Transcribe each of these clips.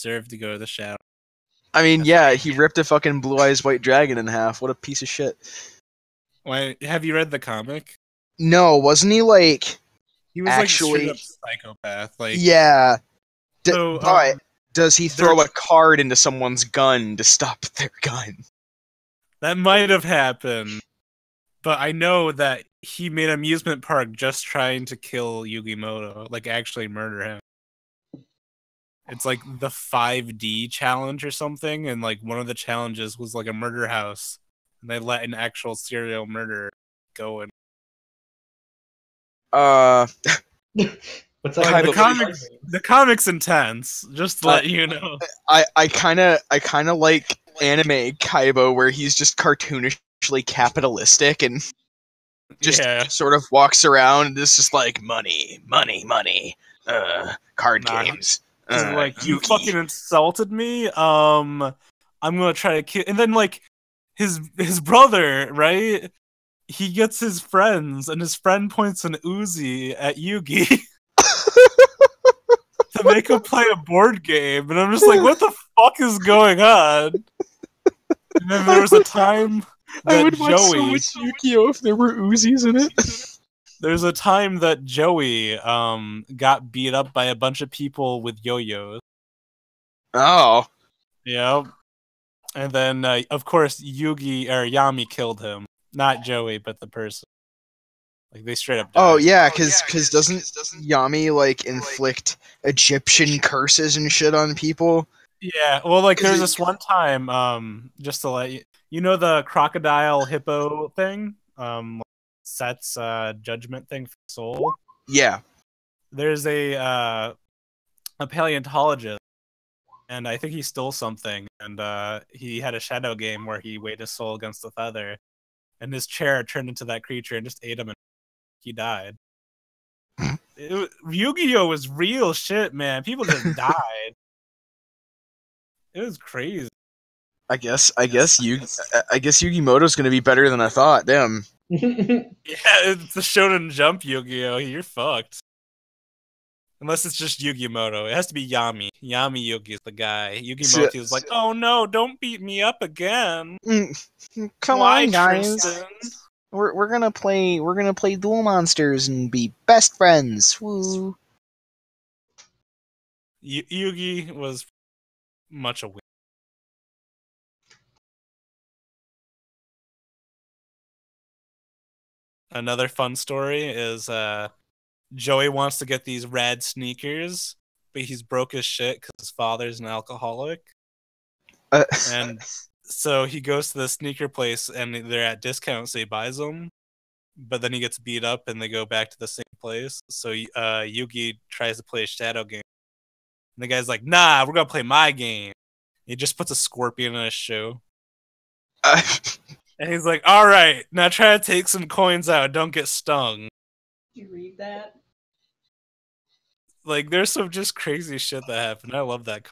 deserve to go to the shadow. I mean, yeah, he ripped a fucking Blue Eyes White Dragon in half. What a piece of shit. Wait, have you read the comic? No, wasn't he like... He was actually... like straight up psychopath. Like, yeah. So, but does he throw a card into someone's gun to stop their gun? That might have happened. But I know that he made an amusement park just trying to kill Yugimoto. Like, actually murder him. It's like the 5D challenge or something. And like one of the challenges was like a murder house. And they let an actual serial murderer go in. What's that? Like, the comic's intense, just to let you know. I kinda like anime Kaiba, where he's just cartoonishly capitalistic and just sort of walks around and is just like money, card games. Like, you fucking insulted me. I'm gonna try to kill. And then like his brother, right? He gets his friends, and his friend points an Uzi at Yugi to make him play a board game. And I'm just like, what the fuck is going on? And then there was a time that I would watch so much Yu-Gi-Oh! If there were Uzis in it. There's a time that Joey got beat up by a bunch of people with yo-yos. Oh. Yeah. And then, of course, Yami killed him. Not Joey, but the person. Like, they straight up died. Oh, yeah, because doesn't Yami, like, inflict Egyptian curses and shit on people? Yeah, well, like, there's this one time, just to let you... You know the crocodile hippo thing? Set's judgment thing for soul? Yeah. There's a paleontologist, and I think he stole something, and he had a shadow game where he weighed his soul against the feather, and his chair turned into that creature and just ate him, and he died. Yu-Gi-Oh! Was real shit, man. People just died. It was crazy. I guess Yugimoto's gonna be better than I thought. Damn. Yeah, it's the Shonen Jump Yu-Gi-Oh! You're fucked. Unless it's just Yugimoto. It has to be Yami. Yami Yugi is the guy. Yugimoto is like, oh no, don't beat me up again. Come on, guys. Tristan? We're gonna play Duel Monsters and be best friends. Woo. Yugi was much a win. Another fun story is Joey wants to get these rad sneakers, but he's broke as shit because his father's an alcoholic. And so he goes to the sneaker place and they're at discount, so he buys them. But then he gets beat up and they go back to the same place. So Yugi tries to play a shadow game. And the guy's like, nah, we're going to play my game. He just puts a scorpion in his shoe. And he's like, all right, now try to take some coins out. Don't get stung. Did you read that? Like, there's some just crazy shit that happened. I love that.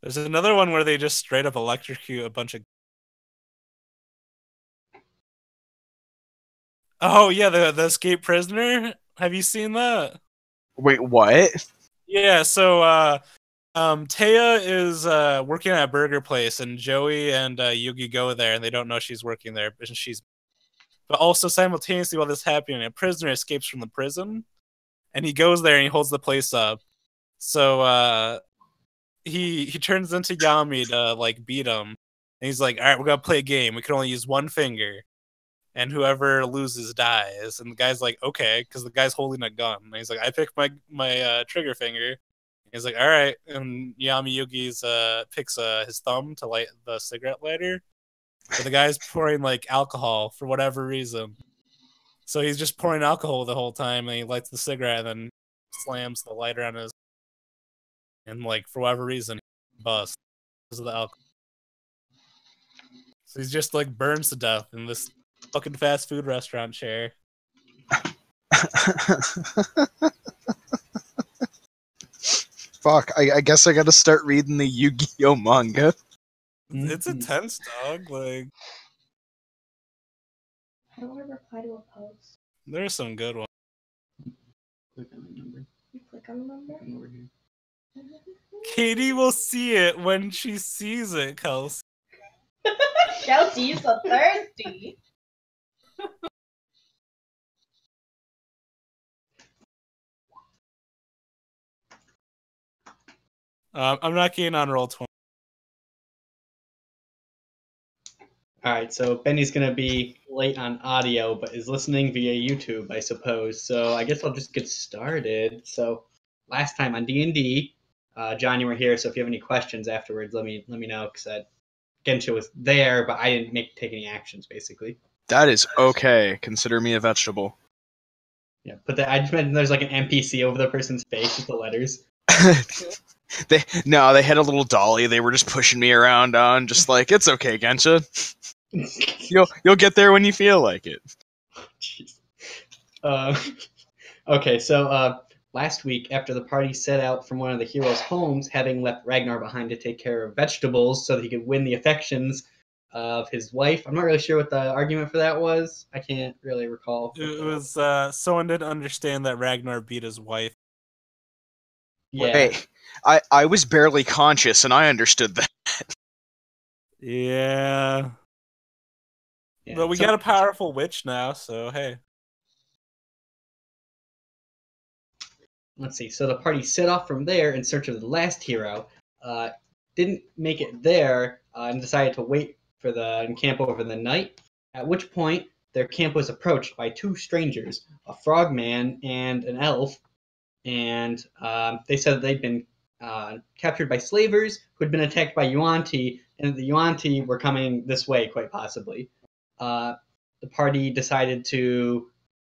There's another one where they just straight up electrocute a bunch of... Oh, yeah, the escaped prisoner? Have you seen that? Wait, what? Yeah, so Taya is working at a burger place, and Joey and Yugi go there, and they don't know she's working there, but also simultaneously while this is happening, a prisoner escapes from the prison, and he goes there and he holds the place up. So he turns into Yami to like beat him, and he's like, all right, we're gonna play a game. We can only use one finger, and whoever loses dies. And the guy's like, okay, because the guy's holding a gun. And he's like, I picked my trigger finger. He's like, all right. And Yami Yugi's picks his thumb to light the cigarette lighter. But the guy's pouring like alcohol for whatever reason. So he's just pouring alcohol the whole time, and he lights the cigarette and then slams the lighter on his... And like, for whatever reason, he busts because of the alcohol. So he's just like burns to death in this fucking fast food restaurant chair. Fuck, I guess I gotta start reading the Yu-Gi-Oh! Manga. It's intense, dog. Like, how do I reply to a post? There's some good ones. Click on the number. You click on the number? I'm over here. Katie will see it when she sees it, Kelsey. Chelsea's so thirsty. I'm not getting on roll 20. Alright, so Benny's going to be late on audio, but is listening via YouTube, I suppose. So I guess I'll just get started. So last time on D&D, John, you were here, so if you have any questions afterwards, let me know, because Gensha was there, but I didn't take any actions, basically. That is okay. Consider me a vegetable. Yeah, but I just meant there's like an NPC over the person's face with the letters. They had a little dolly they were just pushing me around on, just like, it's okay, Gensha. You'll get there when you feel like it. Jeez. Okay, so last week, after the party set out from one of the heroes' homes, having left Ragnar behind to take care of vegetables so that he could win the affections of his wife. I'm not really sure what the argument for that was. I can't really recall. It was someone didn't understand that Ragnar beat his wife. Yeah. Wait, I was barely conscious and I understood that. Yeah. But we got a powerful witch now, so hey. Let's see. So the party set off from there in search of the last hero. Didn't make it there and decided to wait for and camp over the night. At which point, their camp was approached by two strangers, a frogman and an elf. And they said that they'd been captured by slavers who had been attacked by Yuan-Ti, and the Yuan-Ti were coming this way, quite possibly. The party decided to,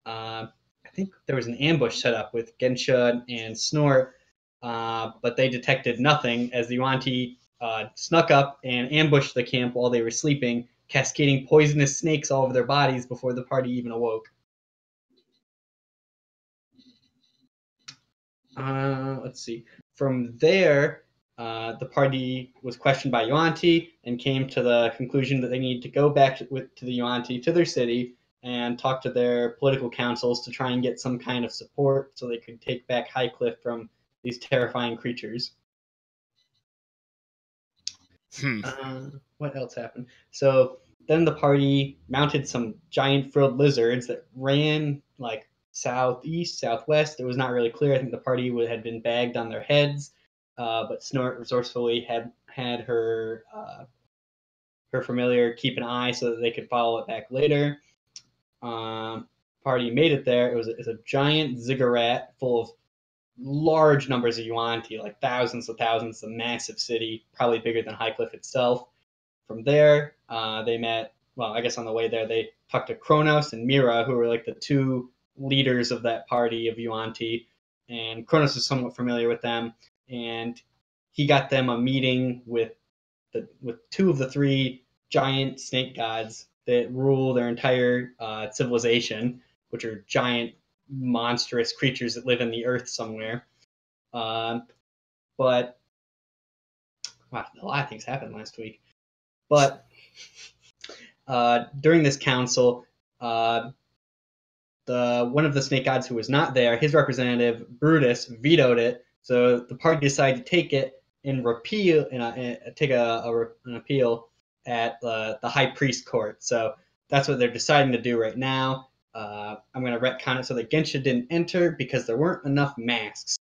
I think there was an ambush set up with Gensha and Snort, but they detected nothing as the Yuan-Ti snuck up and ambushed the camp while they were sleeping, cascading poisonous snakes all over their bodies before the party even awoke. Let's see. From there, the party was questioned by Yuan-Ti and came to the conclusion that they needed to go back to the Yuan-Ti, to their city, and talk to their political councils to try and get some kind of support so they could take back Highcliff from these terrifying creatures. What else happened? So then the party mounted some giant frilled lizards that ran like southeast, southwest. It was not really clear. I think the party had been bagged on their heads, but Snort resourcefully had her familiar keep an eye so that they could follow it back later. Party made it there. It was a giant ziggurat full of large numbers of Yuan-Ti, like thousands of thousands, a massive city, probably bigger than Highcliff itself. From there, they met, well, I guess on the way there, they talked to Kronos and Mira, who were like the two leaders of that party of Yuan-Ti, and Kronos was somewhat familiar with them, and he got them a meeting with two of the three giant snake gods that rule their entire civilization, which are giant, monstrous creatures that live in the earth somewhere. But wow, a lot of things happened last week. But during this council, one of the snake gods who was not there, his representative Brutus, vetoed it. So the party decided to take it and take an appeal at the high priest court. So that's what they're deciding to do right now. I'm going to retcon it so that Gensha didn't enter because there weren't enough masks.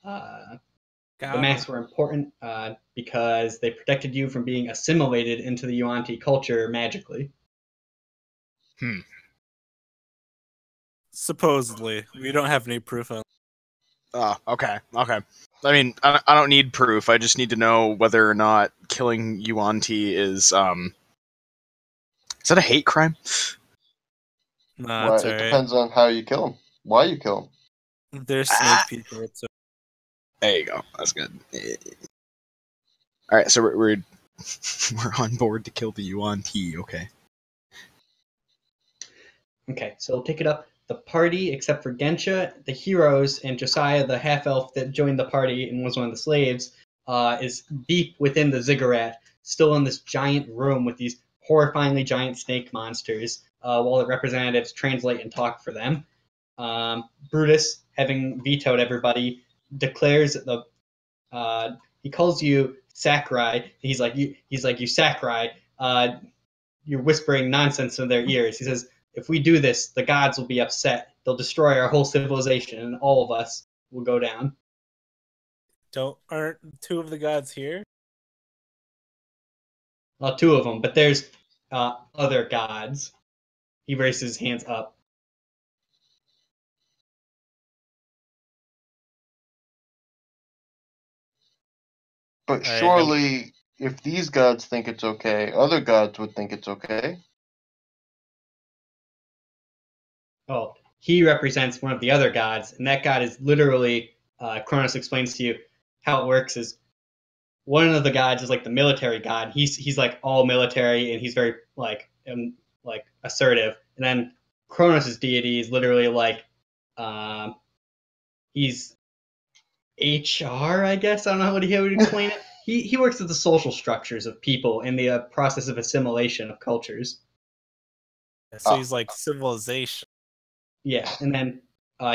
The masks were important because they protected you from being assimilated into the Yuan-Ti culture magically. Supposedly. We don't have any proof of it. Oh, okay. I mean, I don't need proof. I just need to know whether or not killing Yuan-Ti is that a hate crime? Nah, well, it depends on how you kill them. Why you kill them. They're snake people. So. There you go. That's good. All right, so we're on board to kill the Yuan-Ti. Okay. Okay, so we'll pick it up. The party, except for Gensha, the heroes, and Josiah, the half-elf that joined the party and was one of the slaves, is deep within the ziggurat, still in this giant room with these horrifyingly giant snake monsters, while the representatives translate and talk for them. Brutus, having vetoed everybody, declares the he calls you Sakurai. He's like you Sakurai. You're whispering nonsense in their ears. He says, if we do this, the gods will be upset. They'll destroy our whole civilization, and all of us will go down. Aren't two of the gods here? Well, two of them, but there's other gods. He raises his hands up. But surely, if these gods think it's okay, other gods would think it's okay. Oh, he represents one of the other gods, and that god is literally, Kronos explains to you how it works is one of the gods is like the military god. He's like all military, and he's very like assertive. And then Kronos' deity is literally like he's HR, I guess. I don't know how he would explain it. He works with the social structures of people and the process of assimilation of cultures. So he's like civilization. Yeah, and then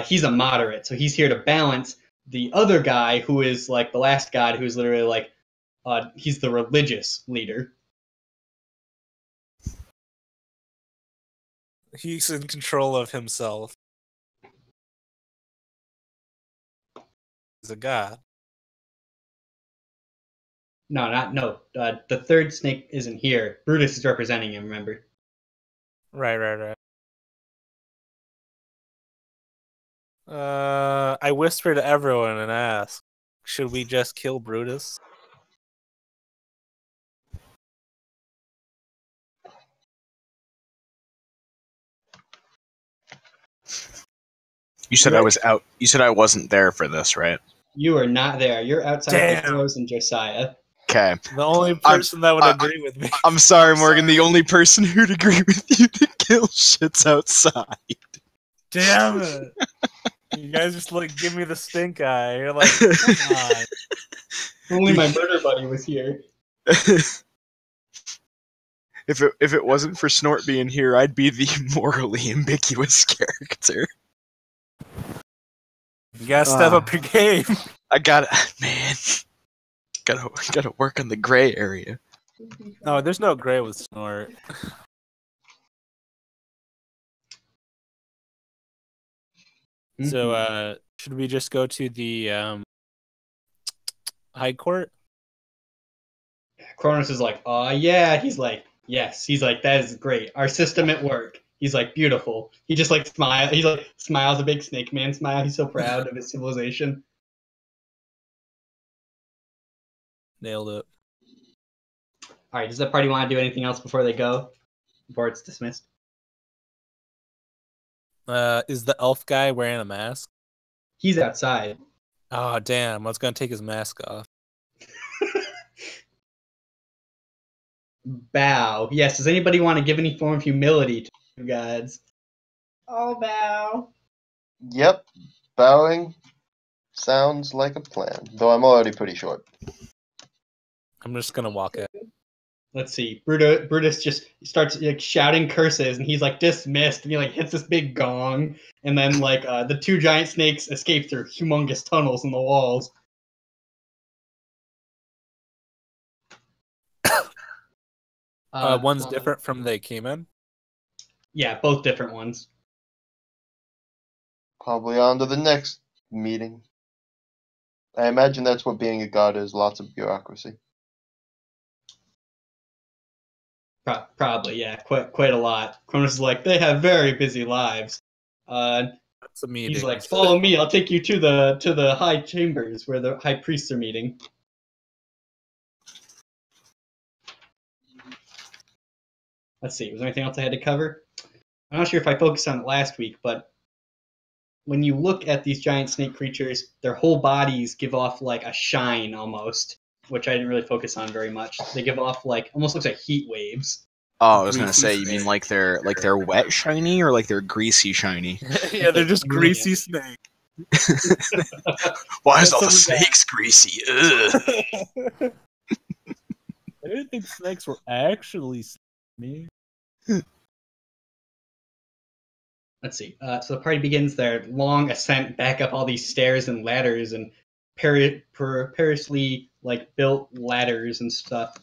he's a moderate, so he's here to balance the other guy who is like the last god, who's literally like he's the religious leader. He's in control of himself. He's a god. No. The third snake isn't here. Brutus is representing him, remember? Right. I whisper to everyone and ask, should we just kill Brutus? You said I was out. You said I wasn't there for this, right? You are not there. You're outside Damn. with Rose and Josiah. Okay. The only person that would agree with me. I'm sorry, Morgan. The only person who'd agree with you to kill shit's outside. Damn it. You guys just like give me the stink eye. You're like, come on. Only my murder buddy was here. If it wasn't for Snort being here, I'd be the morally ambiguous character. You gotta step up your game. I gotta work on the gray area. No, there's no gray with Snort. So, should we just go to the High Court? Kronos is like, yeah. He's like, yes. He's like, that is great. Our system at work. He's like, beautiful. He just like smiles. He's like smiles, a big snake man smile. He's so proud of his civilization. Nailed it. All right. Does that party want to do anything else before they go? Before it's dismissed? Is the elf guy wearing a mask? He's outside. Oh, damn. I was gonna take his mask off. Bow. Yes. Does anybody want to give any form of humility to you gods? I'll bow. Yep, bowing sounds like a plan, though I'm already pretty short. I'm just gonna walk in. Let's see. Brutus just starts like shouting curses, and he's like dismissed, and he like hits this big gong, and then like the two giant snakes escape through humongous tunnels in the walls. One's different from they came in. Yeah, both different ones. Probably on to the next meeting. I imagine that's what being a god is, lots of bureaucracy. Probably, yeah, quite a lot. Kronos is like, they have very busy lives. That's a meeting. He's like, follow me, I'll take you to the high chambers where the high priests are meeting. Let's see, was there anything else I had to cover? I'm not sure if I focused on it last week, but when you look at these giant snake creatures, their whole bodies give off like a shine almost, which I didn't really focus on very much. They give off like, almost looks like heat waves. Oh, I was gonna say, you mean like they're wet shiny or like they're greasy shiny? Yeah, they're just greasy snakes. Why is all the snakes greasy? Ugh. I didn't think snakes were actually me. Let's see. So the party begins their long ascent back up all these stairs and ladders and precariously built ladders and stuff.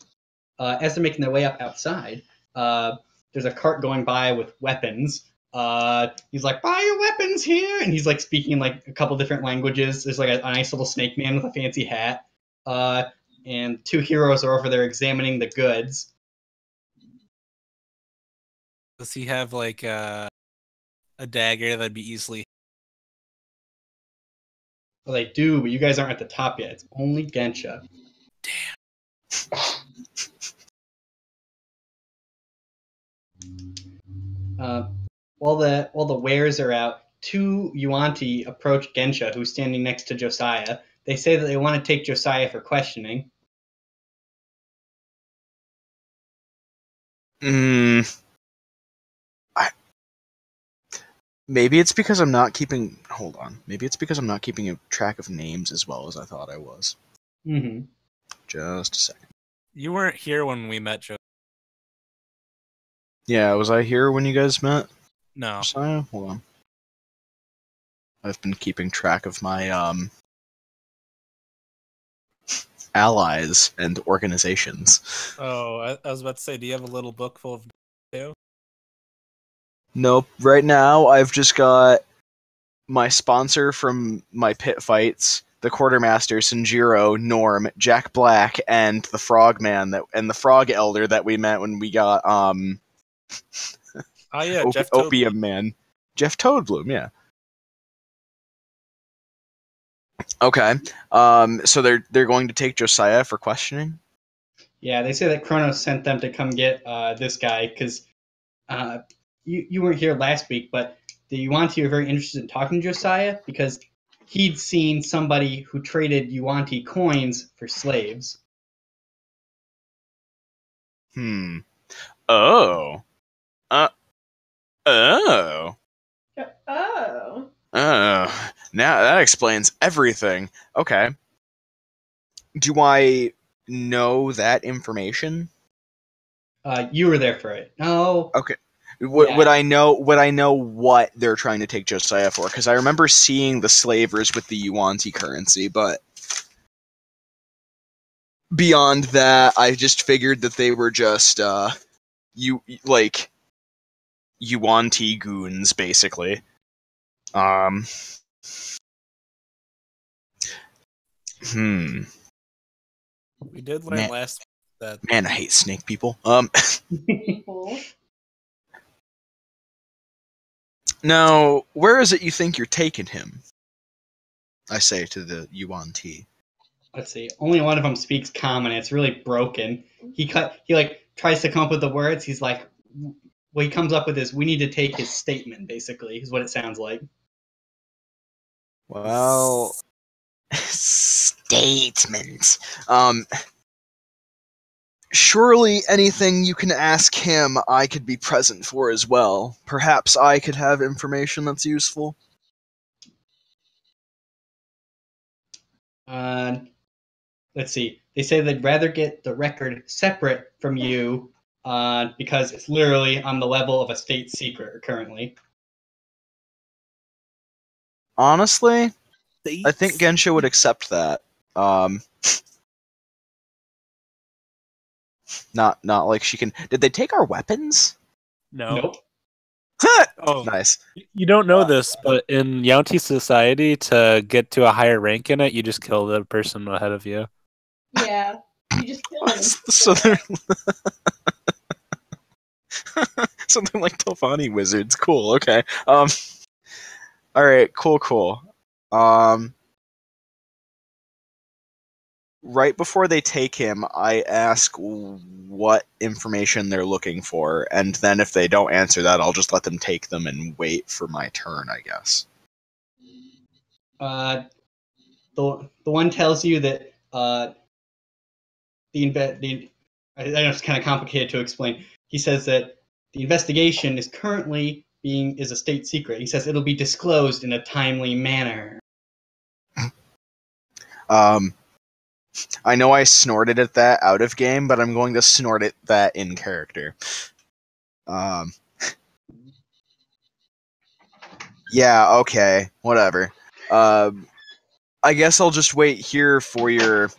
As they're making their way up outside, there's a cart going by with weapons. He's like, "Buy your weapons here," and he's speaking a couple different languages. There's a nice little snake man with a fancy hat, and two heroes are over there examining the goods. Does he have a dagger that'd be easily? Well, they do, but you guys aren't at the top yet. It's only Gensha. Damn. While the wares are out, two Yuan-Ti approach Gensha, who's standing next to Josiah. They say that they want to take Josiah for questioning. Maybe it's because I'm not keeping. Hold on. Maybe it's because I'm not keeping a track of names as well as I thought I was. Mm-hmm. Just a second. You weren't here when we met, Joe. Yeah, was I here when you guys met? No. Josiah? Hold on. I've been keeping track of my allies and organizations. Oh, I was about to say, do you have a little book full of too? Nope. Right now, I've just got my sponsor from my pit fights, the quartermaster, Sanjiro, Norm, Jack Black, and the Frogman and the Frog Elder that we met when we got Oh yeah, Jeff Toadbloom. Opium Man. Jeff Toadbloom, yeah. Okay. So they're going to take Josiah for questioning? Yeah, they say that Kronos sent them to come get this guy because you weren't here last week, but the Yuan-Ti are very interested in talking to Josiah because he'd seen somebody who traded Yuan-Ti coins for slaves. Oh. Oh. Now that explains everything. Okay. Do I know that information? You were there for it. No. Okay. Would I know what they're trying to take Josiah for? Because I remember seeing the slavers with the Yuan-Ti currency, but beyond that, I just figured that they were just Yuan-Ti goons, basically. We did learn last week that. Man, I hate snake people. Now, where is it you think you're taking him? I say to the Yuan-Ti. Let's see. Only one of them speaks common. It's really broken. He tries to come up with the words. He's like, what he comes up with is, we need to take his statement, basically, is what it sounds like. Well, statement. Surely anything you can ask him, I could be present for as well. Perhaps I could have information that's useful. Let's see. They say they'd rather get the record separate from you because it's literally on the level of a state secret currently. Honestly, I think Gensha would accept that. Not like she can. Did they take our weapons? No. Nope. Oh, nice. You don't know this, but in Yuan-Ti society, to get to a higher rank in it, you just kill the person ahead of you. Yeah, you just kill him. So they're something like Tofani wizards. Cool. Okay. All right. Cool. Right before they take him, I ask what information they're looking for, and then if they don't answer that, I'll just let them take them and wait for my turn, I guess. The one tells you that I know it's kind of complicated to explain. He says that the investigation is currently is a state secret. He says it'll be disclosed in a timely manner. I know I snorted at that out of game, but I'm going to snort at that in character. Yeah, okay, whatever. I guess I'll just wait here for your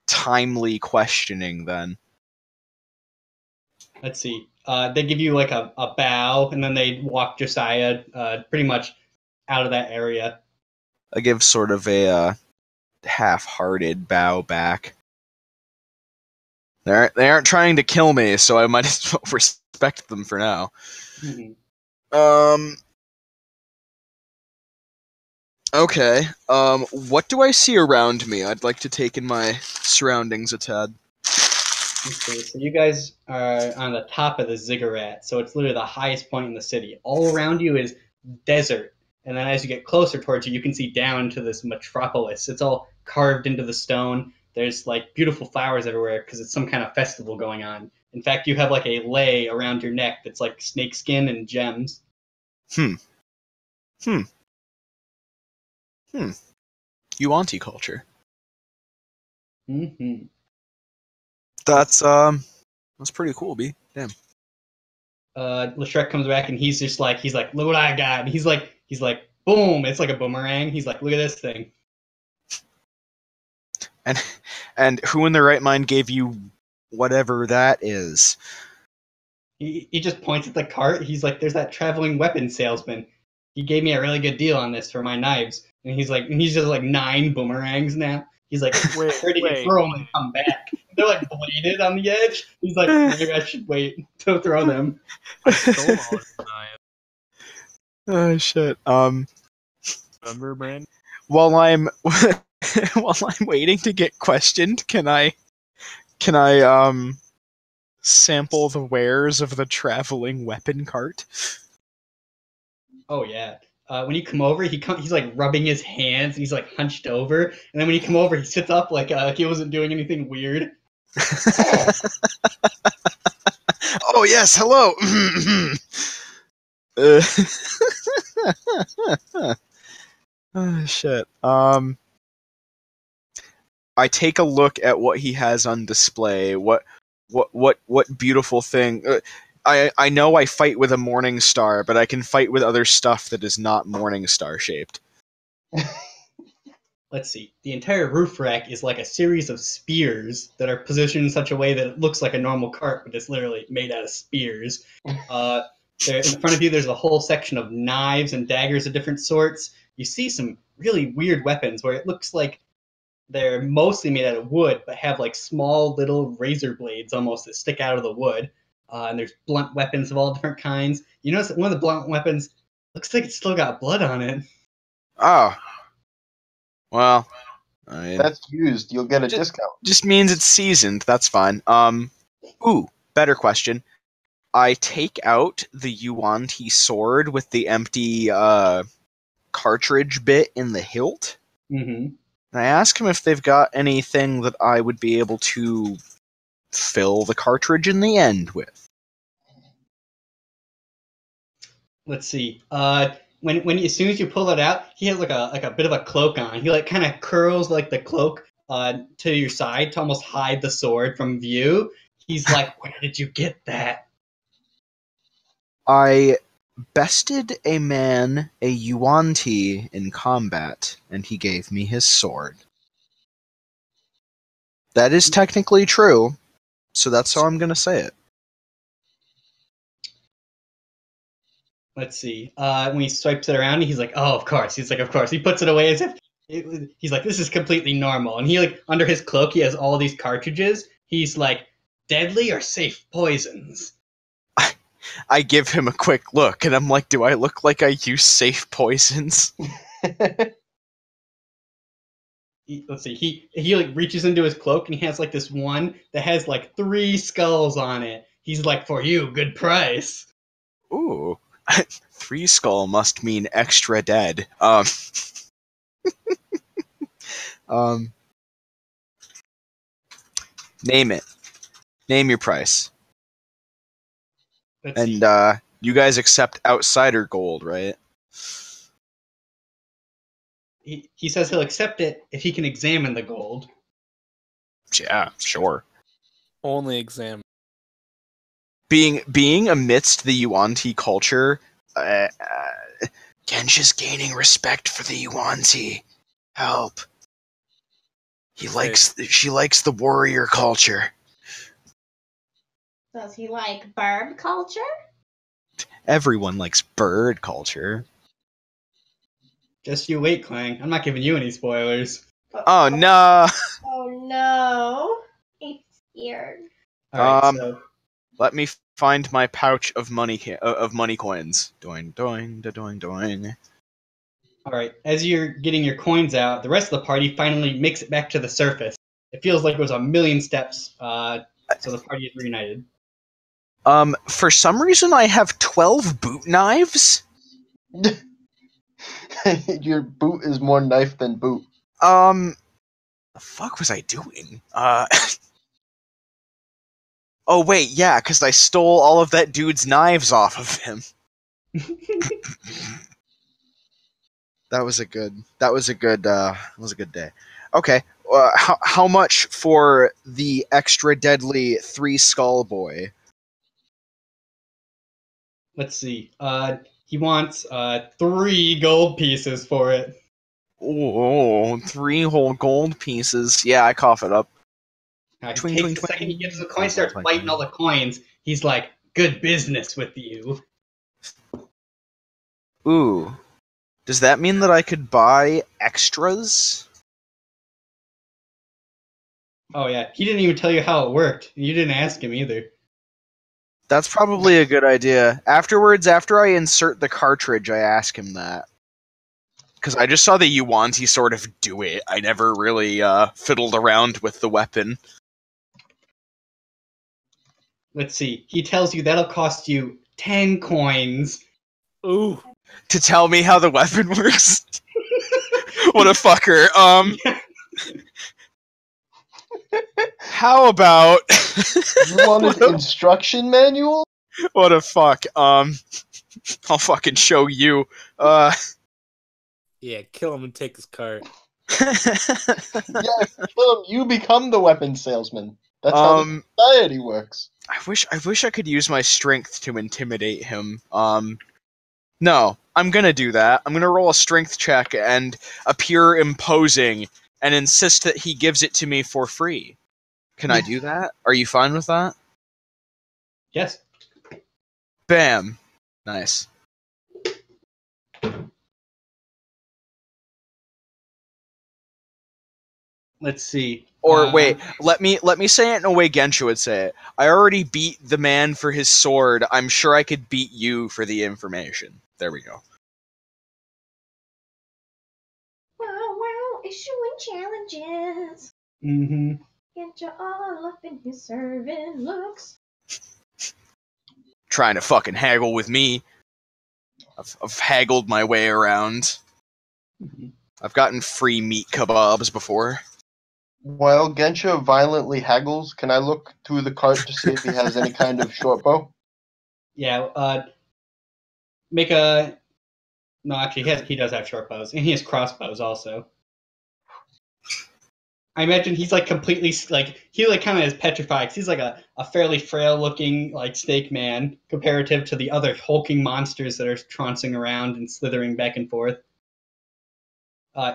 timely questioning then. Let's see. They give you like a bow, and then they walk Josiah pretty much out of that area. I give sort of a half-hearted bow back. They aren't trying to kill me, so I might as well respect them for now. Mm-hmm. Okay. What do I see around me? I'd like to take in my surroundings a tad. Okay, so you guys are on the top of the ziggurat, so it's literally the highest point in the city. All around you is desert, and then as you get closer towards you can see down to this metropolis. It's all carved into the stone. There's like beautiful flowers everywhere because it's some kind of festival going on. In fact, you have like a lei around your neck that's like snakeskin and gems. Yuanti culture. Mm-hmm. That's pretty cool, B. Damn. Leshrek comes back and he's like, look what I got. And he's like, boom! It's like a boomerang. He's like, look at this thing. And who in their right mind gave you whatever that is? He just points at the cart. He's like, there's that traveling weapon salesman. He gave me a really good deal on this for my knives. And he's just like 9 boomerangs now. He's like, ready to throw them and come back. They're like bladed on the edge. He's like, maybe I should wait to throw them. I stole all his knives. Oh shit. Remember, Brandon? While I'm waiting to get questioned, can I sample the wares of the traveling weapon cart? Oh yeah. When you come over, he's like rubbing his hands. And he's like hunched over, and then when you come over, he sits up like he wasn't doing anything weird. Oh yes, hello. Oh shit. I take a look at what he has on display. What beautiful thing. I know I fight with a morning star, but I can fight with other stuff that is not morning star shaped. Let's see. The entire roof rack is like a series of spears that are positioned in such a way that it looks like a normal cart, but it's literally made out of spears. There, in front of you, there's a whole section of knives and daggers of different sorts. You see some really weird weapons where it looks like they're mostly made out of wood, but have like small little razor blades almost that stick out of the wood. And there's blunt weapons of all different kinds. You notice that one of the blunt weapons looks like it's still got blood on it. Oh. Well, I mean, That's used. You'll get a discount. just means it's seasoned. That's fine. Ooh, better question. I take out the Yuanti sword with the empty cartridge bit in the hilt. Mm-hmm. And I ask him if they've got anything that I would be able to fill the cartridge in the end with. Let's see. When as soon as you pull it out, he has like a bit of a cloak on. He like kind of curls like the cloak to your side to almost hide the sword from view. He's like, "Where did you get that?" I bested a man, a Yuanti, in combat, and he gave me his sword. That is technically true, so that's how I'm going to say it. Let's see. When he swipes it around, he's like, "Oh, of course." He's like, "Of course." He puts it away as if he's like, "This is completely normal." And he like under his cloak, he has all these cartridges. He's like, "Deadly or safe poisons?" I give him a quick look, and I'm like, do I look like I use safe poisons? Let's see. He like reaches into his cloak and he has like this one that has like 3 skulls on it. He's like, "For you, good price." Ooh. 3 skull must mean extra dead. Name it. Name your price. Let's see. And you guys accept outsider gold, right? He says he'll accept it if he can examine the gold. Yeah, sure. Only exam. Being amidst the Yuanti culture, Gensha's gaining respect for the Yuan-Ti. Help. She likes the warrior culture. Does he like bird culture? Everyone likes bird culture. Just you wait, Clang. I'm not giving you any spoilers. Oh no! Oh no. He's scared. Alright, so Let me find my pouch of money coins. Doing, doing, doing, doing. alright, as you're getting your coins out, the rest of the party finally makes it back to the surface. It feels like it was a million steps, so the party is reunited. For some reason I have 12 boot knives? Your boot is more knife than boot. The fuck was I doing? Oh wait, yeah, because I stole all of that dude's knives off of him. That was a good day. Okay, how much for the extra deadly 3 skull boy? Let's see. He wants 3 gold pieces for it. Oh, 3 whole gold pieces. Yeah, I cough it up. He Twing, takes twing, the second twing. he gets the coin, starts Twing, biting twing. all the coins. He's like, good business with you. Ooh. Does that mean that I could buy extras? Oh yeah, he didn't even tell you how it worked. You didn't ask him either. That's probably a good idea. Afterwards, after I insert the cartridge, I ask him that. Because I just saw the Yuan-Ti sort of do it. I never really fiddled around with the weapon. Let's see. He tells you that'll cost you 10 coins. Ooh. To tell me how the weapon works? What a fucker. How about... You want an instruction manual? What a fuck. I'll fucking show you. Yeah, kill him and take his cart. Yeah, if you kill him, you become the weapon salesman. That's how the society works. I wish I could use my strength to intimidate him. No, I'm gonna do that. I'm gonna roll a strength check and appear imposing and insist that he gives it to me for free. Can I do that? Are you fine with that? Yes. Bam. Nice. Let's see. Or wait, let me say it in a way Gensha would say it. I already beat the man for his sword. I'm sure I could beat you for the information. There we go. Wow, issuing challenges. Mm-hmm. Get you all up in his serving looks. Trying to fucking haggle with me. I've haggled my way around. I've gotten free meat kebabs before. While Gensha violently haggles, can I look through the cart to see if he has any kind of short bow? Yeah, make a... No, actually, he does have short bows, and he has crossbows also. I imagine he's like completely, like, he like kind of is petrified, 'cause he's like a fairly frail looking, like, snake man, comparative to the other hulking monsters that are trouncing around and slithering back and forth.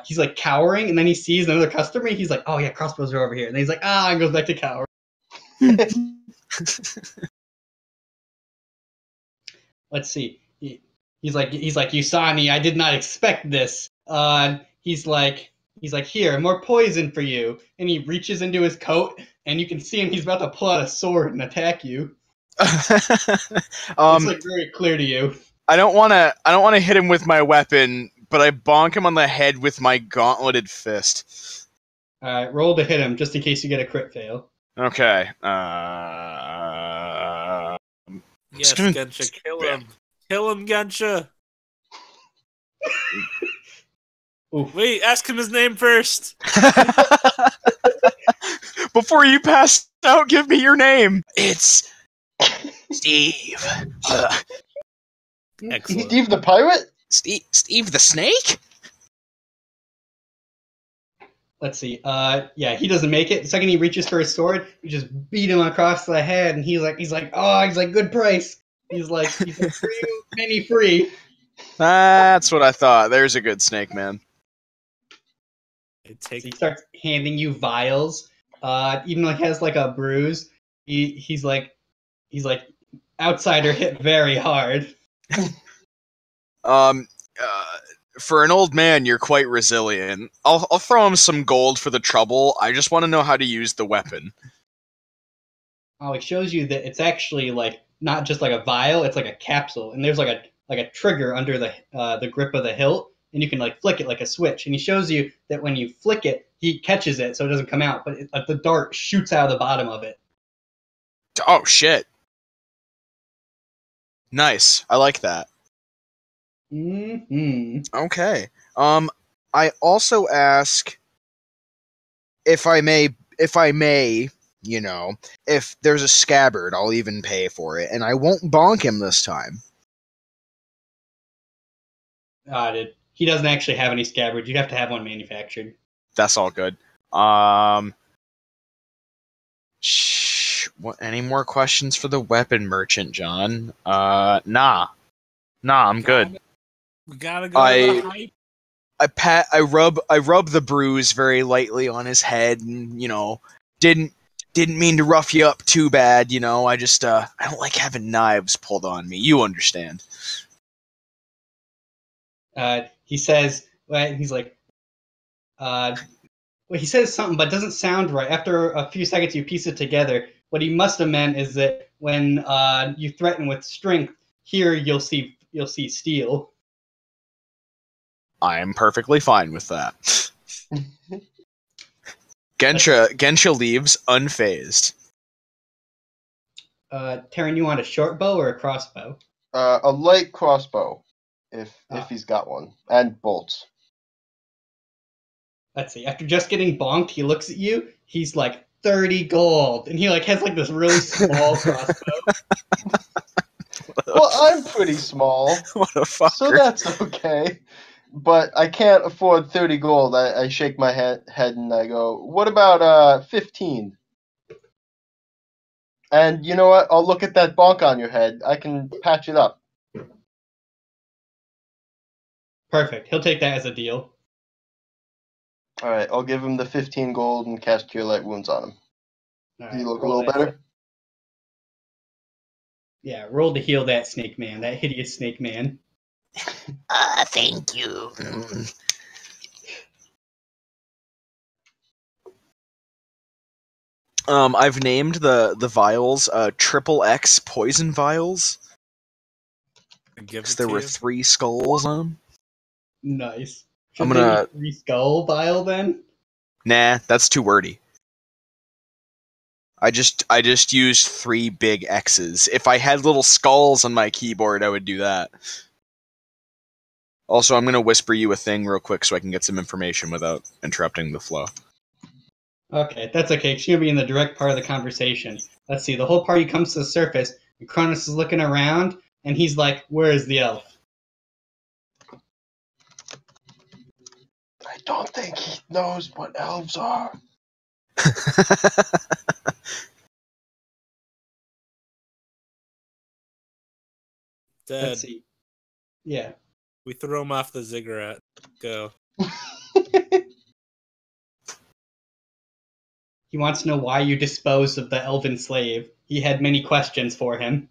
He's like cowering, and then he sees another customer, and he's like, oh yeah, crossbows are over here. And then he's like, and goes back to cowering. Let's see. He's like, you saw me. I did not expect this. He's like, here, more poison for you. And he reaches into his coat, and you can see him. He's about to pull out a sword and attack you. It's like very clear to you. I don't want to hit him with my weapon, but I bonk him on the head with my gauntleted fist. Roll to hit him, just in case you get a crit fail. Okay. Yes, Gensha, kill him. Kill him, Gensha. Wait, ask him his name first. Before you pass out, give me your name. It's Steve. Excellent. Steve the pirate? Steve the snake? Let's see. Yeah, he doesn't make it. The second he reaches for his sword, you just beat him across the head, and he's like, good price. He's like free, many free. That's what I thought. There's a good snake man. So he starts handing you vials. Even though he has like a bruise, he's like outsider hit very hard. Um, for an old man, you're quite resilient. I'll throw him some gold for the trouble. I just want to know how to use the weapon. Oh, he shows you that it's actually like not just like a vial; it's like a capsule, and there's like a trigger under the grip of the hilt, and you can like flick it like a switch. And he shows you that when you flick it, he catches it so it doesn't come out, but the dart shoots out of the bottom of it. Oh shit! Nice. I like that. Mm-hmm. Okay. I also ask if I may, if there's a scabbard, I'll even pay for it, and I won't bonk him this time. He doesn't actually have any scabbards. You have to have one manufactured. That's all good. Any more questions for the weapon merchant, John? Nah, I'm good. We gotta go to the hype. I rub the bruise very lightly on his head, and didn't mean to rough you up too bad. I just I don't like having knives pulled on me. You understand? He says, he's like, he says something, but it doesn't sound right. After a few seconds, you piece it together. What he must have meant is that when you threaten with strength, here you'll see steel. I am perfectly fine with that. Gensha leaves unfazed. Taryn, you want a short bow or a crossbow? A light crossbow, if he's got one, and bolts. Let's see. After just getting bonked, he looks at you. He's like 30 gold, and he like has like this really small crossbow. Well, I'm pretty small, What a fucker. so that's okay. But I can't afford 30 gold. I shake my head and I go, what about 15? And you know what? I'll look at that bonk on your head. I can patch it up. Perfect. He'll take that as a deal. Alright, I'll give him the 15 gold and cast Cure Light Wounds on him. All Do you right, look a roll little that. better? Yeah, roll to heal that snake man, that hideous snake man. Thank you. I've named the vials Triple X poison vials. Because there were 3 skulls on them. Nice. I'm Should gonna- they be 3 skull vial then? Nah, that's too wordy. I just used 3 big X's. If I had little skulls on my keyboard, I would do that. Also, I'm gonna whisper you a thing real quick so I can get some information without interrupting the flow. Okay, that's okay. She'll be in the direct part of the conversation. Let's see. The whole party comes to the surface, and Cronus is looking around, and he's like, "Where is the elf?" I don't think he knows what elves are. Dead. Let's see. Yeah. We throw him off the ziggurat. Go. He wants to know why you disposed of the elven slave. He had many questions for him.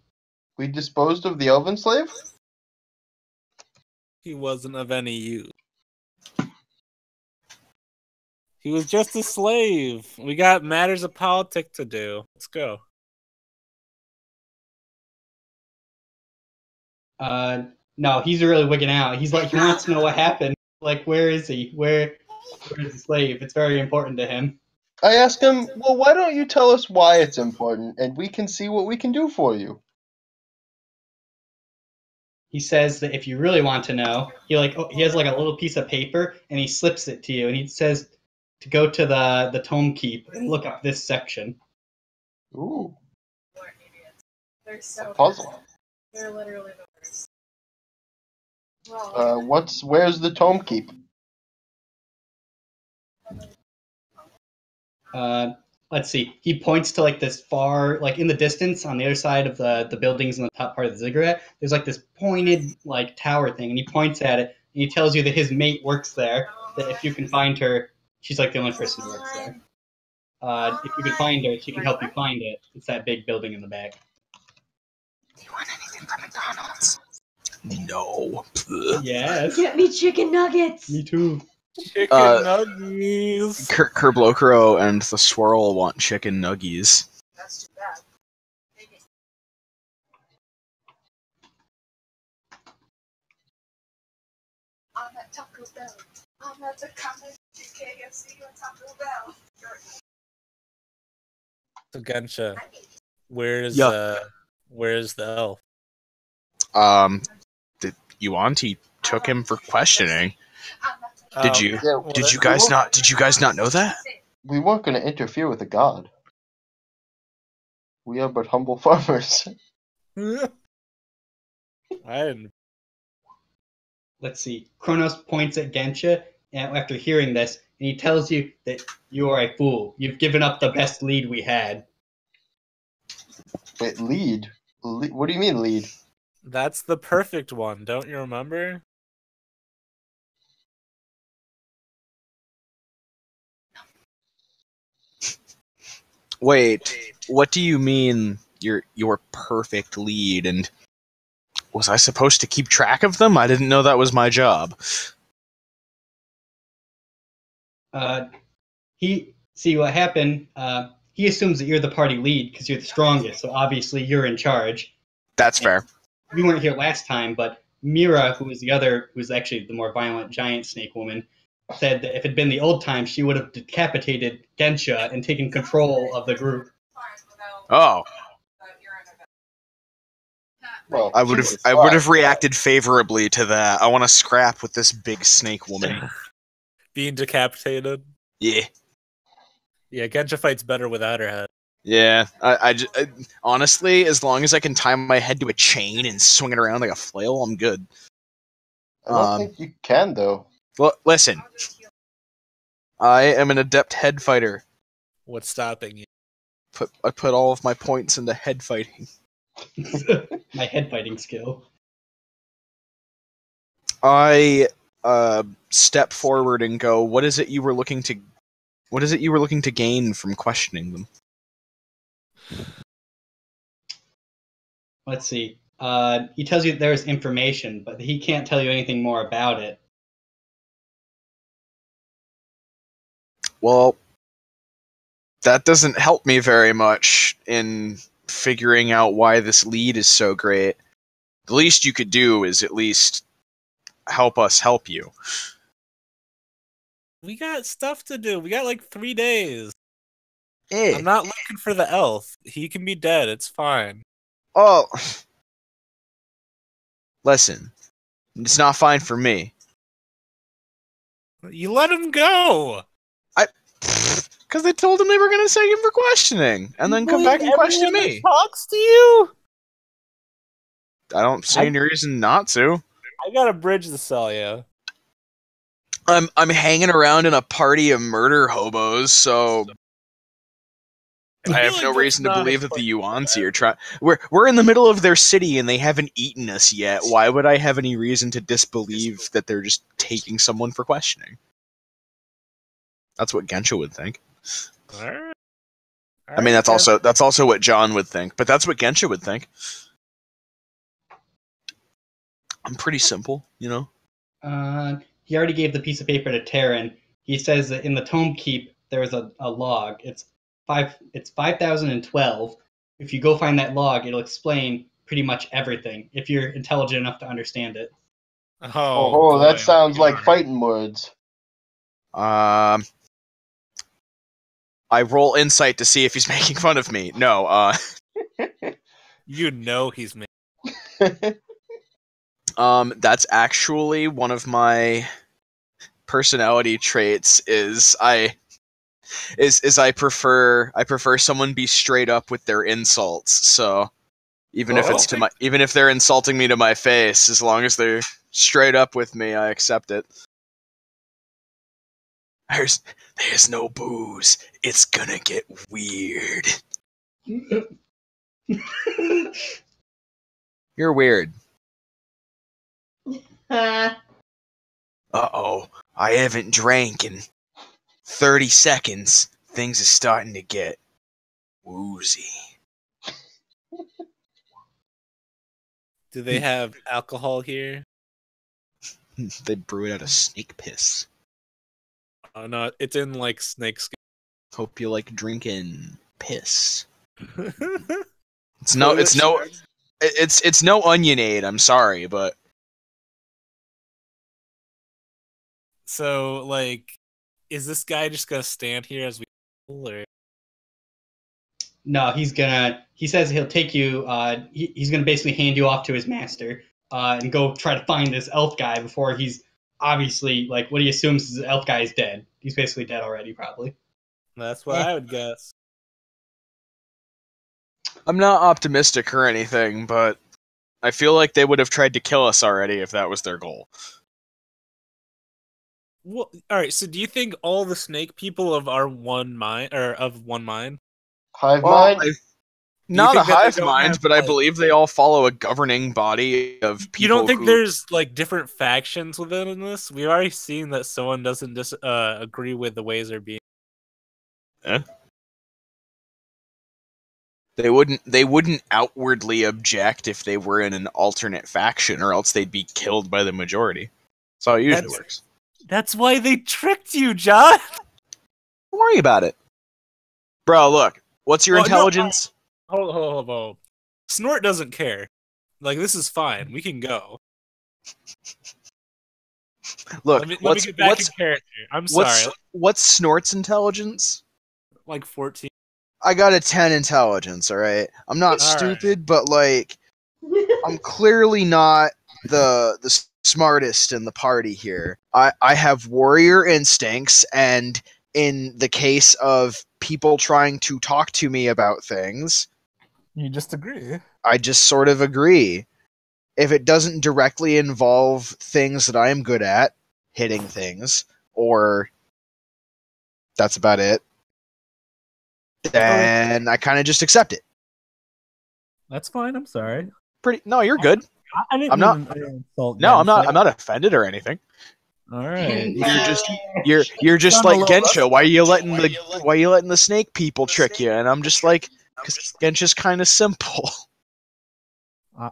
We disposed of the elven slave? He wasn't of any use. He was just a slave. We got matters of politics to do. Let's go. No, he's really wigging out. He's like, he wants to know what happened. Like, where is he? Where is the slave? It's very important to him. I asked him, well, why don't you tell us why it's important, and we can see what we can do for you. He says that if you really want to know, he has like a little piece of paper, and he slips it to you, and he says to go to the tome keep and look up this section. Ooh, They're so a puzzle. They're literally the worst. Well, Where's the tome keep? let's see. He points to like this far, like in the distance on the other side of the buildings in the top part of the ziggurat. There's like this pointed like tower thing, and he points at it and he tells you that his mate works there. That if you can find her, she's like the only person who works there. If you can find her, she can help you find it. It's that big building in the back. Do you want anything from McDonald's? No. Yes. Get me chicken nuggets. Me too. Chicken nuggies. Kerblokro and the Swirl want chicken nuggies. That's too bad. I'm at Taco Bell. I'm at the comment to KFC or Taco Bell. So Gensha, where's the elf? The Yuanti took him for questioning. Did you Yeah, did you guys not know that? we weren't going to interfere with a god. We are but humble farmers. I didn't. Let's see. Kronos points at Gensha after hearing this, and he tells you that you are a fool. You've given up the best lead we had. Wait, lead? What do you mean lead? That's the perfect one. Don't you remember? Wait, what do you mean your perfect lead? And was I supposed to keep track of them? I didn't know that was my job. See what happened. He assumes that you're the party lead because you're the strongest, so obviously you're in charge. That's fair. You weren't here last time, but Mira, who's actually the more violent giant snake woman, said that if it had been the old time, she would have decapitated Gensha and taken control of the group. Oh, Well, I would have reacted favorably to that. I want to scrap with this big snake woman. Being decapitated. Yeah. Yeah, Gensha fights better without her head. Yeah, I honestly, as long as I can tie my head to a chain and swing it around like a flail, I'm good. I don't think you can, though. Well, listen, I am an adept head fighter. What's stopping you? I put all of my points into head fighting. My head fighting skill. I step forward and go, what is it you were looking to gain from questioning them? Let's see. He tells you there's information, but he can't tell you anything more about it. Well, that doesn't help me very much in figuring out why this lead is so great. The least you could do is at least help us help you. We got stuff to do. We got like 3 days. Eh. I'm not looking for the elf. He can be dead. It's fine. Oh, listen, it's not fine for me. You let him go. Because they told him they were going to take him for questioning, and then come back and question Everyone me. that talks to you? I don't see any reason not to. I got a bridge to sell you. I'm hanging around in a party of murder hobos, so I have no reason to believe that the Yuanzi are trying. We're in the middle of their city and they haven't eaten us yet. Why would I have any reason to disbelieve that they're just taking someone for questioning? That's what Gensha would think. All right. I mean, that's also what John would think, but that's what Gensha would think. I'm pretty simple, you know. He already gave the piece of paper to Terran. He says that in the Tome Keep there is a log. It's 5012. If you go find that log, it'll explain pretty much everything if you're intelligent enough to understand it. Oh, that sounds like fighting words. I roll insight to see if he's making fun of me. No, You know he's making. That's actually one of my personality traits. I prefer someone be straight up with their insults. So even if they're insulting me to my face, as long as they're straight up with me, I accept it. There's no booze. It's gonna get weird. You're weird. Uh-oh. I haven't drank in 30 seconds. Things are starting to get woozy. Do they have alcohol here? They brew it out of snake piss. Oh no, it's in like snake skin. Hope you like drinking piss. It's Toilet no sharks? it's no Onionade, I'm sorry, but So like, is this guy just gonna stand here as we or No, he says he'll take you, he's gonna basically hand you off to his master, and go try to find this elf guy before he's obviously, like, what he assumes is the elf guy is dead. He's basically dead already, probably. that's what I would guess. I'm not optimistic or anything, but I feel like they would have tried to kill us already if that was their goal. Well, all right. So, do you think all the snake people of our one mind or of one mind? Hive Well, mind? Not a think that they hive don't mind, have, but I like- believe they all follow a governing body of people. You don't think who... there's like different factions within this? We've already seen that someone doesn't just agree with the ways they're being. They wouldn't outwardly object if they were in an alternate faction, or else they'd be killed by the majority. That's how it usually works. That's why they tricked you, John. Don't worry about it. Bro, look. What's your Well, no, intelligence? Hold. Snort doesn't care. Like, this is fine. We can go. Look, Let me get back in character. I'm sorry. What's Snort's intelligence? Like 14. I got a 10 intelligence, alright? I'm not All stupid, but, like, I'm clearly not the smartest in the party here. I have warrior instincts, and in the case of people trying to talk to me about things, You just agree. I just sort of agree. If it doesn't directly involve things that I am good at, hitting things, or that's about it, then I kind of just accept it. That's fine. I'm sorry. No, you're good. I didn't I'm not- mean to insult. No, I'm Gensha. not offended or anything. All right. You're just Sound a like little Gensha. Why are you letting the snake people trick you? And I'm just like, because Gensha's kind of simple.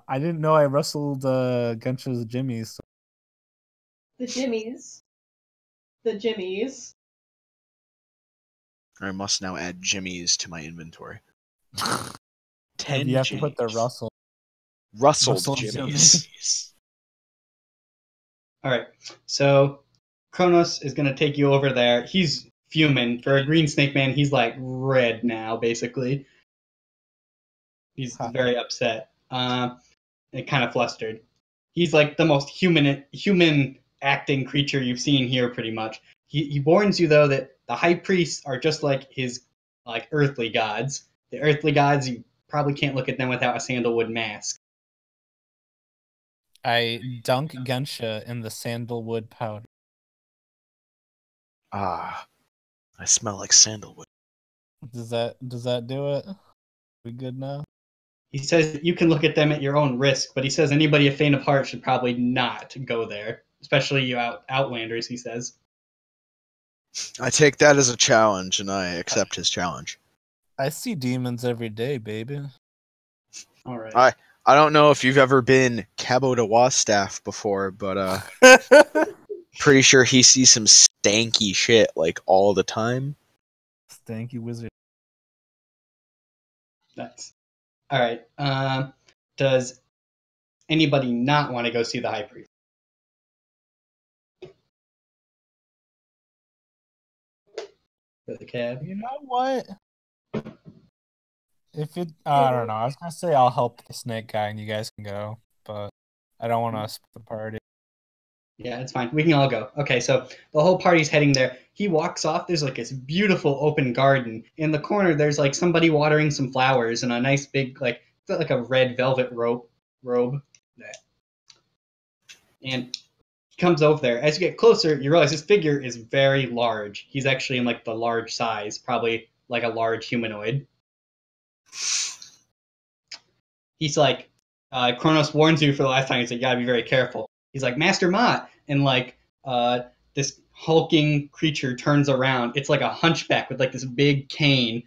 I didn't know I wrestled Gensha's Jimmys. So. The Jimmies. The Jimmies. I must now add Jimmy's to my inventory. You 10 have to put the Jimmys. Russell. Rustled Russell Jimmy's. All right, so Kronos is gonna take you over there. He's fuming. For a green snake man, he's like red now, basically. He's very upset. And kind of flustered. He's like the most human acting creature you've seen here, pretty much. He warns you though that the high priests are just like his earthly gods. The earthly gods, you probably can't look at them without a sandalwood mask. I dunk Gensha in the sandalwood powder. Ah, I smell like sandalwood. Does that do it? We good now? He says that you can look at them at your own risk, but he says anybody of faint of heart should probably not go there, especially you outlanders. He says. I take that as a challenge, and I accept his challenge. I see demons every day, baby. All right. I don't know if you've ever been Cabo de Wastaff before, but pretty sure he sees some stanky shit like all the time. Stanky wizard. Nice. All right. Does anybody not want to go see the high priest? For the cab. You know what? If it, I don't know. I was gonna say I'll help the snake guy and you guys can go, but I don't want to split the party. Yeah, it's fine. We can all go. Okay, so the whole party's heading there. He walks off. There's like this beautiful open garden. In the corner, there's like somebody watering some flowers and a nice big like a red velvet robe. And comes over there. As you get closer, you realize this figure is very large. He's actually in like the large size, probably like a large humanoid. He's like, Kronos warns you for the last time. He's like, you gotta be very careful. He's like, Master Mott, and like this hulking creature turns around. It's like a hunchback with like this big cane.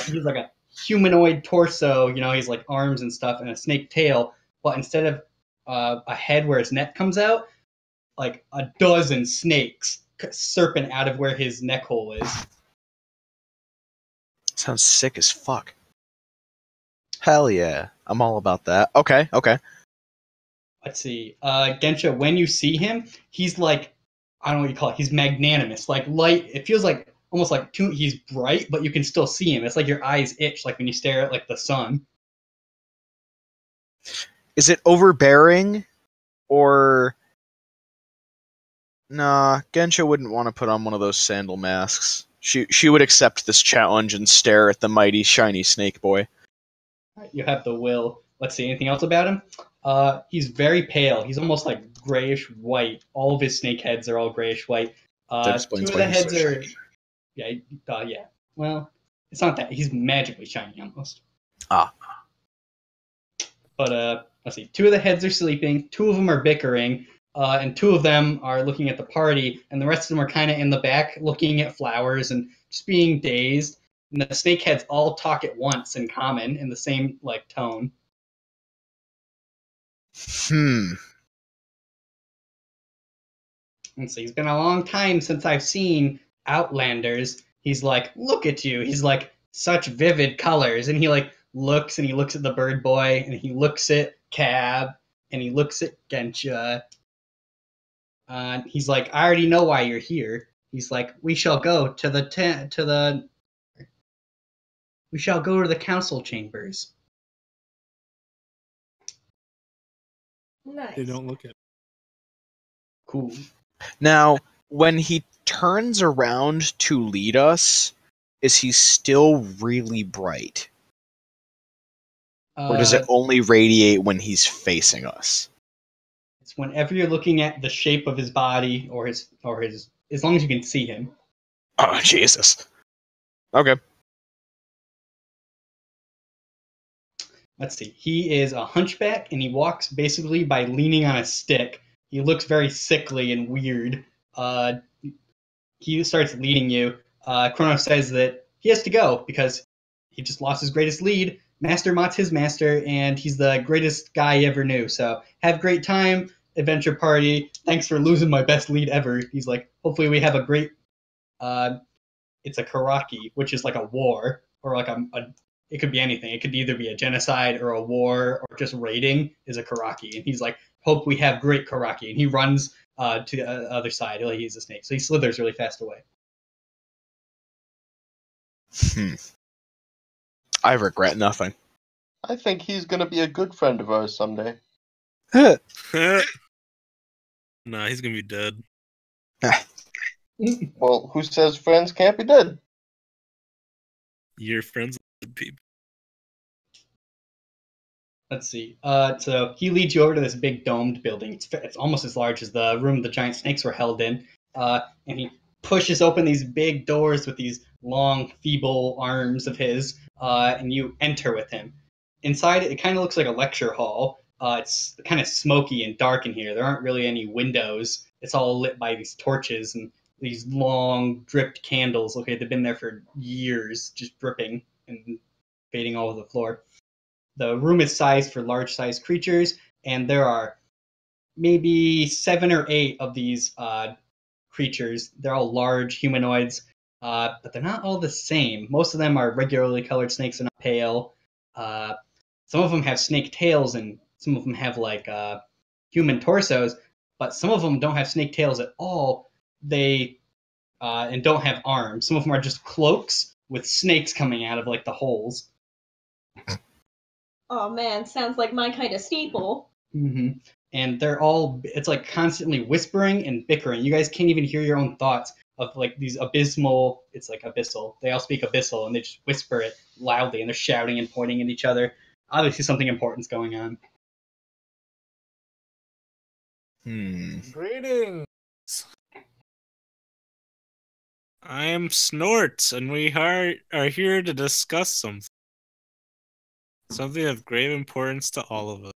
He's like a humanoid torso. You know, he's like arms and stuff, and a snake tail. But instead of a head where his neck comes out, like a dozen snakes serpent out of where his neck hole is. Sounds sick as fuck. Hell yeah. I'm all about that. Okay. Let's see. Gensha, when you see him, he's like, I don't know what you call it. He's magnanimous. Like light. It feels like almost like he's bright, but you can still see him. It's like your eyes itch, like when you stare at like the sun. Is it overbearing? Or... Nah, Gensha wouldn't want to put on one of those sandal masks. She would accept this challenge and stare at the mighty shiny snake boy. You have the will. Let's see, anything else about him? He's very pale. He's almost like grayish white. All of his snake heads are all grayish white. That explains Two of why the he's heads so are... shiny. Yeah. Well, it's not that. He's magically shiny almost. Ah. But, let's see. Two of the heads are sleeping. Two of them are bickering. And two of them are looking at the party, and the rest of them are kind of in the back looking at flowers and just being dazed. And the snakeheads all talk at once in common in the same like tone. Let's see, it's been a long time since I've seen Outlanders. He's like, look at you. He's like, such vivid colors. And he like looks and he looks at the bird boy and he looks at Cab and he looks at Gensha. He's like, I already know why you're here. He's like, we shall go to the council chambers. Nice. They don't look at. Cool. Now, when he turns around to lead us, is he still really bright? Or does it only radiate when he's facing us? It's whenever you're looking at the shape of his body or his as long as you can see him. Oh, Jesus. Okay. Let's see. He is a hunchback and he walks basically by leaning on a stick. He looks very sickly and weird. He starts leading you. Kronos says that he has to go because he just lost his greatest lead. Master Mott's his master, and he's the greatest guy he ever knew. So have a great time, adventure party. Thanks for losing my best lead ever. He's like, hopefully we have a great... it's a karaki, which is like a war, or like it could be anything. It could either be a genocide or a war or just raiding is a karaki. And he's like, hope we have great karaki. And he runs to the other side like he's a snake. So he slithers really fast away. I regret nothing. I think he's gonna be a good friend of ours someday. Nah, he's gonna be dead. Well, who says friends can't be dead? You're friends with people. Let's see. So he leads you over to this big domed building. It's almost as large as the room the giant snakes were held in. And he pushes open these big doors with these long, feeble arms of his, and you enter with him. Inside, it kind of looks like a lecture hall. It's kind of smoky and dark in here. There aren't really any windows. It's all lit by these torches and these long, dripped candles. Okay, they've been there for years, just dripping and fading all over the floor. The room is sized for large-sized creatures, and there are maybe 7 or 8 of these creatures. They're all large humanoids, but they're not all the same. Most of them are regularly colored snakes. They're not pale. Some of them have snake tails, and some of them have like human torsos, but some of them don't have snake tails at all. They and don't have arms. Some of them are just cloaks with snakes coming out of like the holes. Oh man, sounds like my kind of steeple. Mm-hmm. And they're all, it's like constantly whispering and bickering. You guys can't even hear your own thoughts of like these abysmal, it's like abyssal. They all speak abyssal and they just whisper it loudly and they're shouting and pointing at each other. Obviously something important's going on. Greetings. I am Snort, and we are here to discuss something of grave importance to all of us.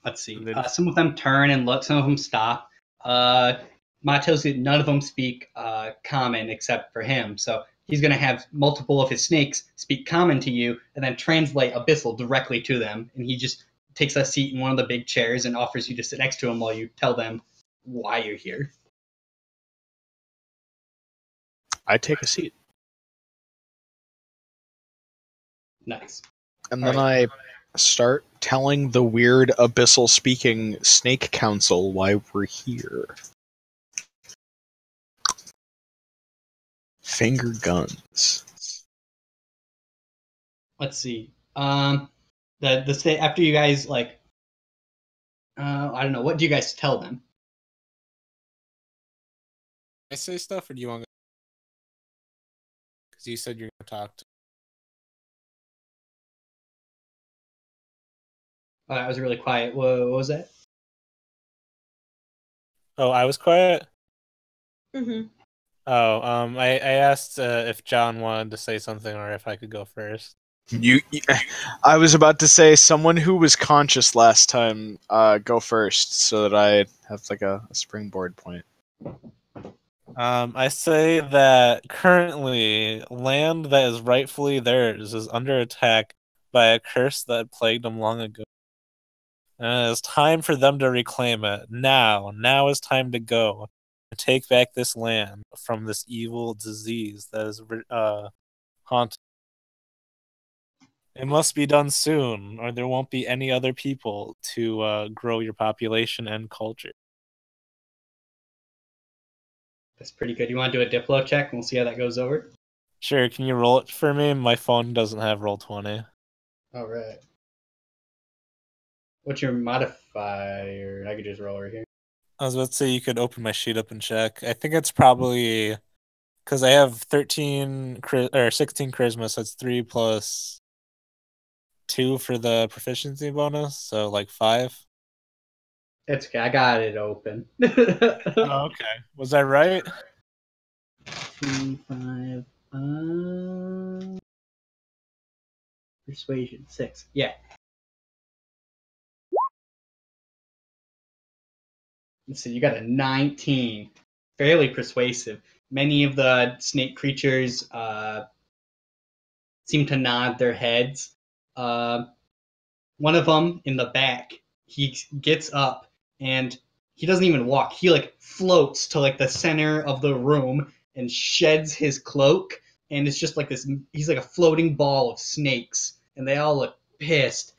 Let's see. Some of them turn and look. Some of them stop. Ma tells you none of them speak common except for him. So he's going to have multiple of his snakes speak common to you and then translate abyssal directly to them. And he just takes a seat in one of the big chairs and offers you to sit next to him while you tell them why you're here. I take a seat. Nice. And then I start telling the weird abyssal speaking snake council why we're here. Finger guns. Let's see. The state after you guys like, I don't know. What do you guys tell them? I say stuff, or do you want? Because you said you're gonna talk to. Oh, that was really quiet. What was that? Oh, I was quiet. Mm-hmm. Oh, I asked if John wanted to say something or if I could go first. I was about to say someone who was conscious last time go first so that I have like a springboard point. I say that currently land that is rightfully theirs is under attack by a curse that plagued them long ago. And it is time for them to reclaim it. Now is time to go and take back this land from this evil disease that is haunting. It must be done soon, or there won't be any other people to grow your population and culture. That's pretty good. You want to do a Diplo check, and we'll see how that goes over? Sure, can you roll it for me? My phone doesn't have Roll20. All right. What's your modifier? I could just roll over here. I was about to say you could open my sheet up and check. I think it's probably because I have 16 charisma, so it's 3 plus 2 for the proficiency bonus, so like 5. It's okay. I got it open. Oh, okay. Was I right? 3, 5. Persuasion 6. Yeah. Let's see. You got a 19. Fairly persuasive. Many of the snake creatures seem to nod their heads. One of them in the back, he gets up and he doesn't even walk. He like floats to like the center of the room and sheds his cloak, and it's just like this. He's like a floating ball of snakes, and they all look pissed.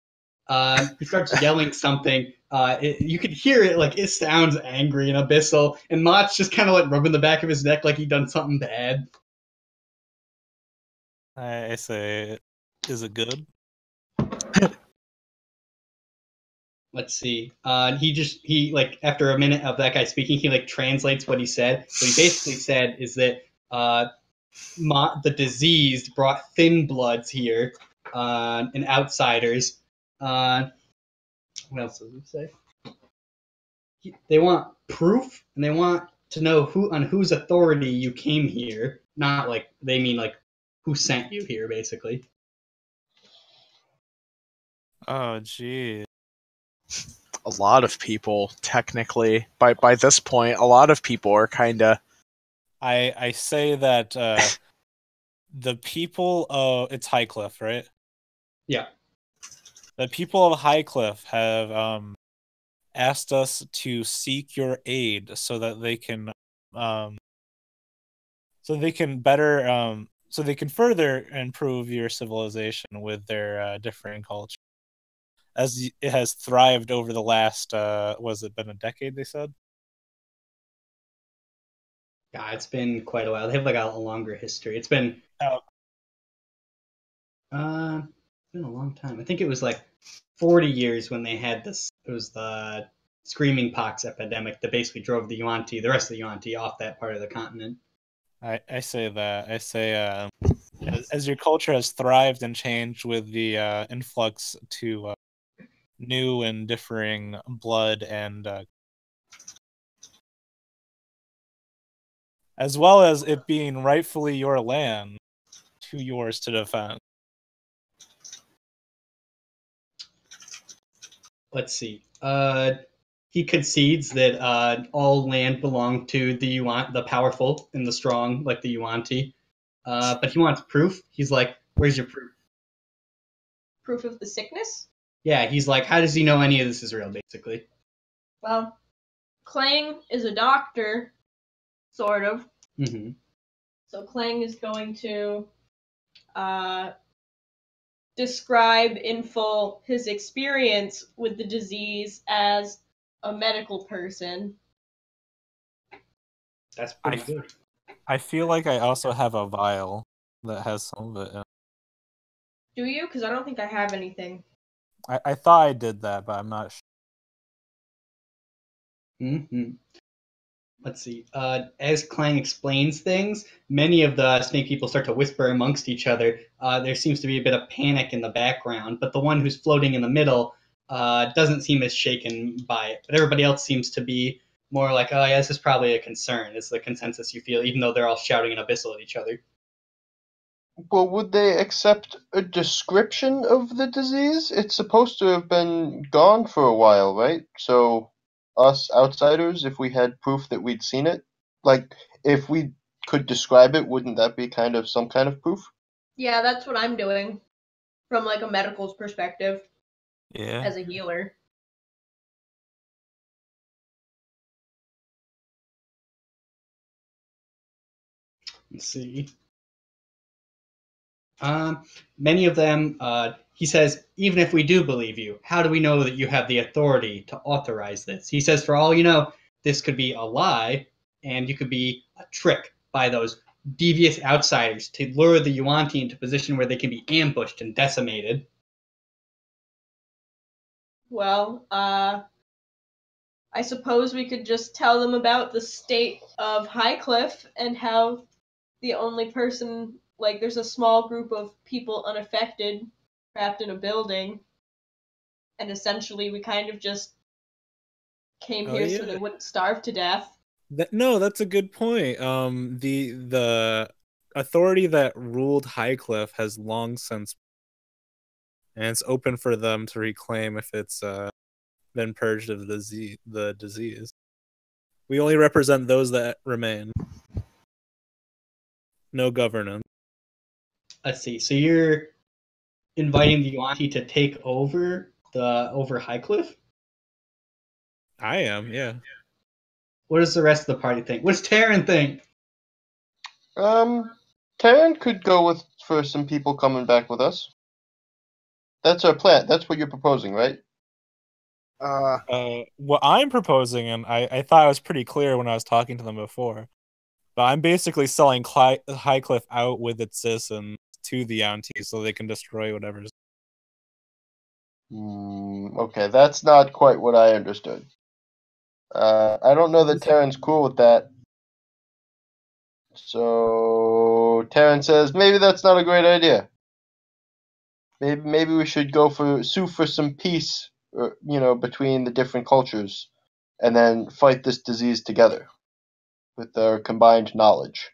He starts yelling something. You could hear it, like it sounds angry and abyssal, and Mott's just kind of like rubbing the back of his neck like he'd done something bad. I say, is it good? Let's see. He like after a minute of that guy speaking, he like translates what he said. What he basically said is that the diseased brought thin bloods here and outsiders. What else does he say? They want proof, and they want to know on whose authority you came here. Not like they mean like who sent you here, basically. Oh, gee. A lot of people, technically, by this point, a lot of people are kind of. I say that the people of it's Highcliff, right? Yeah. The people of Highcliff have asked us to seek your aid so that they can further improve your civilization with their differing culture, as it has thrived over the last was it been a decade, they said? Yeah, it's been quite a while. They have like a longer history. It's been it's been a long time. I think it was like 40 years when they had this. It was the screaming pox epidemic that basically drove the rest of the Yuan-Ti off that part of the continent. I say that. I say as your culture has thrived and changed with the influx to new and differing blood and as well as it being rightfully your land, to yours to defend. Let's see. He concedes that all land belonged to the powerful and the strong, like the Yuan-Ti. But he wants proof. He's like, "Where's your proof?" Proof of the sickness? Yeah, he's like, "How does he know any of this is real?" Basically. Well, Clang is a doctor, sort of. Mm-hmm. So Clang is going to describe in full his experience with the disease as a medical person. That's pretty good. I feel like I also have a vial that has some of it in. Do you? Because I don't think I have anything. I thought I did that, but I'm not sure. Mm-hmm. Let's see. As Clang explains things, many of the snake people start to whisper amongst each other. There seems to be a bit of panic in the background, but the one who's floating in the middle doesn't seem as shaken by it. But everybody else seems to be more like, "Oh, yeah, this is probably a concern." It's the consensus you feel, even though they're all shouting in abyssal at each other. Well, would they accept a description of the disease? It's supposed to have been gone for a while, right? So, us outsiders, if we had proof that we'd seen it, like, if we could describe it, wouldn't that be kind of some kind of proof? Yeah, that's what I'm doing from like a medical's perspective Yeah. as a healer. Let's see. Many of them, he says, "Even if we do believe you, how do we know that you have the authority to authorize this?" He says, "For all you know, this could be a lie, and you could be a trick by those devious outsiders to lure the Yuan-Ti into a position where they can be ambushed and decimated." Well, I suppose we could just tell them about the state of Highcliffe and how the only person, like, there's a small group of people unaffected trapped in a building, and essentially we kind of just came Oh, here so yeah. they wouldn't starve to death. No, that's a good point. The authority that ruled Highcliffe has long since, and it's open for them to reclaim if it's been purged of the disease. We only represent those that remain. No governance. Let's see. So you're inviting the Yuan-Ti to take over Highcliffe? I am, yeah. What does the rest of the party think? What does Taryn think? Taryn could go for some people coming back with us. That's our plan. That's what you're proposing, right? What I'm proposing, and I thought I was pretty clear when I was talking to them before, but I'm basically selling Highcliffe out with its citizens to the Younties so they can destroy whatever's. Okay, that's not quite what I understood. I don't know that Taryn's cool with that. So Taryn says maybe that's not a great idea. Maybe we should sue for some peace, between the different cultures, and then fight this disease together with our combined knowledge.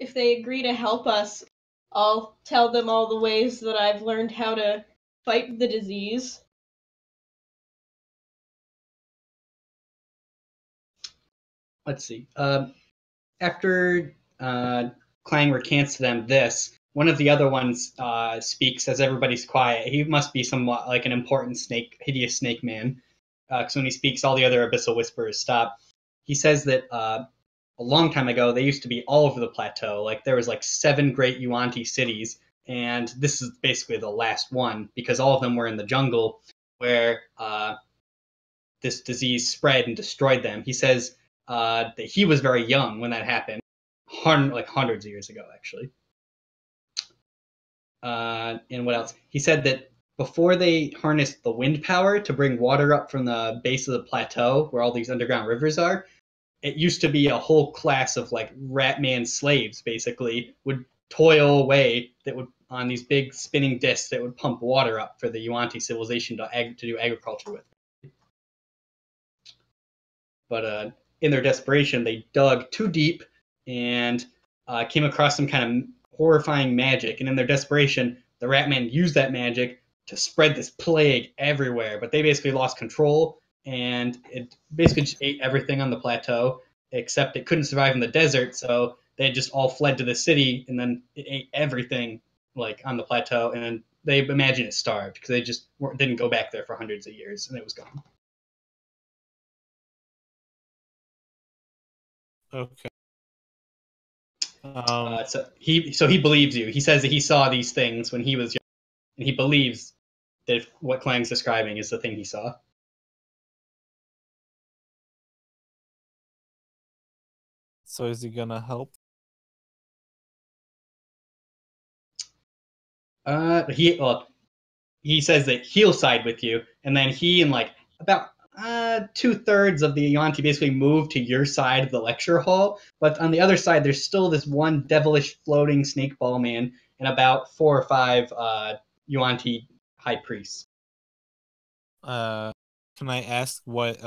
If they agree to help us, I'll tell them all the ways that I've learned how to fight the disease. Let's see. After Clang recants to them this, one of the other ones speaks as everybody's quiet. He must be somewhat like an important hideous snake man. Because when he speaks, all the other abyssal whisperers stop. He says that a long time ago, they used to be all over the plateau. Like there was like 7 great Yuan-Ti cities, and this is basically the last one because all of them were in the jungle where this disease spread and destroyed them. He says that he was very young when that happened, like hundreds of years ago, actually. And what else? He said that before they harnessed the wind power to bring water up from the base of the plateau where all these underground rivers are, it used to be a whole class of like rat man slaves, basically, would toil away that would on these big spinning discs that would pump water up for the Yuan-Ti civilization to do agriculture with. But in their desperation, they dug too deep and came across some kind of horrifying magic. And in their desperation, the Ratman used that magic to spread this plague everywhere. But they basically lost control, and it basically just ate everything on the plateau, except it couldn't survive in the desert, so they just all fled to the city, and then it ate everything like on the plateau, and then they imagine it starved because they just didn't go back there for hundreds of years, and it was gone. Okay. So he believes you. He says that he saw these things when he was young, and he believes that what Klang's describing is the thing he saw. So is he gonna help? He says that he'll side with you, and then he and like about 2/3 of the Yuan-Ti basically move to your side of the lecture hall. But on the other side, there's still this one devilish floating snake ball man and about 4 or 5 Yuan-Ti high priests. Can I ask what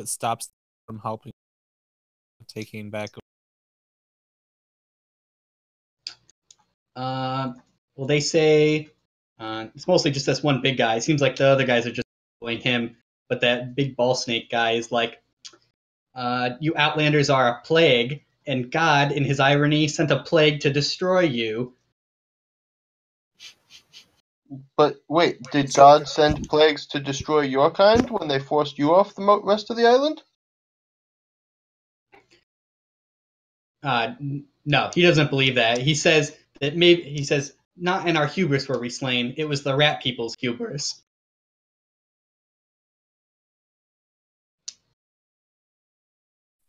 stops them from helping, taking back? Well, they say it's mostly just this one big guy. It seems like the other guys are just following him, but that big ball snake guy is like, you Outlanders are a plague, and God, in his irony, sent a plague to destroy you. But wait, did God send plagues to destroy your kind when they forced you off the rest of the island? No, he doesn't believe that. He says that maybe not in our hubris were we slain. It was the rat people's hubris.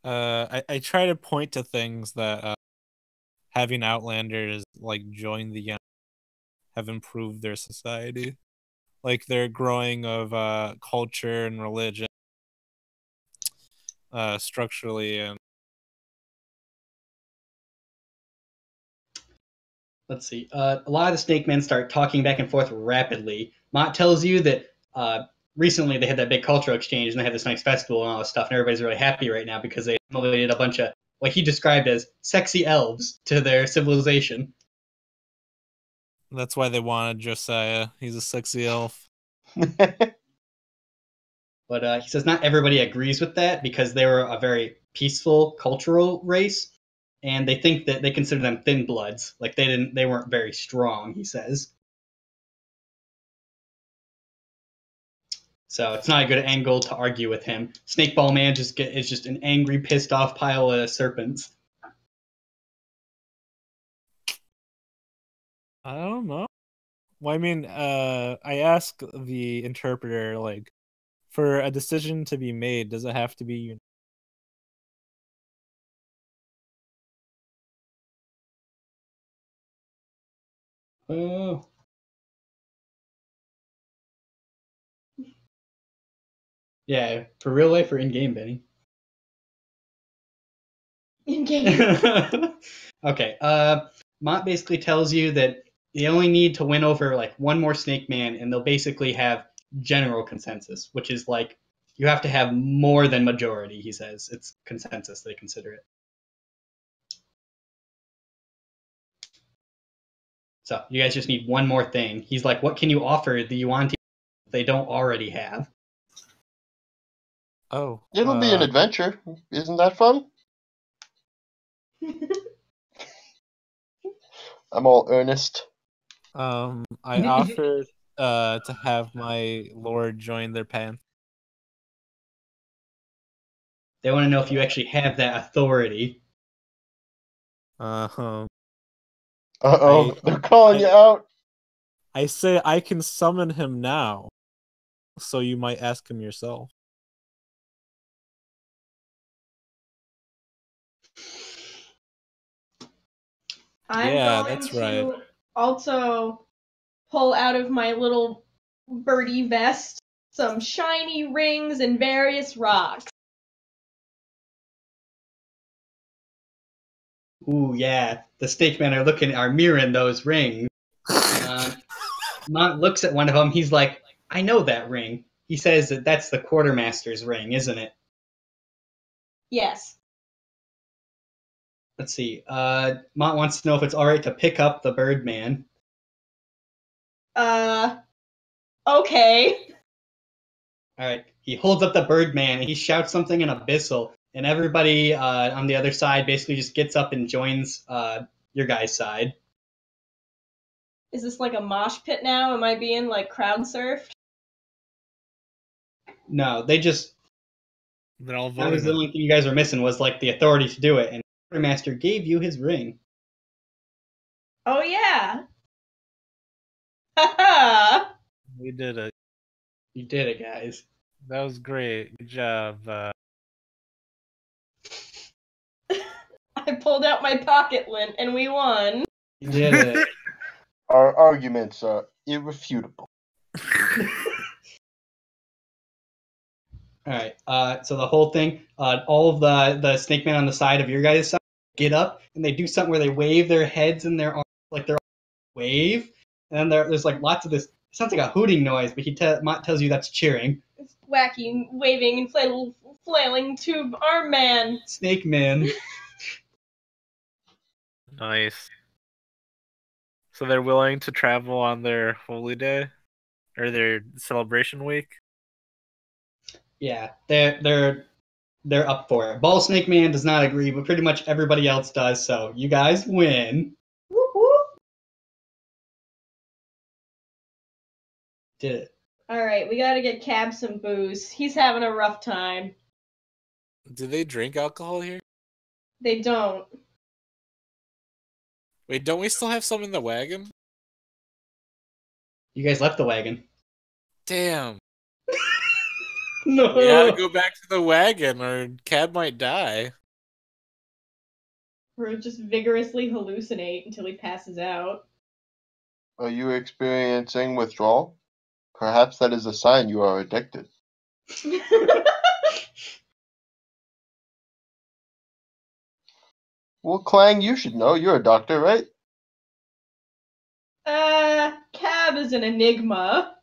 I try to point to things that having Outlanders like join the have improved their society, like their growing of culture and religion, structurally and. Let's see. A lot of the snake men start talking back and forth rapidly. Mott tells you that recently they had that big cultural exchange and they had this nice festival and all this stuff, and everybody's really happy right now because they assimilated a bunch of what he described as sexy elves to their civilization. That's why they wanted Josiah. He's a sexy elf. But he says not everybody agrees with that because they were a very peaceful cultural race, and they think that they consider them thin bloods. Like they weren't very strong, he says. So it's not a good angle to argue with him. Snakeball Man is just an angry, pissed off pile of serpents. I don't know. Well, I mean, I ask the interpreter, like, for a decision to be made, does it have to be? Oh. Yeah, for real life or in game, Benny? In game. Okay. Mott basically tells you that you only need to win over like one more snake man, and they'll basically have general consensus, which is like you have to have more than majority. He says it's consensus. They consider it. So you guys just need one more thing. He's like, what can you offer the Yuan-Ti they don't already have? Oh, It'll be an adventure. Isn't that fun? I'm all earnest. I offered to have my lord join their pan. They want to know if you actually have that authority. Uh-huh. Uh-oh, they're calling you out. I say I can summon him now, so you might ask him yourself. I'm Yeah, going that's to right. also pull out of my little birdie vest some shiny rings and various rocks. Ooh, yeah. The snake men are mirroring those rings. Mont looks at one of them. He's like, I know that ring. He says that that's the quartermaster's ring, isn't it? Yes. Let's see. Mont wants to know if it's all right to pick up the Birdman. Okay. All right. He holds up the Birdman and he shouts something in Abyssal, and everybody on the other side basically just gets up and joins your guys' side. Is this like a mosh pit now? Am I being like crowd surfed? No, they just. They're all That was voting. the only thing you guys were missing was like the authority to do it, and the Quartermaster gave you his ring. Oh yeah. Haha. We did it. You did it, guys. That was great. Good job. I pulled out my pocket lint and we won. You did it. Our arguments are irrefutable. All right. So the whole thing, all of the snake men on the side of your guys' side get up and they do something where they wave their heads and their arms like they're wave, and then there's like lots of this. It sounds like a hooting noise, but Mott tells you that's cheering. It's wacky, waving, and flailing tube arm man. Snake man. Nice. So they're willing to travel on their holy day or their celebration week. Yeah, they're up for it. Ball Snake Man does not agree, but pretty much everybody else does. So you guys win. Whoop whoop. Did it. Alright, we gotta get Cab some booze. He's having a rough time. Do they drink alcohol here? They don't. Wait, don't we still have some in the wagon? You guys left the wagon. Damn. No. We gotta go back to the wagon or Cab might die. Or just vigorously hallucinate until he passes out. Are you experiencing withdrawal? Perhaps that is a sign you are addicted. Well, Clang, you should know. You're a doctor, right? Cab is an enigma.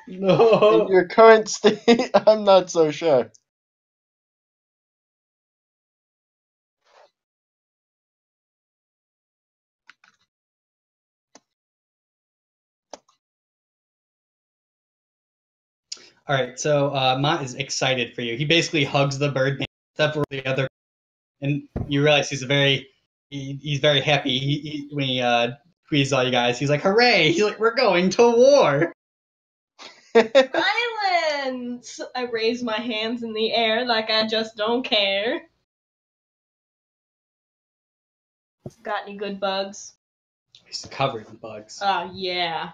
No. In your current state, I'm not so sure. All right, so Mott is excited for you. He basically hugs the Birdman, except for the other, and you realize he's very happy. When he squeezes all you guys, he's like, "Hooray!" He's like, "We're going to war." Silence! I raise my hands in the air like I just don't care. Got any good bugs? He's covered in bugs. Oh, yeah.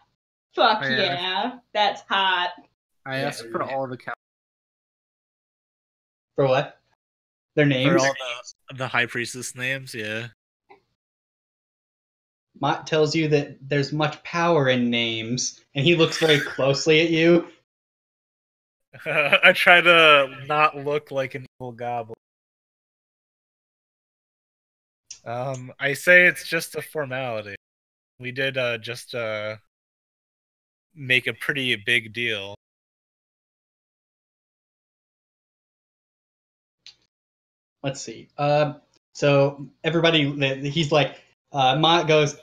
Fuck Oh, yeah. yeah. That's hot. I Yeah, asked for yeah. all the For what? Their names? for all the high priestess names, yeah. Mott tells you that there's much power in names, and he looks very closely at you. I try to not look like an evil goblin. I say it's just a formality. We did just make a pretty big deal. Let's see. So everybody, he's like, Mott goes,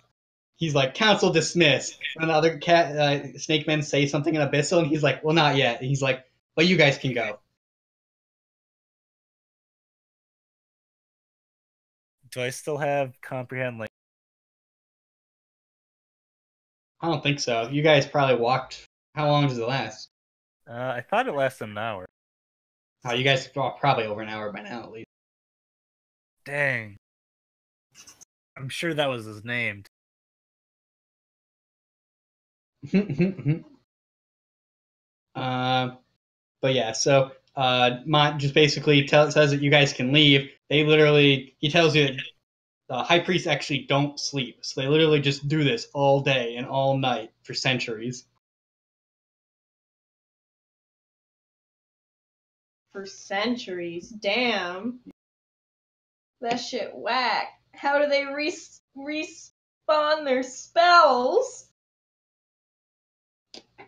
he's like, council dismissed. And the other snake men say something in Abyssal, and he's like, well, not yet. And he's like, but you guys can go. Do I still have comprehend language? I don't think so. You guys probably walked. How long does it last? I thought it lasted an hour. Oh, you guys are probably over an hour by now, at least. Dang. I'm sure that was his name. But yeah, so Mott just basically says that you guys can leave. He tells you that the high priests actually don't sleep, so they literally just do this all day and all night for centuries. for centuries. Damn. That shit whack. How do they respawn their spells?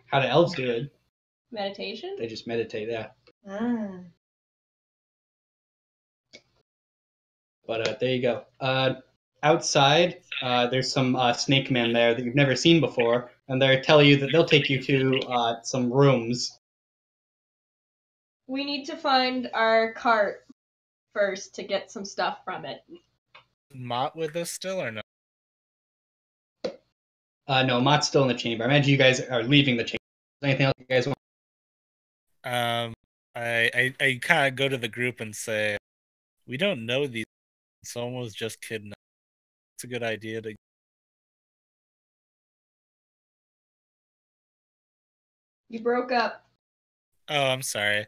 How do elves do it? Meditation? They just meditate, yeah. Ah. But there you go. Outside, there's some snake men there that you've never seen before, and they tell you that they'll take you to some rooms. We need to find our cart first to get some stuff from it. Mott with us still or no? No, Mott's still in the chamber. I imagine you guys are leaving the chamber. Is there anything else you guys want? I kind of go to the group and say, we don't know these. Someone was just kidnapped. It's a good idea to. You broke up. Oh, I'm sorry.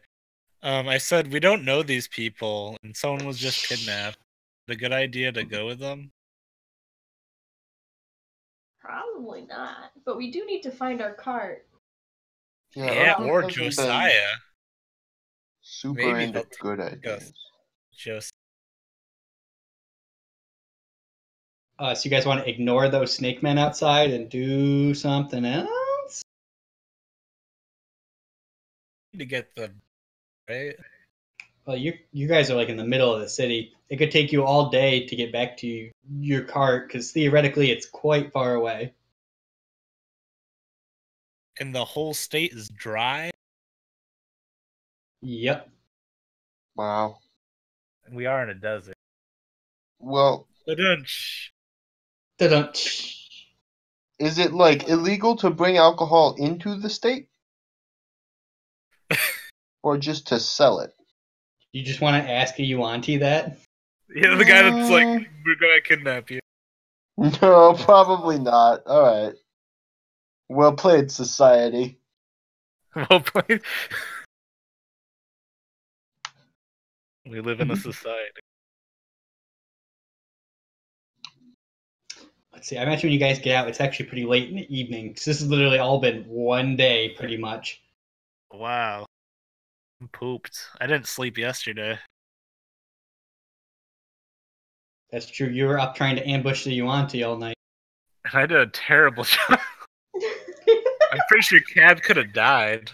I said we don't know these people, and someone was just kidnapped. A good idea to go with them. Probably not. But we do need to find our cart. Yeah, Arthur or hasn't been Josiah. Super Maybe into they'll good take us. ideas. Just So you guys want to ignore those snake men outside and do something else? to get them right. Well, you guys are like in the middle of the city. It could take you all day to get back to your cart, because theoretically it's quite far away. And the whole state is dry. Yep. Wow. We are in a desert. Well, Ba-dunch. Dun-dun. is it like illegal to bring alcohol into the state? Or just to sell it? You just want to ask a Yuanti that? Yeah, the guy that's like, we're gonna kidnap you. No, probably not. Alright. Well played, society. Well played. We live in a society. Let's see. I imagine when you guys get out, it's actually pretty late in the evening, because this has literally all been one day, pretty much. Wow. I'm pooped. I didn't sleep yesterday. That's true. You were up trying to ambush the Yuanti all night. I did a terrible job. I'm pretty sure Cab could have died.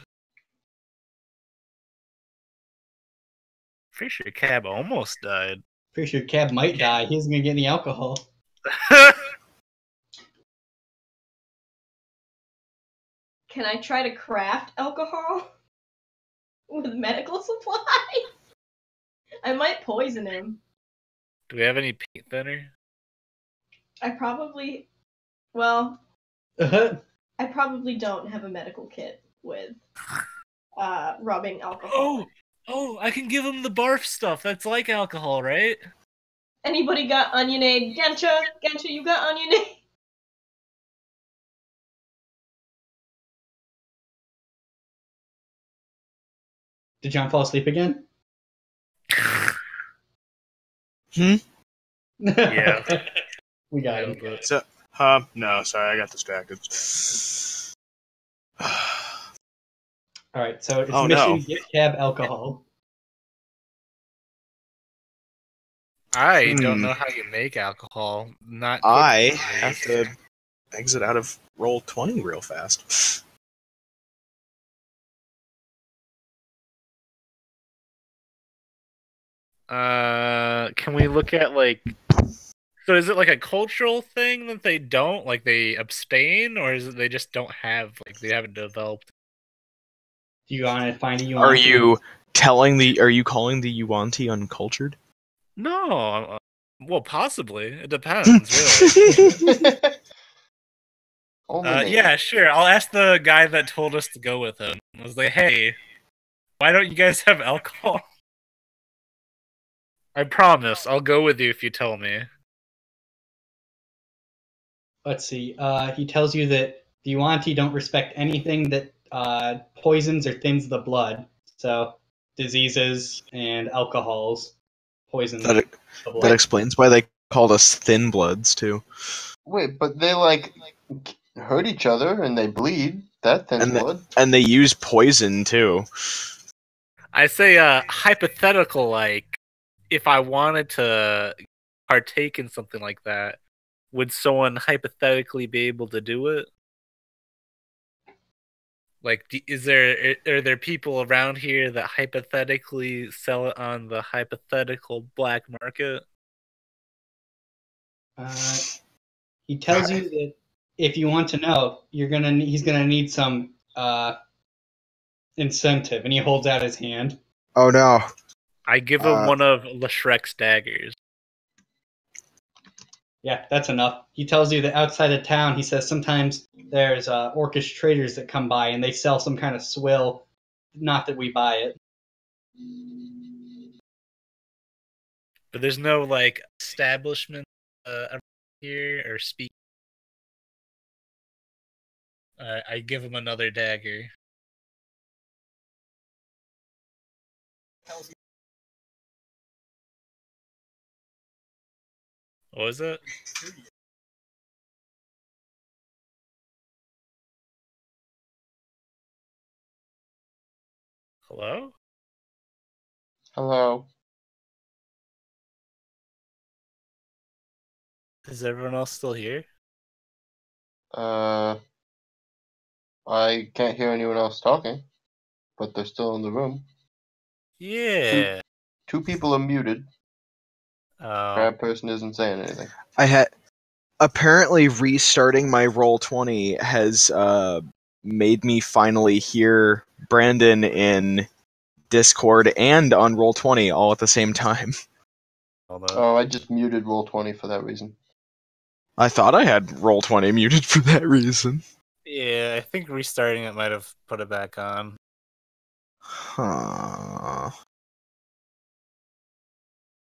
Pretty sure Cab almost died. Pretty sure Cab might die. He isn't gonna get any alcohol. Can I try to craft alcohol with medical supplies? I might poison him. Do we have any paint thinner? I probably, well, Uh-huh. I probably don't have a medical kit with rubbing alcohol. Oh, I can give him the barf stuff. That's like alcohol, right? Anybody got Onionade? Gensha, you got Onionade? Did John fall asleep again? Yeah. We got him. No, sorry, I got distracted. Alright, so it's Oh, mission no. get Cab alcohol. I don't know how you make alcohol. Not I quickly, at have least. to exit out of roll 20 real fast. Can we look at like? So is it like a cultural thing that they don't like? They abstain, or is it they just don't have like they haven't developed? Do you want to find a Yuanti? Are you calling the Yuanti uncultured? No. Well, possibly. It depends, really. Only Yeah, sure. I'll ask the guy that told us to go with him. I was like, hey, why don't you guys have alcohol? I promise, I'll go with you if you tell me. Let's see. He tells you that the Yuanti don't respect anything that poisons or thins the blood. So, diseases and alcohols poison the blood. That explains why they called us thin bloods too. Wait, but they like hurt each other and they bleed. That thins blood. And they use poison too. I say hypothetical, like, if I wanted to partake in something like that, would someone hypothetically be able to do it? Like, are there people around here that hypothetically sell it on the hypothetical black market? He tells you that if you want to know, he's gonna need some incentive, and he holds out his hand. Oh no. I give him one of Lashrek's daggers. Yeah, that's enough. He tells you that outside of town, he says sometimes there's orcish traders that come by and they sell some kind of swill. Not that we buy it. But there's no, like, establishment around here or speak. I give him another dagger. What was it? Hello? Hello. Is everyone else still here? I can't hear anyone else talking, but they're still in the room. Yeah. Two people are muted. Oh. Crab person isn't saying anything. Apparently restarting my Roll20 has made me finally hear Brandon in Discord and on Roll20 all at the same time. Oh, I just muted Roll20 for that reason. I thought I had Roll20 muted for that reason. Yeah, I think restarting it might have put it back on. Huh.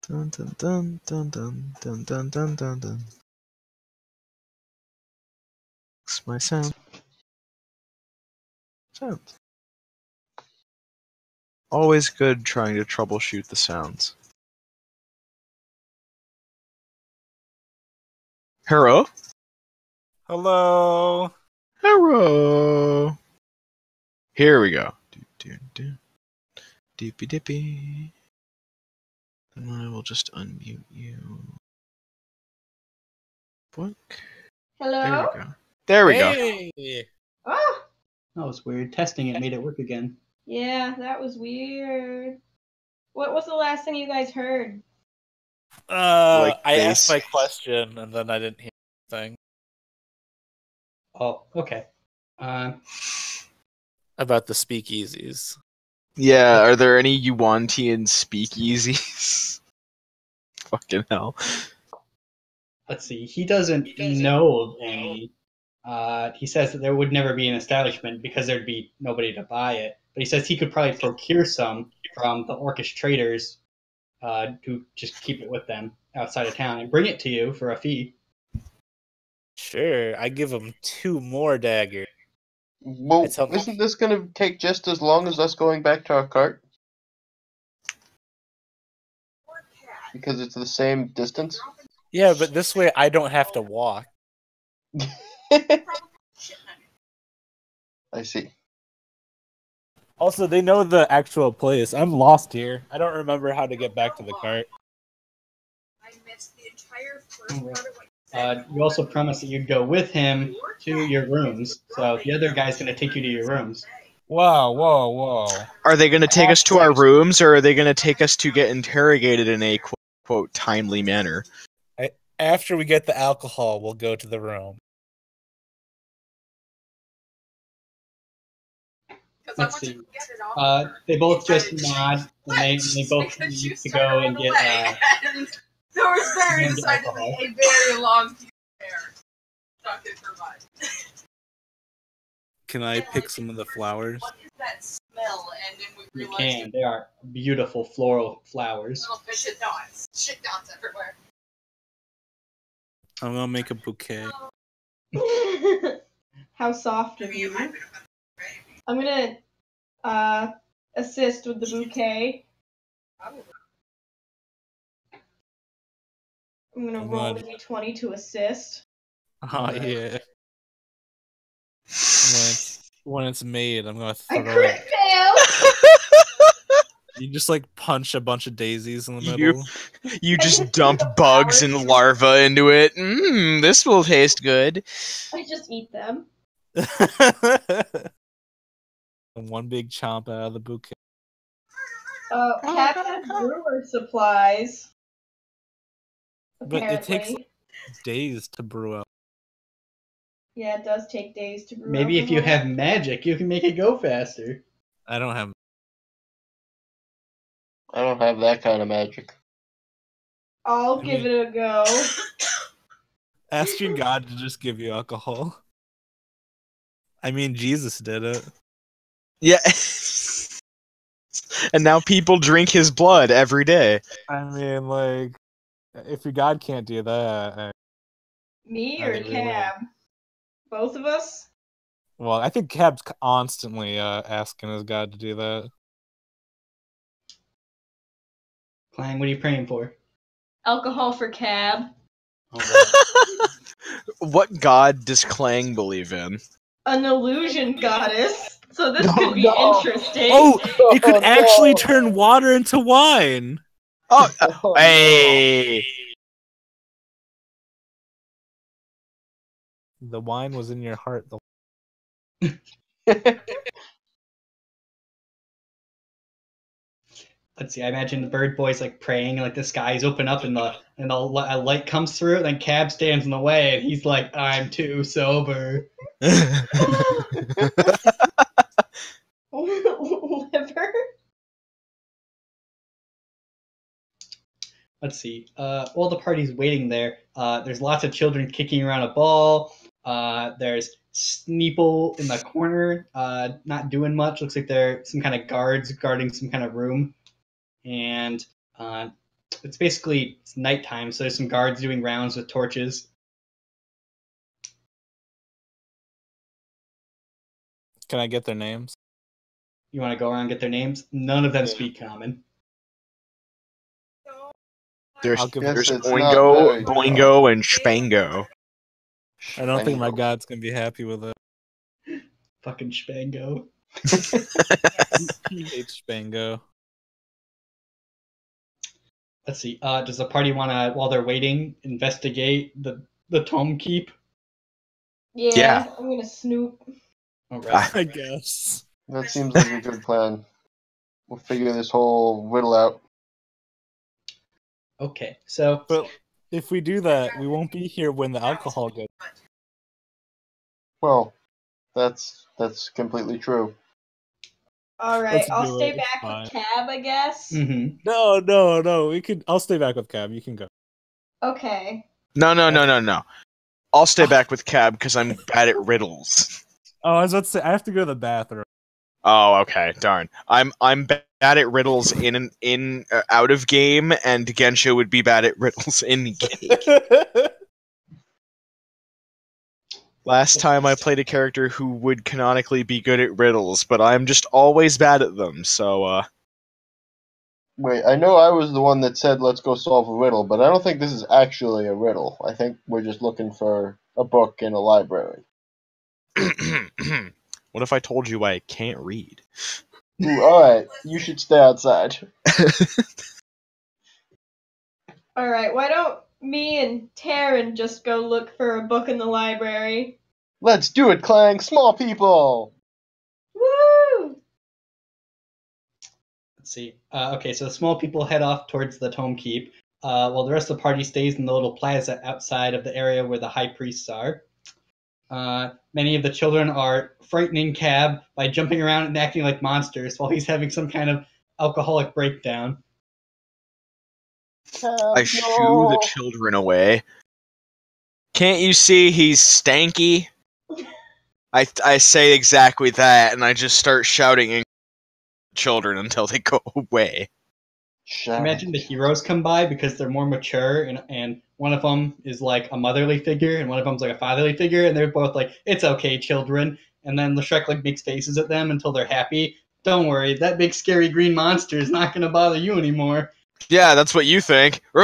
Dun dun dun dun dun dun dun dun dun dun. It's my sound. Sounds. Always good trying to troubleshoot the sounds. Hello? Hello. Hello. Here we go. Dippy dippy. And I will just unmute you. Boink. Hello? There we go. There we go. Hey. Ah! That was weird. Testing it made it work again. Yeah, that was weird. What was the last thing you guys heard? Like I bass. asked my question and then I didn't hear anything Oh, okay. about the speakeasies. Yeah, are there any Yuan-Tian speakeasies? Fucking hell. Let's see. He doesn't know of any. He says that there would never be an establishment because there'd be nobody to buy it. But he says he could probably procure some from the orcish traders to just keep it with them outside of town and bring it to you for a fee. Sure, I give him 2 more daggers. Well, It's helpful. isn't this going to take just as long as us going back to our cart? Because it's the same distance? Yeah, but this way I don't have to walk. I see. Also, they know the actual place. I'm lost here. I don't remember how to get back to the cart. I missed the entire first part of what you said. You also promised that you'd go with him to your rooms. So the other guy's going to take you to your rooms. Whoa. Are they going to take us to our rooms, or are they going to take us to get interrogated in a quote timely manner? After we get the alcohol, we'll go to the room. Let's see. They both just nod, and they both need to go and get. There was very and decidedly alcohol. a very long piece of hair stuck in her butt. Can I pick some of the flowers? What is that smell? And then we You realized can. They are beautiful floral flowers. little fish and dots. Shit dots everywhere. I'm gonna make a bouquet. How soft of Maybe you. it might be a baby. I'm gonna assist with the bouquet. Probably. I'm gonna Come roll on. a d20 to assist. Oh yeah. When it's made, I'm gonna I throw crit it. fail! You just like punch a bunch of daisies in the You- middle. You I just just dump eat the bugs flowers. and larvae into it. This will taste good. I just eat them. And one big chomp out of the bouquet. Cap has brewer supplies. But it takes Apparently. days to brew up. Yeah, it does take days to brew Maybe if you alcohol. have magic, you can make it go faster. I don't have. I don't have that kind of magic. I'll I give mean- it a go. Asking God to just give you alcohol. I mean, Jesus did it. Yeah. And now people drink his blood every day. I mean, like, if your God can't do that, Me Are or they really? Cab? Both of us? well, I think Cab's constantly asking his God to do that. Clang, what are you praying for? Alcohol for Cab. Alright. What god does Clang believe in? An illusion goddess. So this No, could be no. interesting. Oh, it could Oh, actually no. turn water into wine. Oh, Oh, hey! The wine was in your heart. no. Let's see. I imagine the bird boy's like praying, and like the skies open up, and a light comes through. And then Cab stands in the way, and he's like, "I'm too sober." Liver? Let's see. While the party's waiting there, there's lots of children kicking around a ball. There's Sneeple in the corner, not doing much. Looks like they're some kind of guards guarding some kind of room. And it's nighttime, so there's some guards doing rounds with torches. Can I get their names? You want to go around and get their names? None of them Yeah. speak common. There's, I'll give Guess there's it's not Oingo, very Boingo, and Spango. I don't think my Spango. God's gonna be happy with it. Fucking Spango. He hates Spango. Let's see. Does the party want to, while they're waiting, investigate the Tome Keep? Yeah, I'm gonna snoop. All right. I guess. That seems like a good plan. We'll figure this whole riddle out. Okay. So But if we do that, we won't be here when the alcohol goes. Well, that's completely true. Alright, Let's I'll do stay it, back fine. with Cab, I guess. mhm. No. We could. I'll stay back with Cab. You can go. Okay. No. I'll stay back with Cab because I'm bad at riddles. Oh, I was about to say I have to go to the bathroom. Oh, okay, darn. I'm bad at riddles in out of game, and Gensha would be bad at riddles in game. Last time I played a character who would canonically be good at riddles, but I'm just always bad at them. So, Wait, I know I was the one that said let's go solve a riddle, but I don't think this is actually a riddle. I think we're just looking for a book in a library. what if I told you I can't read? Ooh, alright, you should stay outside. Alright, why don't me and Taryn just go look for a book in the library? Let's do it, Clang! Small people! Woo! Let's see. Okay, so the small people head off towards the Tome Keep, while the rest of the party stays in the little plaza outside of the area where the high priests are. Many of the children are frightening Cab by jumping around and acting like monsters while he's having some kind of alcoholic breakdown. I shoo the children away. Can't you see he's stanky? I say exactly that, and I just start shouting at children until they go away. I imagine the heroes come by because they're more mature, and one of them is like a motherly figure, and one of them's like a fatherly figure, and they're both like, "It's okay, children." And then Shrek like makes faces at them until they're happy. Don't worry, that big scary green monster is not gonna bother you anymore. Yeah, that's what you think. Ree!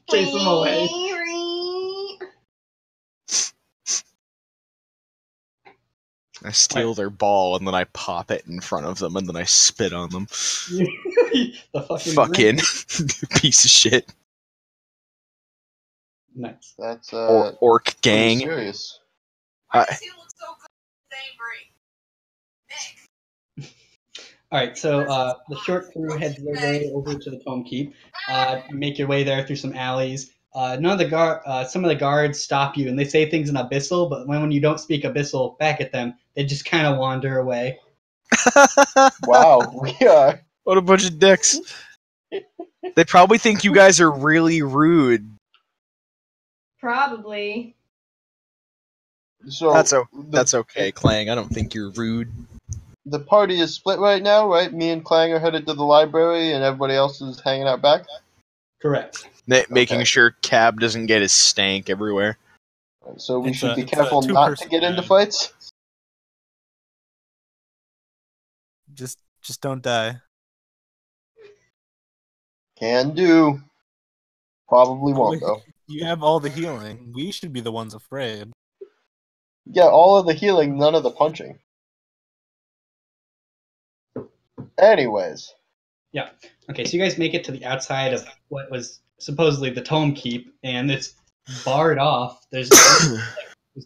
Chase them away. I steal their ball and then I pop it in front of them and then I spit on them. The Fucking piece of shit. Nice. That's Orc pretty gang. serious. Why does he look so good and angry? Nick. All right, so the short crew heads their way over to the Tome Keep. Make your way there through some alleys. Some of the guards stop you and they say things in Abyssal, but when you don't speak Abyssal back at them, they just kind of wander away. Wow, we are. What a bunch of dicks. They probably think you guys are really rude. Probably. So That's okay, Clang. I don't think you're rude. the party is split right now, right? Me and Clang are headed to the library, and everybody else is hanging out back. Correct. Making Okay. sure Cab doesn't get his stank everywhere. So we It's should a- be it's a careful not to two-person get into gang. fights. Just don't die. Can do. Probably won't though. You have all the healing. We should be the ones afraid. Yeah, all of the healing, none of the punching. Anyways, Okay, so you guys make it to the outside of what was supposedly the Tome Keep, and it's barred off. There's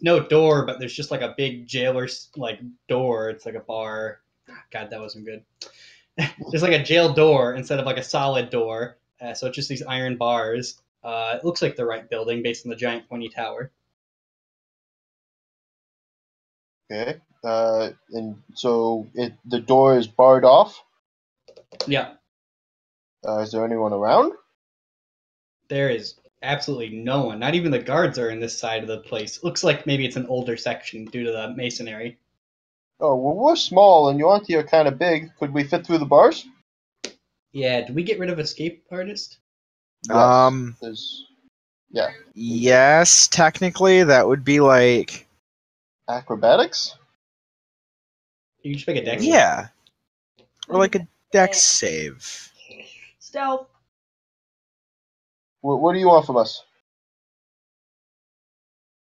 no door, but there's just like a big jailer's like door. It's like a bar. God, that wasn't good. There's like a jail door instead of like a solid door. So it's just these iron bars. It looks like the right building based on the giant pointy tower. okay. And so the door is barred off. Yeah, Is there anyone around? there is absolutely no one. Not even the guards are in this side of the place. Looks like maybe it's an older section due to the masonry. Oh, well, we're small and Yuanti are kind of big. Could we fit through the bars? Yeah, did we get rid of escape artist? Yes. There's, yeah. Yes, technically that would be like Acrobatics? You can just make a dex. yeah, or like a dex save. Stealth. What do you want from us?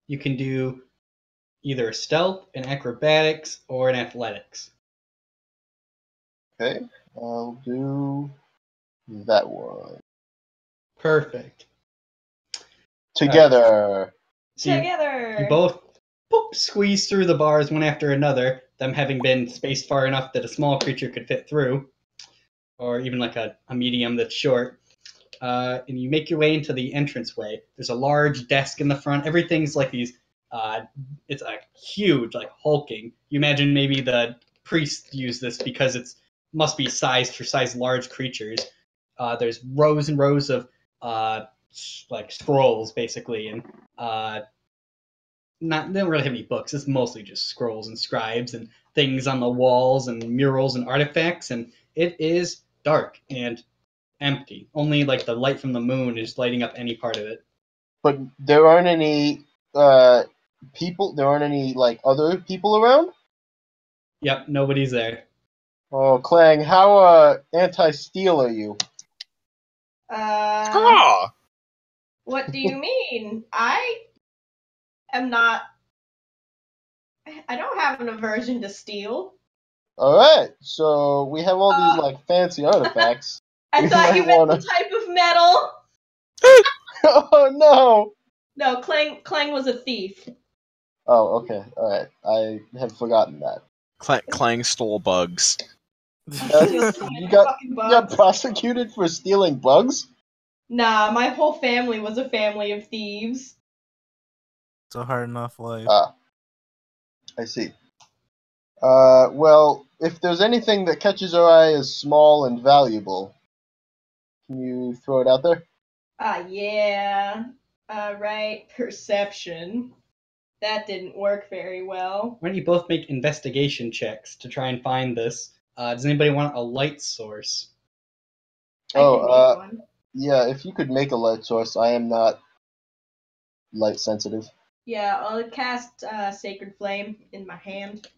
You can do either a stealth, an acrobatics, or an athletics. Okay. I'll do that one. Perfect. Together. So you Together. both squeeze through the bars one after another, them having been spaced far enough that a small creature could fit through, or even like a medium that's short. And you make your way into the entranceway. There's a large desk in the front. Everything's like these. It's a huge, like hulking. You imagine maybe the priests use this because it's must be sized for size large creatures. There's rows and rows of like scrolls basically, and they don't really have any books. It's mostly just scrolls and scribes and things on the walls and murals and artifacts. And it is dark and empty. Only like the light from the moon is lighting up any part of it. But there aren't any people. There aren't any like other people around. Yep, nobody's there. Oh, Clang, how anti-steal are you? Ah! What do you mean? I am not. I don't have an aversion to steel. All right, so we have all these like fancy artifacts. I You thought might you meant wanna- the type of metal. Oh no! No, Clang was a thief. Oh, okay, all right. I have forgotten that. Clang stole bugs. You got prosecuted for stealing bugs? Nah, my whole family was a family of thieves. It's a hard enough life. Ah, I see. Well, if there's anything that catches our eye as small and valuable, can you throw it out there? Yeah. Right. Perception. That didn't work very well. Why don't you both make investigation checks to try and find this? Does anybody want a light source? I can make one. Yeah, if you could make a light source, I am not light sensitive. Yeah, I'll cast Sacred Flame in my hand.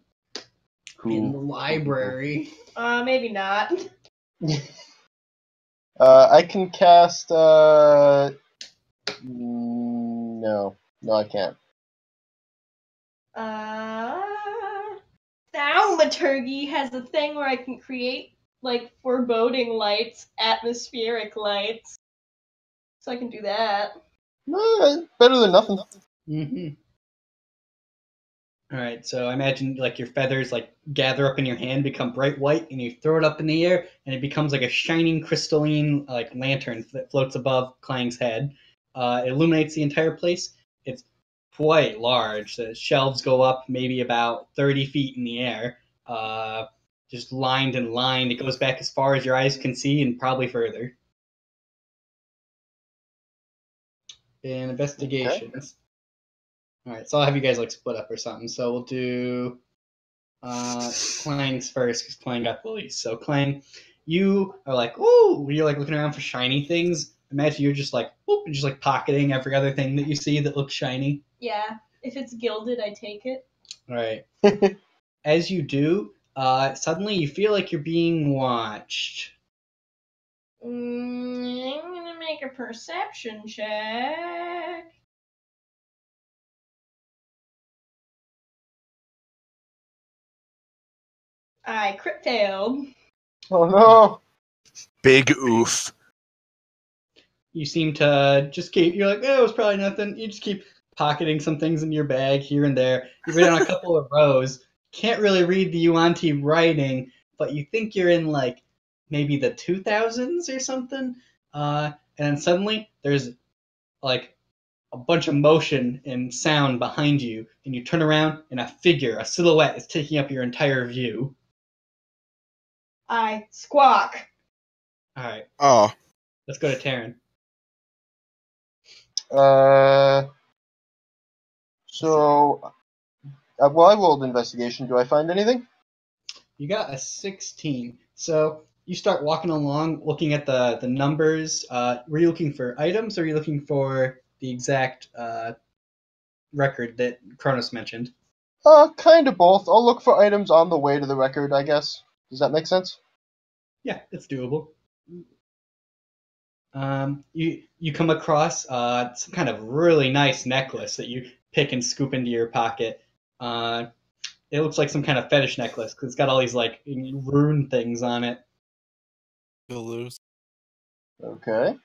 In the library. Maybe not. I can cast. No, I can't. thaumaturgy has a thing where I can create like foreboding lights, atmospheric lights. So I can do that. Better than nothing. Mm-hmm. All right, so I imagine like your feathers like gather up in your hand, become bright white, and you throw it up in the air, and it becomes like a shining crystalline like lantern that floats above Clang's head. It illuminates the entire place. It's quite large. The shelves go up maybe about 30 feet in the air, just lined and lined. It goes back as far as your eyes can see, and probably further. And investigations. All right, so I'll have you guys like split up or something. So we'll do Clang's first because Clang got the least. So Clang, you are like, ooh, you're like looking around for shiny things. Imagine you're just like, whoop, just like pocketing every other thing that you see that looks shiny. Yeah, if it's gilded, I take it. All right. As you do, suddenly you feel like you're being watched. I'm gonna make a perception check. I crit failed. Oh no! Big oof. You seem to just keep, you're like, it was probably nothing. You just keep pocketing some things in your bag here and there. You've written on a couple of rows. Can't really read the Yuan-Ti writing, but you think you're in like maybe the 2000s or something. And then suddenly there's like a bunch of motion and sound behind you, and you turn around and a figure, a silhouette, is taking up your entire view. I squawk. All right, Oh, let's go to Taryn. So, well, I rolled investigation. Do I find anything? You got a 16. So you start walking along, looking at the numbers. Were you looking for items, or were you looking for the exact record that Kronos mentioned? Kind of both. I'll look for items on the way to the record, I guess. Does that make sense? Yeah, it's doable. You come across some kind of really nice necklace that you pick and scoop into your pocket. It looks like some kind of fetish necklace because it's got all these like rune things on it. You'll lose. Okay.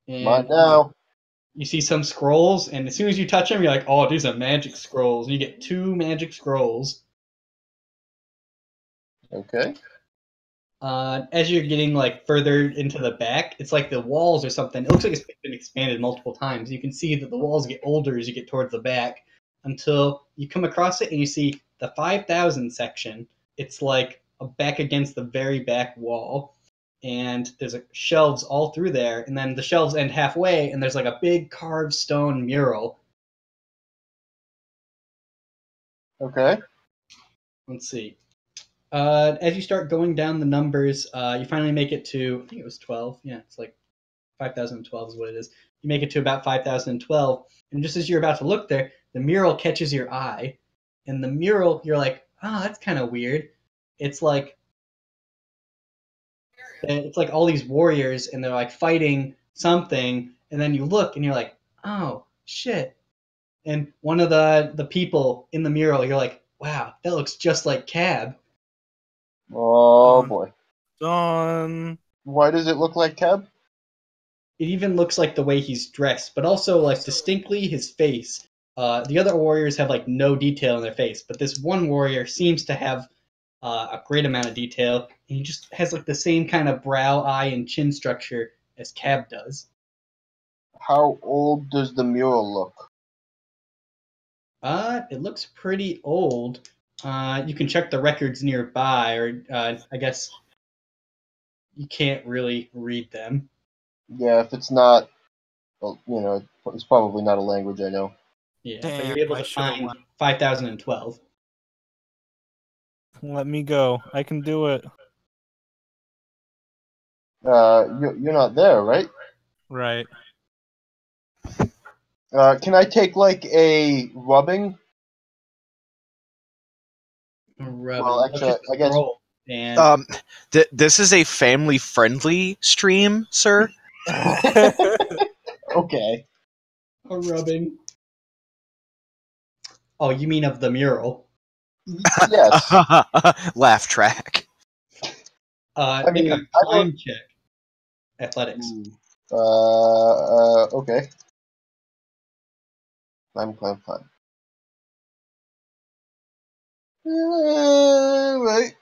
And Not now. you see some scrolls, and as soon as you touch them, you're like, oh, these are magic scrolls. And you get 2 magic scrolls. Okay. As you're getting like further into the back, it's like the walls or something. It looks like it's been expanded multiple times. You can see that the walls get older as you get towards the back until you come across it and you see the 5,000 section. It's like back against the very back wall, and there's shelves all through there, and then the shelves end halfway, and there's like a big carved stone mural. Okay. Let's see. As you start going down the numbers, you finally make it to, I think it was 12. Yeah, it's like 5,012 is what it is. You make it to about 5,012, and just as you're about to look there, the mural catches your eye. And the mural, you're like, oh, that's kind of weird. It's like all these warriors, and they're like fighting something, and then you look, and you're like, oh, shit. And one of the people in the mural, you're like, wow, that looks just like Cab. Oh boy. Done. Why does it look like Cab? It even looks like the way he's dressed, but also like distinctly his face. The other warriors have like no detail in their face, but this one warrior seems to have a great amount of detail. And he just has like the same kind of brow, eye, and chin structure as Cab does. How old does the mural look? It looks pretty old. You can check the records nearby, or I guess you can't really read them. Yeah, if it's not, well, it's probably not a language I know. Yeah, Damn, but you're able I to should've find won. 5,012. Let me go. I can do it. You're not there, right? Right. Can I take like a rubbing? Well, actually, I guess. And this is a family-friendly stream, sir. Okay. a rubbing. Oh, you mean of the mural? Yes. Laugh track. Make a I climb check. Athletics. Okay. Climb. Right.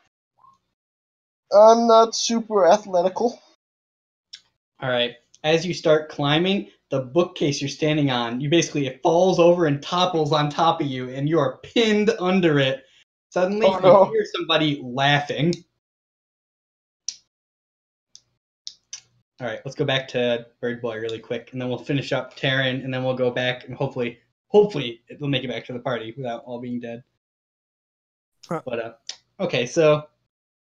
I'm not super athletical. All right. As you start climbing, the bookcase you're standing on, it falls over and topples on top of you, and you are pinned under it. Suddenly, Oh, no. you hear somebody laughing. All right, let's go back to Bird Boy really quick, and then we'll finish up Terran, and then we'll go back, and hopefully it'll make it back to the party without all being dead. Huh. But okay, so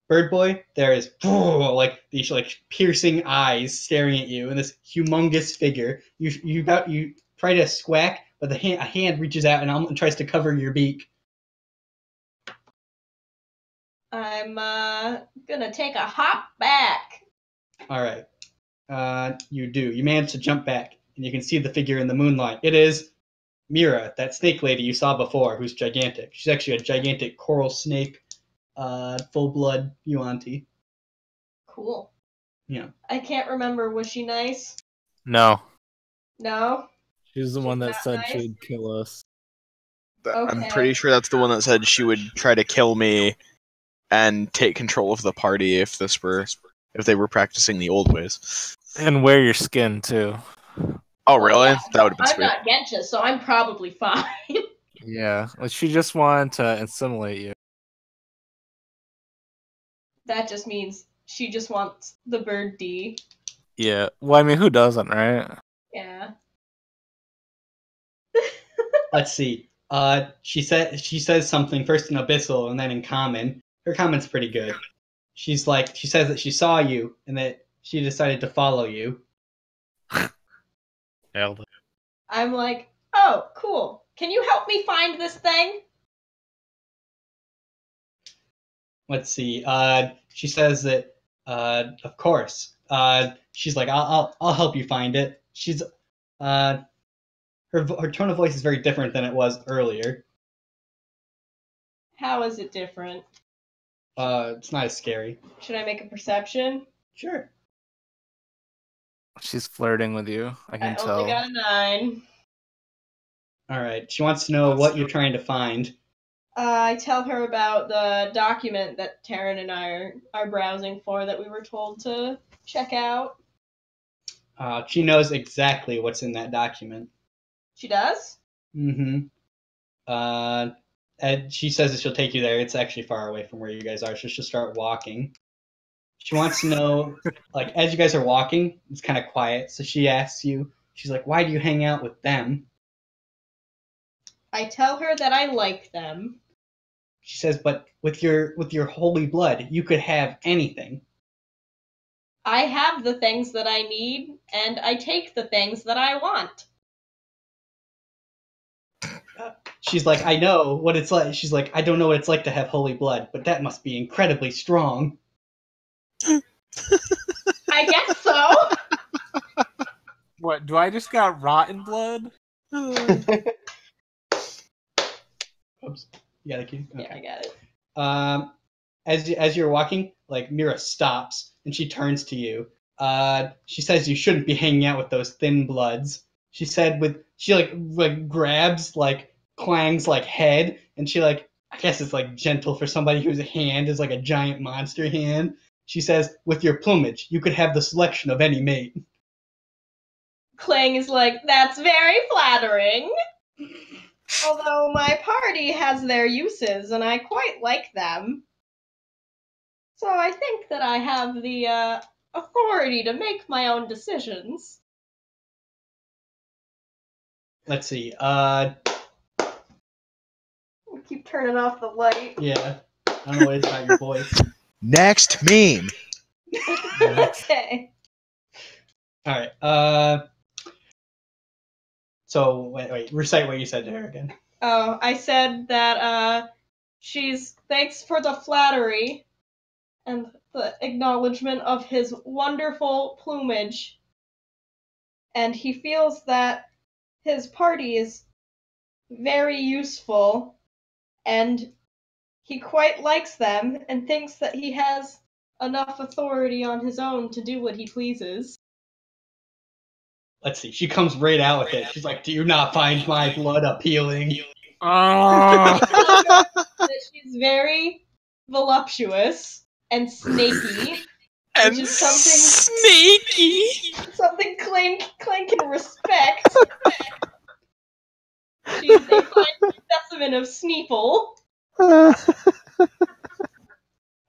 Bird Boy, there is like these like piercing eyes staring at you, and this humongous figure. You try to squawk, but a hand reaches out and tries to cover your beak. I'm gonna take a hop back. All right, you do. You manage to jump back, and you can see the figure in the moonlight. It is Mira, that snake lady you saw before, who's gigantic. She's actually a gigantic coral snake, full blood Yuanti. Cool. Yeah. I can't remember. Was she nice? No. No. She's the one that not said nice? she would kill us. I'm Okay. pretty sure that's the one that said she would try to kill me and take control of the party if they were practicing the old ways. And wear your skin, too. Oh, really? Yeah, That would have been I'm sweet. not Gensha, so I'm probably fine. Yeah. Like, she just wanted to assimilate you. That just means she just wants the bird D. Yeah. Well, I mean, who doesn't, right? Yeah. Let's see. She says something first in Abyssal and then in Common. Her comment's pretty good. She says that she saw you and that she decided to follow you. Nailed it. I'm like, oh, cool. Can you help me find this thing? Let's see. She says that, of course. She's like, I'll help you find it. She's, her tone of voice is very different than it was earlier. How is it different? It's not as scary. Should I make a perception? Sure. She's flirting with you. I can I tell. only got a 9. All right. She wants to know what you're trying to find. I tell her about the document that Taryn and I are browsing for that we were told to check out. She knows exactly what's in that document. She does? Mm-hmm. And she says that she'll take you there. It's actually far away from where you guys are, so she'll start walking. She wants to know, like, as you guys are walking, it's kind of quiet, so she asks you, she's like, why do you hang out with them? I tell her that I like them. She says, but with your holy blood, you could have anything. I have the things that I need, and I take the things that I want. She's like, I know what it's like. She's like, I don't know what it's like to have holy blood, but that must be incredibly strong. I guess so. What, do I just got rotten blood? Oops. You got a key? Okay. Yeah, I got it. As you're walking, like Mira stops and she turns to you. She says you shouldn't be hanging out with those thin bloods. She said she grabs like Clang's like head and she like, I guess it's like gentle for somebody whose hand is like a giant monster hand. She says, with your plumage, you could have the selection of any mate. Clang is like, that's very flattering. Although my party has their uses, and I quite like them. So I think that I have the authority to make my own decisions. Let's see. I keep turning off the light. Yeah. I don't know what it's about your voice. Next meme. Okay. All right. So wait. Recite what you said to her again. Oh, I said that thanks for the flattery and the acknowledgement of his wonderful plumage. And he feels that his party is very useful, and he quite likes them and thinks that he has enough authority on his own to do what he pleases. Let's see. She comes right out with it. She's like, "Do you not find my blood appealing?" Oh. That she's very voluptuous and snaky, And which is something snaky. Clank can respect. She's a fine specimen of Sneeple.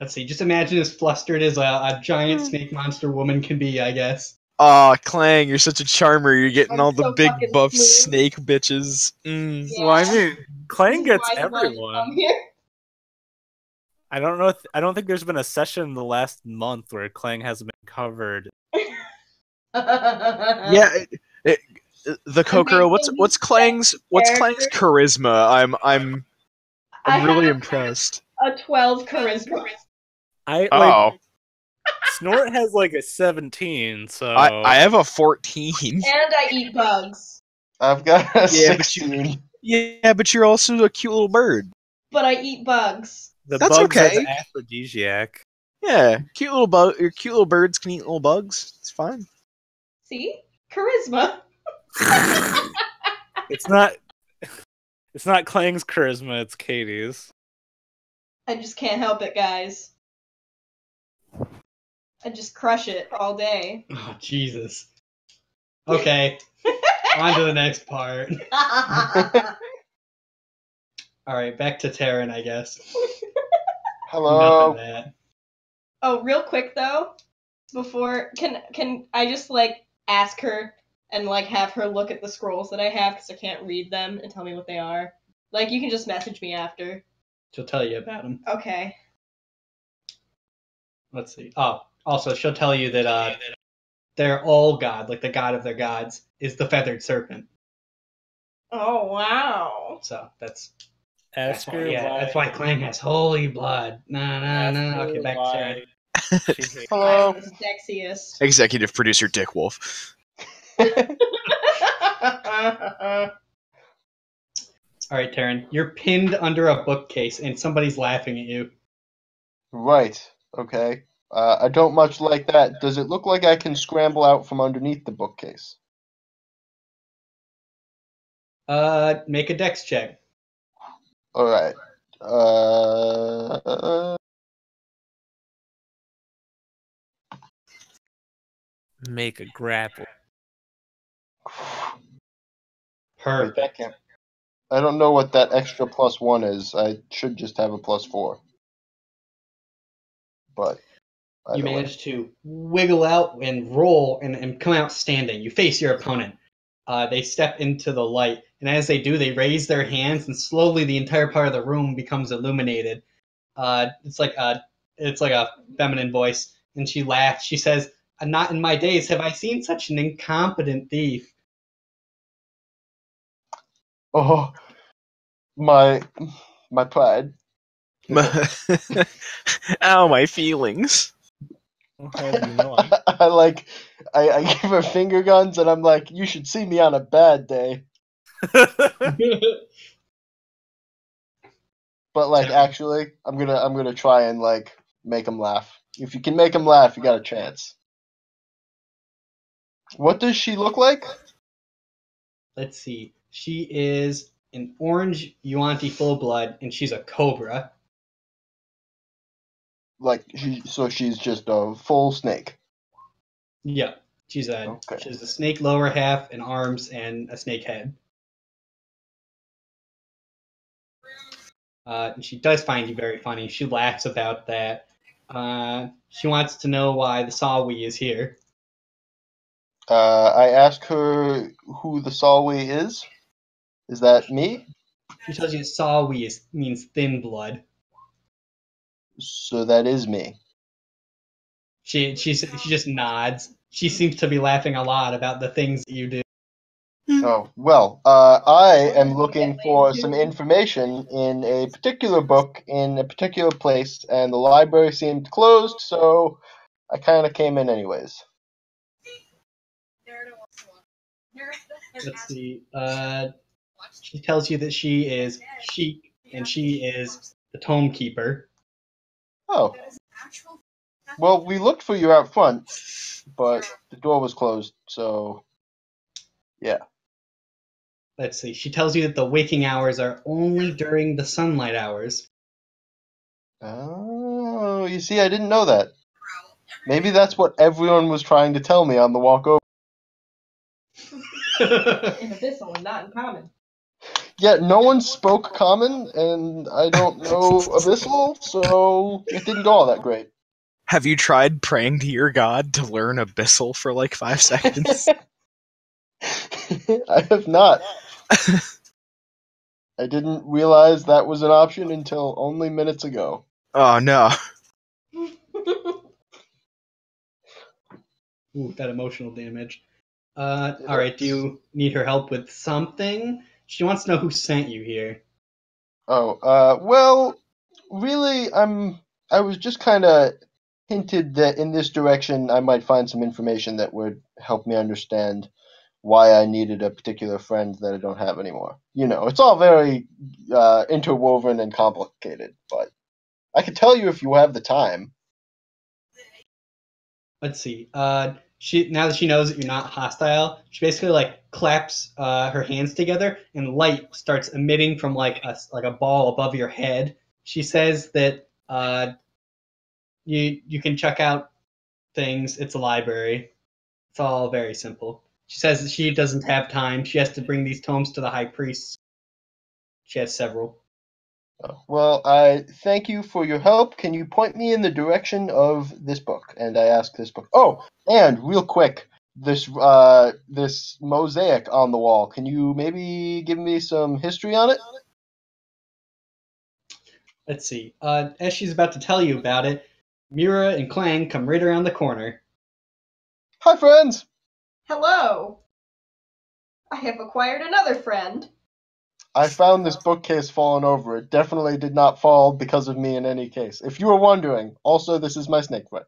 Let's see. Just imagine as flustered as a giant snake monster woman can be, I guess. Aw, Clang, you're such a charmer. You're getting I'm all the so big fucking buff smooth. snake bitches. Yeah. Well, I mean, Clang This is gets why he wanted to everyone. come here. I don't know. I don't think there's been a session in the last month where Clang hasn't been covered. Yeah, the Kokoro. What's Clang's charisma? I'm I really have impressed. a 12 charisma. Oh, Snort has like a 17, so I have a 14. And I eat bugs. I've got a Yeah, but 16. Yeah, but you're also a cute little bird. But I eat bugs. the That's bugs okay. as aphrodisiac. Yeah, cute little your cute little birds can eat little bugs. It's fine. See? Charisma. It's not Clang's charisma, it's Katie's. I just can't help it, guys. I just crush it all day. Oh, Jesus. Okay. On to the next part. Alright, back to Terran, I guess. Hello. Enough of that. Oh, real quick though, before can I just like ask her and like have her look at the scrolls that I have because I can't read them and tell me what they are. Like you can just message me after. She'll tell you about them. Okay. Let's see. Oh, also, she'll tell you that their all god, like the god of their gods, is the feathered serpent. Oh wow. So that's Ask why, her yeah, why. that's why Clang has holy blood. Ask No. her Okay, back to why Terran. she hates- Hello. I'm the sexiest. Executive producer Dick Wolf. Alright, Terran, you're pinned under a bookcase and somebody's laughing at you. Right. Okay. I don't much like that. Does it look like I can scramble out from underneath the bookcase? Make a dex check. All right. make a grapple. Wait, Perfect. that can't. I don't know what that extra +1 is. I should just have a +4. But You either way. manage to wiggle out and roll and come out standing. You face your opponent. They step into the light, and as they do, they raise their hands, and slowly the entire part of the room becomes illuminated. It's like a feminine voice, and she laughs. She says, "Not in my days have I seen such an incompetent thief." Oh, my pride. Ow, my feelings. How do you know? I give her finger guns and I'm like, you should see me on a bad day. But like, actually, I'm gonna try and like make them laugh. If you can make them laugh, you got a chance. What does she look like? Let's see. She is an orange Yuanti full blood, and she's a cobra. Like she's just a full snake. Yeah, she's a Okay. she has a snake lower half and arms and a snake head. And she does find you very funny. She laughs about that. She wants to know why the Sawi is here. I ask her who the Salwi is. Is that me? She tells you Sawi means thin blood. So that is me. She just nods. She seems to be laughing a lot about the things that you do. Oh, well, I am looking for some information in a particular book in a particular place, and the library seemed closed, so I kind of came in anyways. Let's see. She tells you that she is chic and she is the Tome Keeper. Oh, That is an actual. well, we looked for you out front, but the door was closed, so yeah. Let's see. She tells you that the waking hours are only during the sunlight hours. Oh, you see, I didn't know that. Maybe that's what everyone was trying to tell me on the walk over. In Abyssal and not in Common. Yeah, no one spoke Common, and I don't know Abyssal, so it didn't go all that great. Have you tried praying to your god to learn Abyssal for like 5 seconds? I have not. I didn't realize that was an option until only minutes ago. Oh no. Ooh, that emotional damage. Alright, do you need her help with something? She wants to know who sent you here. Oh, well, really, I was just kind of hinted that in this direction I might find some information that would help me understand why I needed a particular friend that I don't have anymore. You know, it's all very interwoven and complicated, but I could tell you if you have the time. Let's see. She now that she knows that you're not hostile, she basically like claps her hands together, and light starts emitting from like a ball above your head. She says that you can check out things. It's a library. It's all very simple. She says that she doesn't have time. She has to bring these tomes to the high priest. She has several. Well, I thank you for your help. Can you point me in the direction of this book? And I ask this book. Oh, and real quick, this mosaic on the wall. Can you maybe give me some history on it? Let's see. As she's about to tell you about it, Mira and Clang come right around the corner. Hi, friends. Hello! I have acquired another friend. I found this bookcase fallen over. It definitely did not fall because of me in any case. If you were wondering, also this is my snake friend.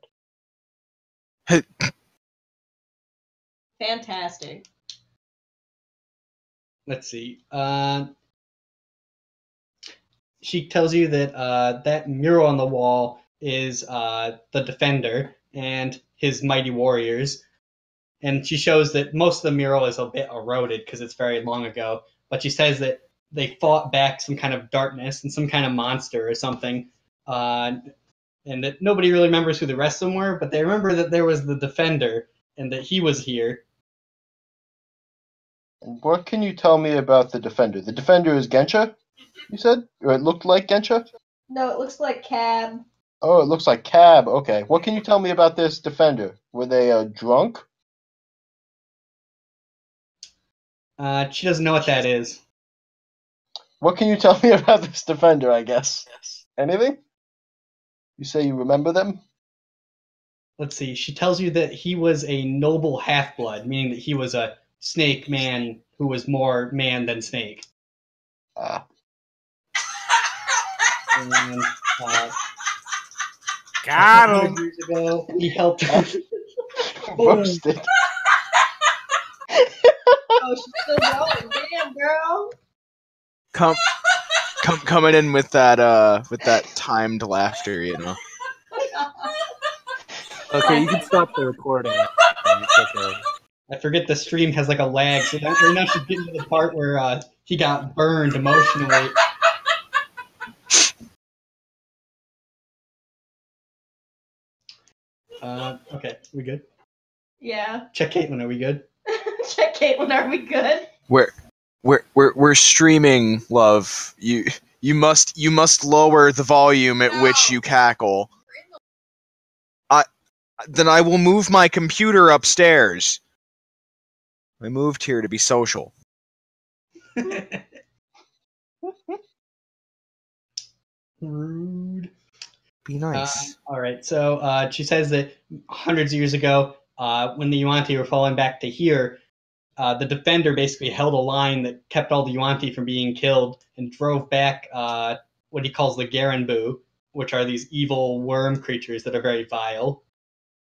Fantastic. Let's see. She tells you that that mural on the wall is the Defender and his mighty warriors. And she shows that most of the mural is a bit eroded because it's very long ago. But she says that they fought back some kind of darkness and some kind of monster or something. And that nobody really remembers who the rest of them were, but they remember that there was the Defender and that he was here. And what can you tell me about the Defender? The Defender is Gensha, you said? Or it looked like Gensha? No, it looks like Cab. Oh, it looks like Cab. Okay. What can you tell me about this Defender? Were they drunk? She doesn't know what that is. What can you tell me about this Defender, I guess? Anything? You say you remember them? Let's see. She tells you that he was a noble half-blood, meaning that he was a snake man who was more man than snake. Ah. And Got 100 him. years ago, he helped. Roasted. Oh, she's still going. Damn, girl. Coming in with that timed laughter, you know. Okay, you can stop the recording. It's okay. I forget the stream has like a lag, so right now she's getting to the part where he got burned emotionally. Okay, we good? Yeah. Check Caitlin, are we good? Check Caitlin, are we good? We're streaming, love. You must lower the volume at which you cackle. Then I will move my computer upstairs. I moved here to be social. Rude. Be nice. All right, so she says that hundreds of years ago, when the Yuan-Ti were falling back to here, the Defender basically held a line that kept all the Yuan-Ti from being killed and drove back what he calls the Garanbu, which are these evil worm creatures that are very vile.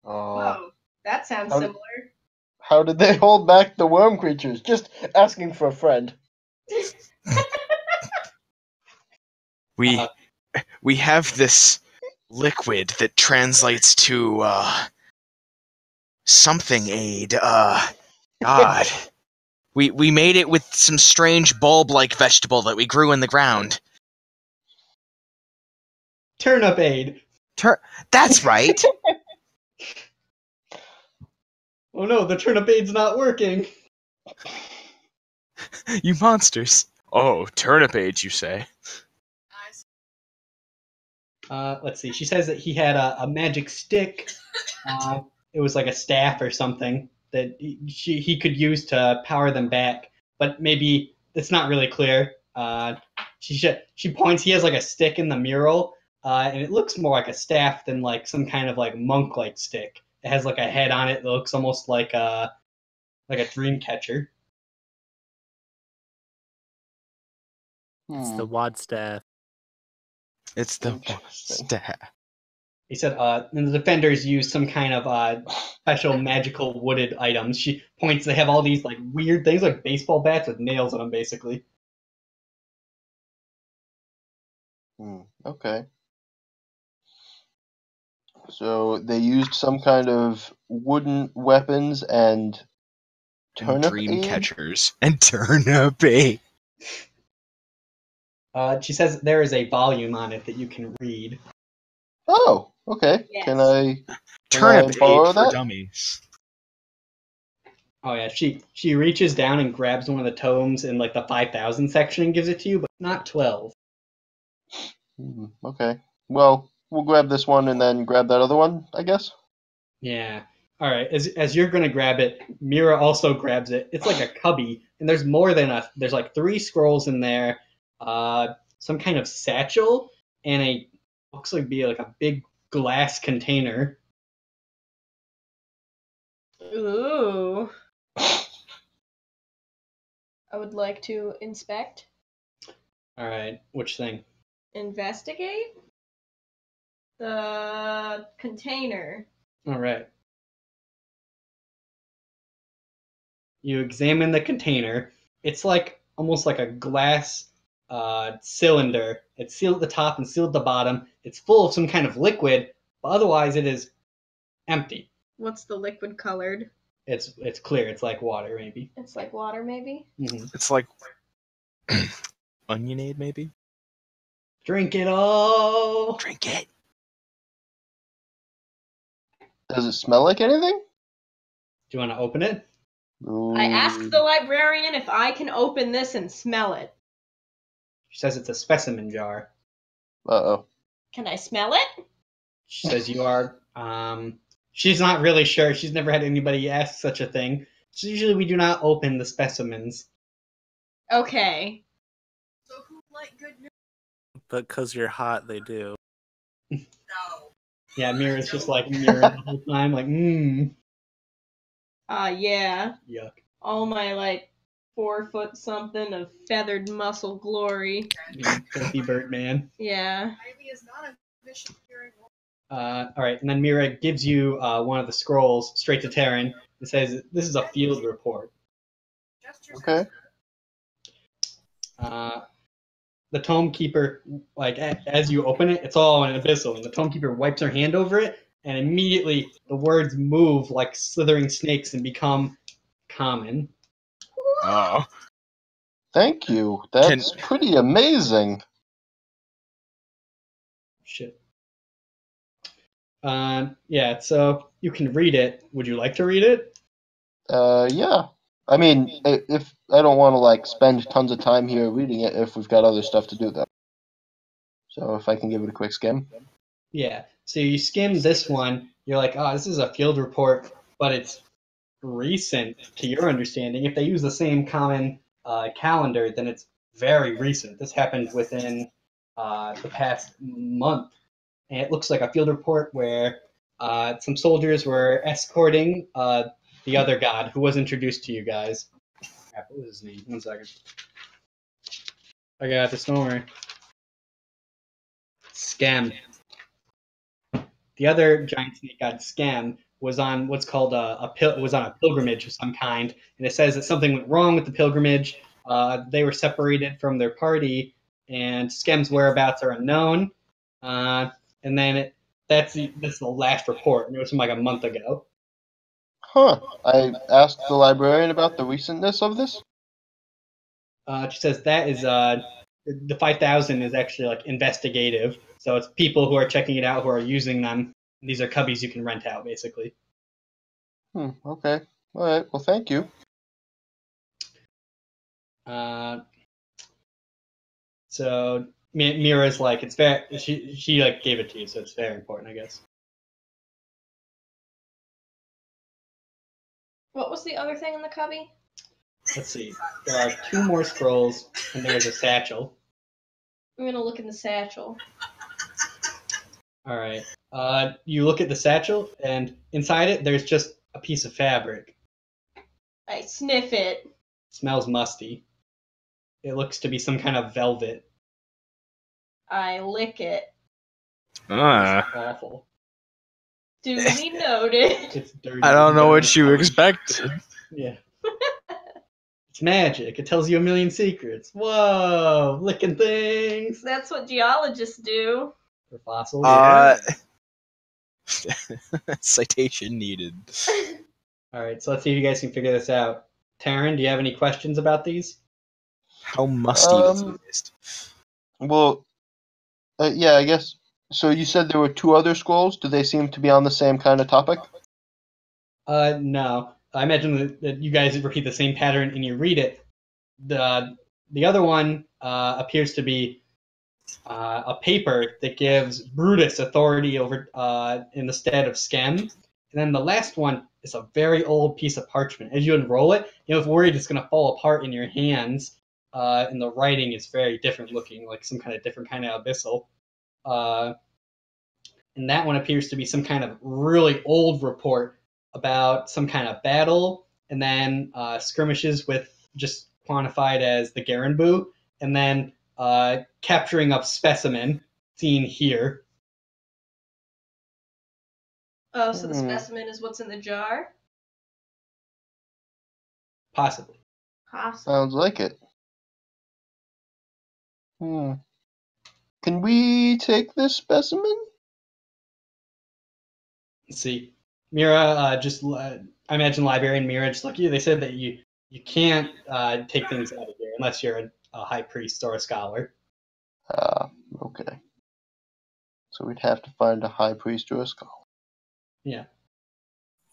Whoa, that sounds How- similar. How did they hold back the worm creatures? Just asking for a friend. We Uh, we have this liquid that translates to something aid. God. We made it with some strange bulb-like vegetable that we grew in the ground. Turnip aid. That's right. Oh no, the turnip aid's not working. You monsters. Oh, turnip aid, you say? Let's see. She says that he had a magic stick. It was like a staff or something that he could use to power them back. But maybe it's not really clear. She points. He has like a stick in the mural, and it looks more like a staff than like some kind of like monk-like stick. It has like a head on it that looks almost like a dream catcher. It's the wad staff. It's the Interesting. staff. He said, and the defenders use some kind of special magical wooded items. She points. They have all these like weird things, like baseball bats with nails on them, basically. Okay. So they used some kind of wooden weapons and turnip Dream aid? catchers. And turnip aid. She says there is a volume on it that you can read. Oh, okay. Yes. Can I Turnip borrow aid for that? dummies. Oh yeah, she reaches down and grabs one of the tomes in like the 5,000 section and gives it to you, but not 12. Okay. Well, we'll grab this one and then grab that other one, I guess. Yeah. All right. As you're gonna grab it, Mira also grabs it. It's like a cubby, and there's more than there's like 3 scrolls in there, some kind of satchel, and looks like a big glass container. Ooh. I would like to inspect, All right. Which thing? investigate the container. All right. You examine the container. It's like almost like a glass cylinder. It's sealed at the top and sealed at the bottom. It's full of some kind of liquid, but otherwise it is empty. What's the liquid colored? It's clear. It's like water, maybe. It's like water, maybe? Mm-hmm. It's like onion aid, maybe? Drink it all. Drink it. Does it smell like anything? Do you want to open it? I asked the librarian if I can open this and smell it. She says it's a specimen jar. Uh-oh. Can I smell it? She says you are. She's not really sure. She's never had anybody ask such a thing. So usually we do not open the specimens. Okay. So who like good news? But because you're hot, they do. No. Yeah, Mira's just like mirroring the whole time, like, Yeah. yuck. All my, 4 foot something of feathered muscle glory. Filthy Birdman. Yeah. Ivy is not a mission hearing. All right, and then Mira gives you one of the scrolls straight to Terran. It says, this is a field report. Gestures. Okay. The Tome Keeper, as you open it, it's all an abyssal, and the Tome Keeper wipes her hand over it, and immediately the words move like slithering snakes and become common. Oh. Thank you. That's pretty amazing. Shit. Yeah, so you can read it. Would you like to read it? Yeah. I mean, if I don't want to spend tons of time here reading it, if we've got other stuff to do though. So if I can give it a quick skim. Yeah. So you skim this one. You're like, oh, this is a field report, but it's recent to your understanding. If they use the same common calendar, then it's very recent. This happened within the past month. And it looks like a field report where some soldiers were escorting the other god who was introduced to you guys. Crap, what was his name? 1 second. I got this, don't worry. Scam. The other giant snake god, Scam, was on what's called a pilgrimage of some kind, and it says that something went wrong with the pilgrimage. They were separated from their party, and Scam's whereabouts are unknown. And then that's the last report, and it was from like a month ago. Huh. I asked the librarian about the recentness of this. She says that is the 5,000 is actually like investigative, so it's people who are checking it out who are using them. These are cubbies you can rent out, basically. Okay. All right. Well, thank you. So Mira's like, it's very. She like gave it to you, so it's very important, I guess. What was the other thing in the cubby? Let's see. There are 2 more scrolls, and there is a satchel. I'm gonna look in the satchel. All right. You look at the satchel, and inside it, there's just a piece of fabric. I sniff it. It smells musty. It looks to be some kind of velvet. I lick it. It's awful. Duly noted. It's dirty. I don't know what you expected. Yeah. It's magic. It tells you a million secrets. Whoa! Licking things. That's what geologists do. For fossils. Citation needed. All right, so let's see if you guys can figure this out. Taryn, do you have any questions about these? How musty does it taste? Well, yeah, I guess. So you said there were 2 other scrolls. Do they seem to be on the same kind of topic? No. I imagine that you guys repeat the same pattern and you read it. The other one appears to be a paper that gives Brutus authority over in the stead of Skem. And then the last one is a very old piece of parchment. As you unroll it, you know, worried it's going to fall apart in your hands. And the writing is very different looking, like some kind of different kind of abyssal. And that one appears to be some kind of really old report about some kind of battle, and then skirmishes with just quantified as the Garenbu, and then capturing of specimen seen here. Oh, so the specimen is what's in the jar? Possibly. Possibly. Sounds like it. Can we take this specimen? Let's see. Mira, I imagine librarian Mira just look at you. They said that you can't take things out of here unless you're a high priest or a scholar. Okay. So we'd have to find a high priest or a scholar. Yeah.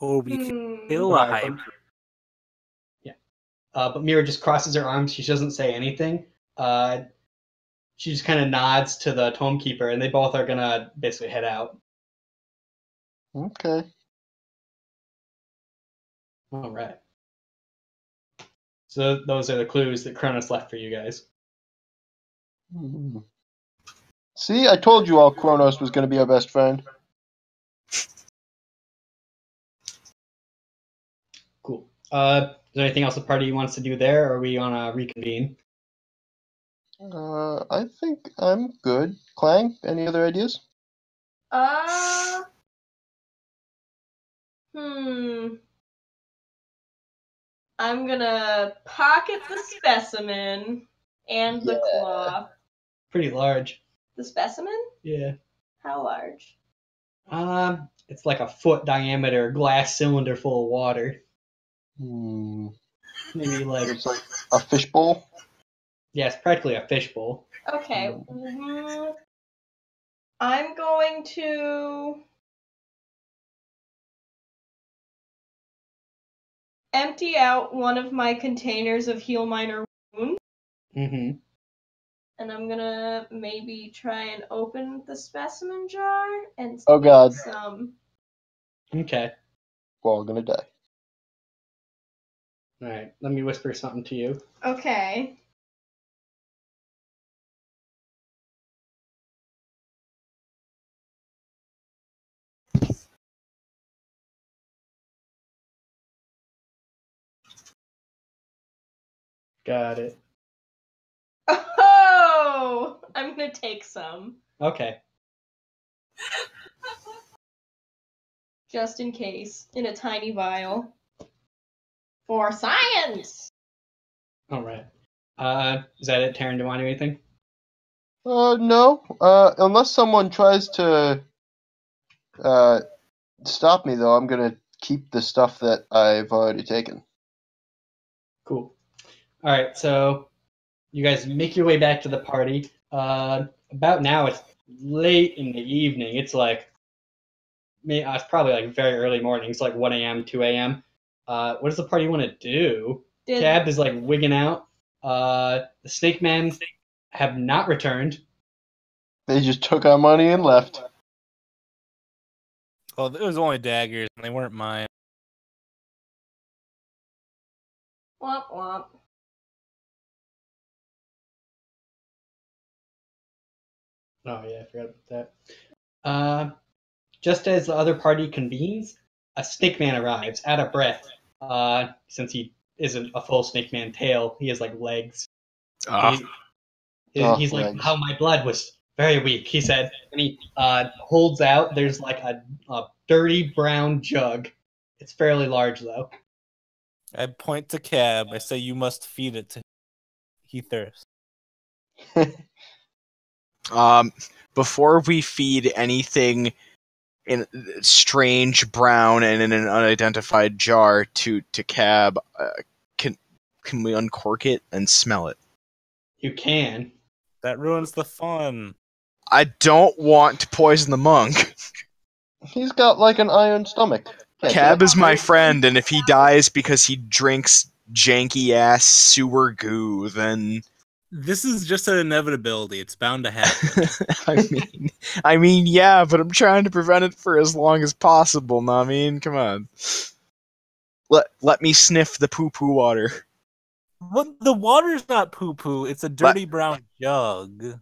Or we can kill a high priest. Yeah. But Mira just crosses her arms. She doesn't say anything. She just kind of nods to the tome keeper, and they both are gonna basically head out. Okay. All right. So those are the clues that Cronus left for you guys. See, I told you all Kronos was going to be our best friend. Cool. Is there anything else the party wants to do there, or are we on a reconvene? I think I'm good. Clang, any other ideas? I'm gonna pocket the specimen and the claw. Pretty large. The specimen? Yeah. How large? It's like a foot diameter glass cylinder full of water. Maybe like It's like a fishbowl. Yeah, it's practically a fishbowl. Okay. I'm going to empty out one of my containers of heal minor wound. Mm-hmm. And I'm gonna maybe try and open the specimen jar and Oh God. some. Okay. We're all gonna die. All right. Let me whisper something to you. Okay. Got it. Oh! I'm gonna take some. Okay. Just in case. In a tiny vial. For science! All right. Is that it, Taryn? Do you want to do anything? No. Unless someone tries to stop me, though, I'm gonna keep the stuff that I've already taken. Cool. All right, so you guys make your way back to the party. About now, it's late in the evening. It's like it's probably like very early morning. It's like 1 a.m., 2 a.m. What does the party want to do? Cab is like wigging out. The Snake Men have not returned. They just took our money and left. Well, it was only daggers, and they weren't mine. Womp womp. Oh yeah, I forgot about that. Just as the other party convenes, a Snake Man arrives, out of breath. Since he isn't a full Snake Man tail, he has like legs. Ah. He's like, legs. how my blood was very weak, he said. And he holds out, there's like a dirty brown jug. It's fairly large, though. I point to Cab. I say, you must feed it to him. He thirsts. Before we feed anything in strange brown and in an unidentified jar to Cab, can we uncork it and smell it? You can. That ruins the fun. I don't want to poison the monk. He's got like an iron stomach. Cab is my friend, and if he dies because he drinks janky ass sewer goo, then This is just an inevitability. It's bound to happen. I mean, yeah, but I'm trying to prevent it for as long as possible. No, I mean, come on. Let me sniff the poo poo water. What? The water's not poo poo. It's a dirty brown jug.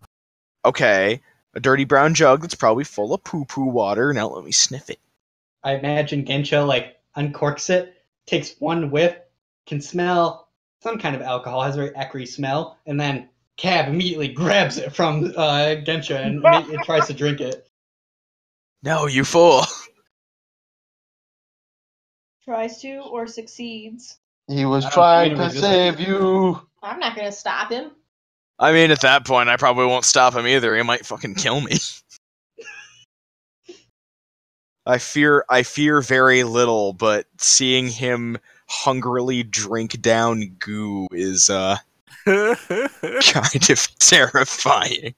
Okay, a dirty brown jug that's probably full of poo poo water. Now let me sniff it. I imagine Gensho like uncorks it, takes one whiff, can smell some kind of alcohol, has a very acrid smell, and then Cab immediately grabs it from Gensho and tries to drink it. No, you fool. Tries to or succeeds. He was I don't trying think to it was save you. I'm not gonna stop him. I mean, at that point, I probably won't stop him either. He might fucking kill me. I fear very little, but seeing him hungrily drink down goo is kind of terrifying.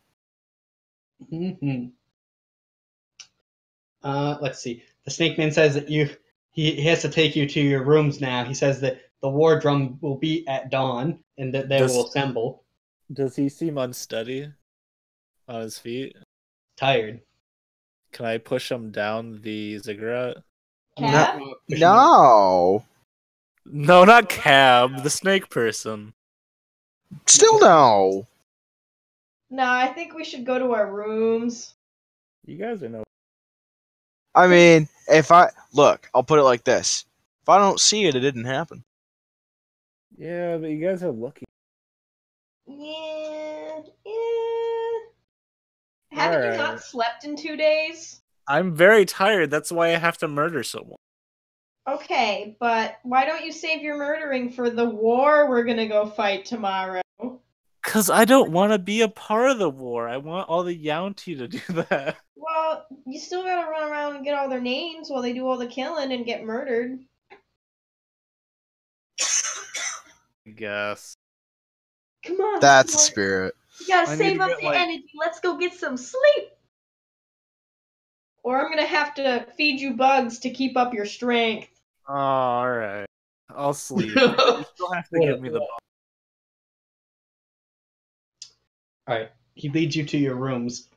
Mm-hmm. Let's see. The Snake Man says that he has to take you to your rooms now. He says that the war drum will be at dawn and that they will assemble. Does he seem unsteady on his feet? Tired. Can I push him down the ziggurat? Cab? No. No, not Cab. The snake person. Still no. No, I think we should go to our rooms. You guys are no. I mean, I'll put it like this. If I don't see it, it didn't happen. Yeah, but you guys are lucky. Yeah. Haven't you Alright. not slept in 2 days? I'm very tired. That's why I have to murder someone. Okay, but why don't you save your murdering for the war we're gonna go fight tomorrow? Because I don't want to be a part of the war. I want all the Yaunty to do that. Well, you still gotta run around and get all their names while they do all the killing and get murdered. I guess. Come on. That's the come on. spirit. You gotta I need save to up get, the like- energy. Let's go get some sleep. Or I'm gonna have to feed you bugs to keep up your strength. Oh, alright. I'll sleep. You still have to give me the ball. Alright, he leads you to your rooms.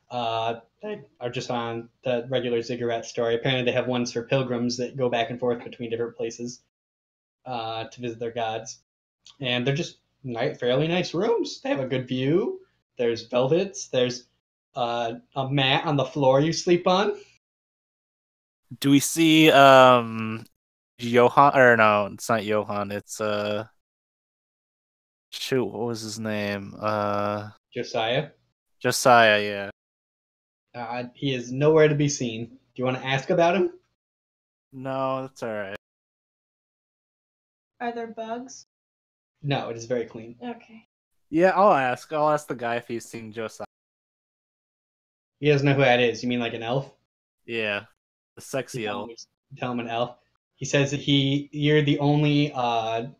They are just on the regular ziggurat story. Apparently they have ones for pilgrims that go back and forth between different places to visit their gods. And they're just fairly nice rooms. They have a good view. There's velvets. There's a mat on the floor you sleep on. Do we see Johan? Or no, it's not Johan. It's shoot, what was his name? Josiah. Josiah. Yeah. He is nowhere to be seen. Do you want to ask about him? No, that's all right. Are there bugs? No, it is very clean. Okay. Yeah, I'll ask. I'll ask the guy if he's seen Josiah. He doesn't know who that is. You mean like an elf? Yeah, the sexy elf. Tell him an elf. He says that you're the only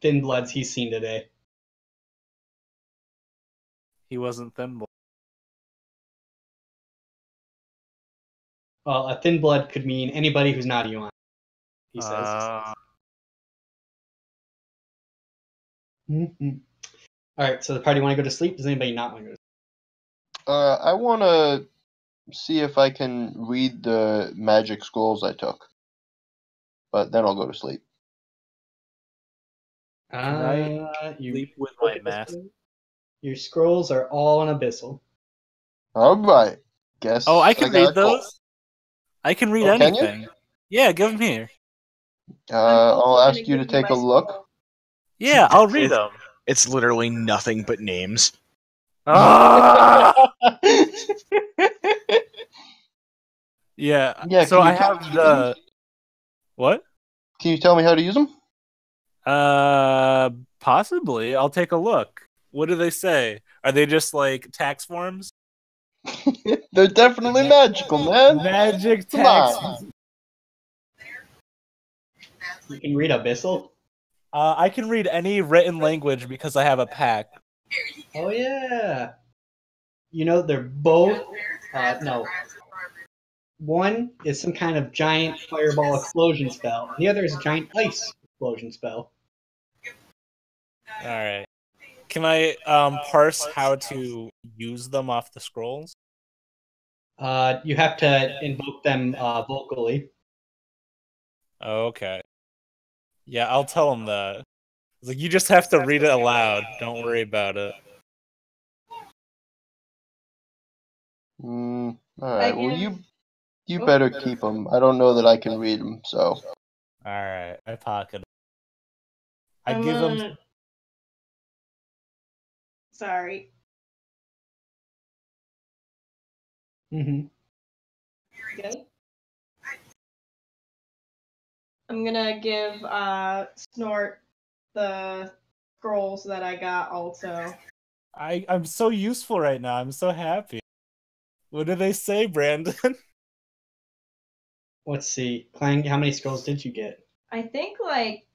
thin bloods he's seen today. He wasn't thin. Well, a thin blood could mean anybody who's not a yuan. He says. Mm-hmm. All right, so the party want to go to sleep? Does anybody not want to go to sleep? I want to see if I can read the magic scrolls I took. But then I'll go to sleep. You sleep with look my at the mask? scroll. Your scrolls are all on Abyssal. Alright. Guess Oh, I can read gotta go. those. I can read Oh, can you? anything. Yeah, give them here. I'll I'm ask gonna you to give take my a look. scroll. Yeah, I'll read them. It's literally nothing but names. Ah! Yeah. Yeah, So can you I tell have me the what? Can you tell me how to use them? Possibly. I'll take a look. What do they say? Are they just like tax forms? They're definitely magical, man. Magic Come tax. on. You can read Abyssal? I can read any written language because I have a pack. Oh, yeah. You know, they're both... no. One is some kind of giant fireball explosion spell, and the other is a giant ice explosion spell. Alright. Can I parse how to use them off the scrolls? You have to invoke them vocally. Okay. Yeah, I'll tell them that. It's like, you just have to read it aloud. Don't worry about it. Alright, well, give- you Oh. better keep them. I don't know that I can read them, so. Alright, I pocket 'em. I I'm give them. gonna- Sorry. Mm-hmm. Good. I'm gonna give Snort the scrolls that I got also. I'm so useful right now. I'm so happy. What do they say, Brandon? Let's see. Clang, how many scrolls did you get? I think like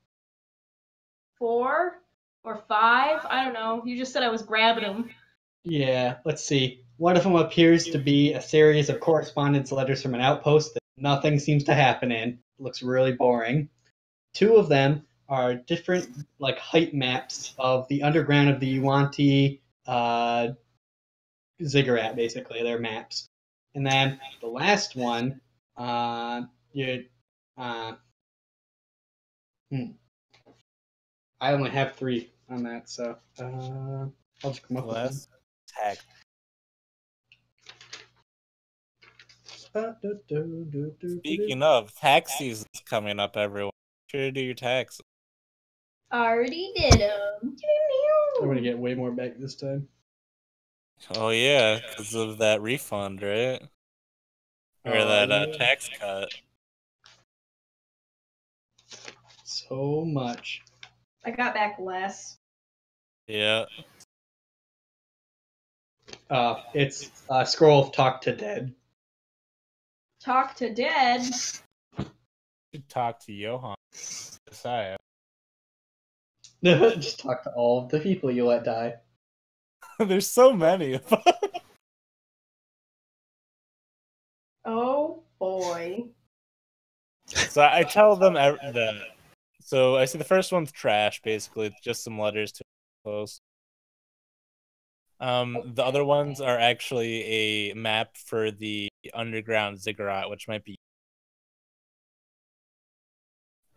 4 or 5. I don't know. You just said I was grabbing them. Yeah, let's see. One of them appears to be a series of correspondence letters from an outpost that nothing seems to happen in. It looks really boring. 2 of them are different, like, height maps of the underground of the Yuan-Ti ziggurat, basically. They're maps. And then the last one, I only have 3 on that, so I'll just come up with them. Tag. Speaking of, tax season's coming up, everyone. Sure to do your taxes. Already did them. I'm gonna get way more back this time. Oh yeah, because of that refund, right? Or that yeah. tax cut. So much. I got back less. Yeah. It's Scroll of Talk to Dead. Talk to Dead. Should talk to Johan. Messiah. Just talk to all of the people you let die. There's so many of them. Oh boy. So I tell them that. So I see the first one's trash, basically. It's just some letters to close. The other ones are actually a map for the underground ziggurat, which might be.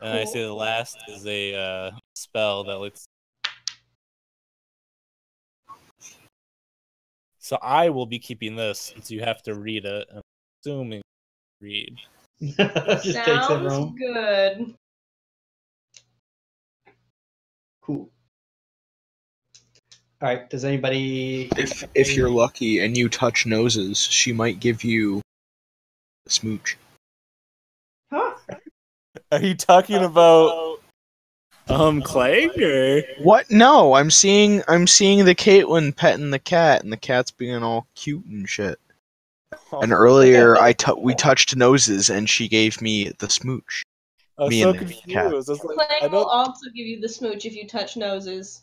And I say the last is a spell that looks. So I will be keeping this since you have to read it. I'm assuming read. Just takes it Sounds home. good. Cool. All right. Does anybody? If you're lucky and you touch noses, she might give you a smooch. Huh? Are you talking about Clegg or What? No, I'm seeing the Caitlyn petting the cat, and the cat's being all cute and shit. And earlier we touched noses, and she gave me the smooch. I was Me so and the cat. confused. I was like, Clang I will don't. also give you the smooch if you touch noses,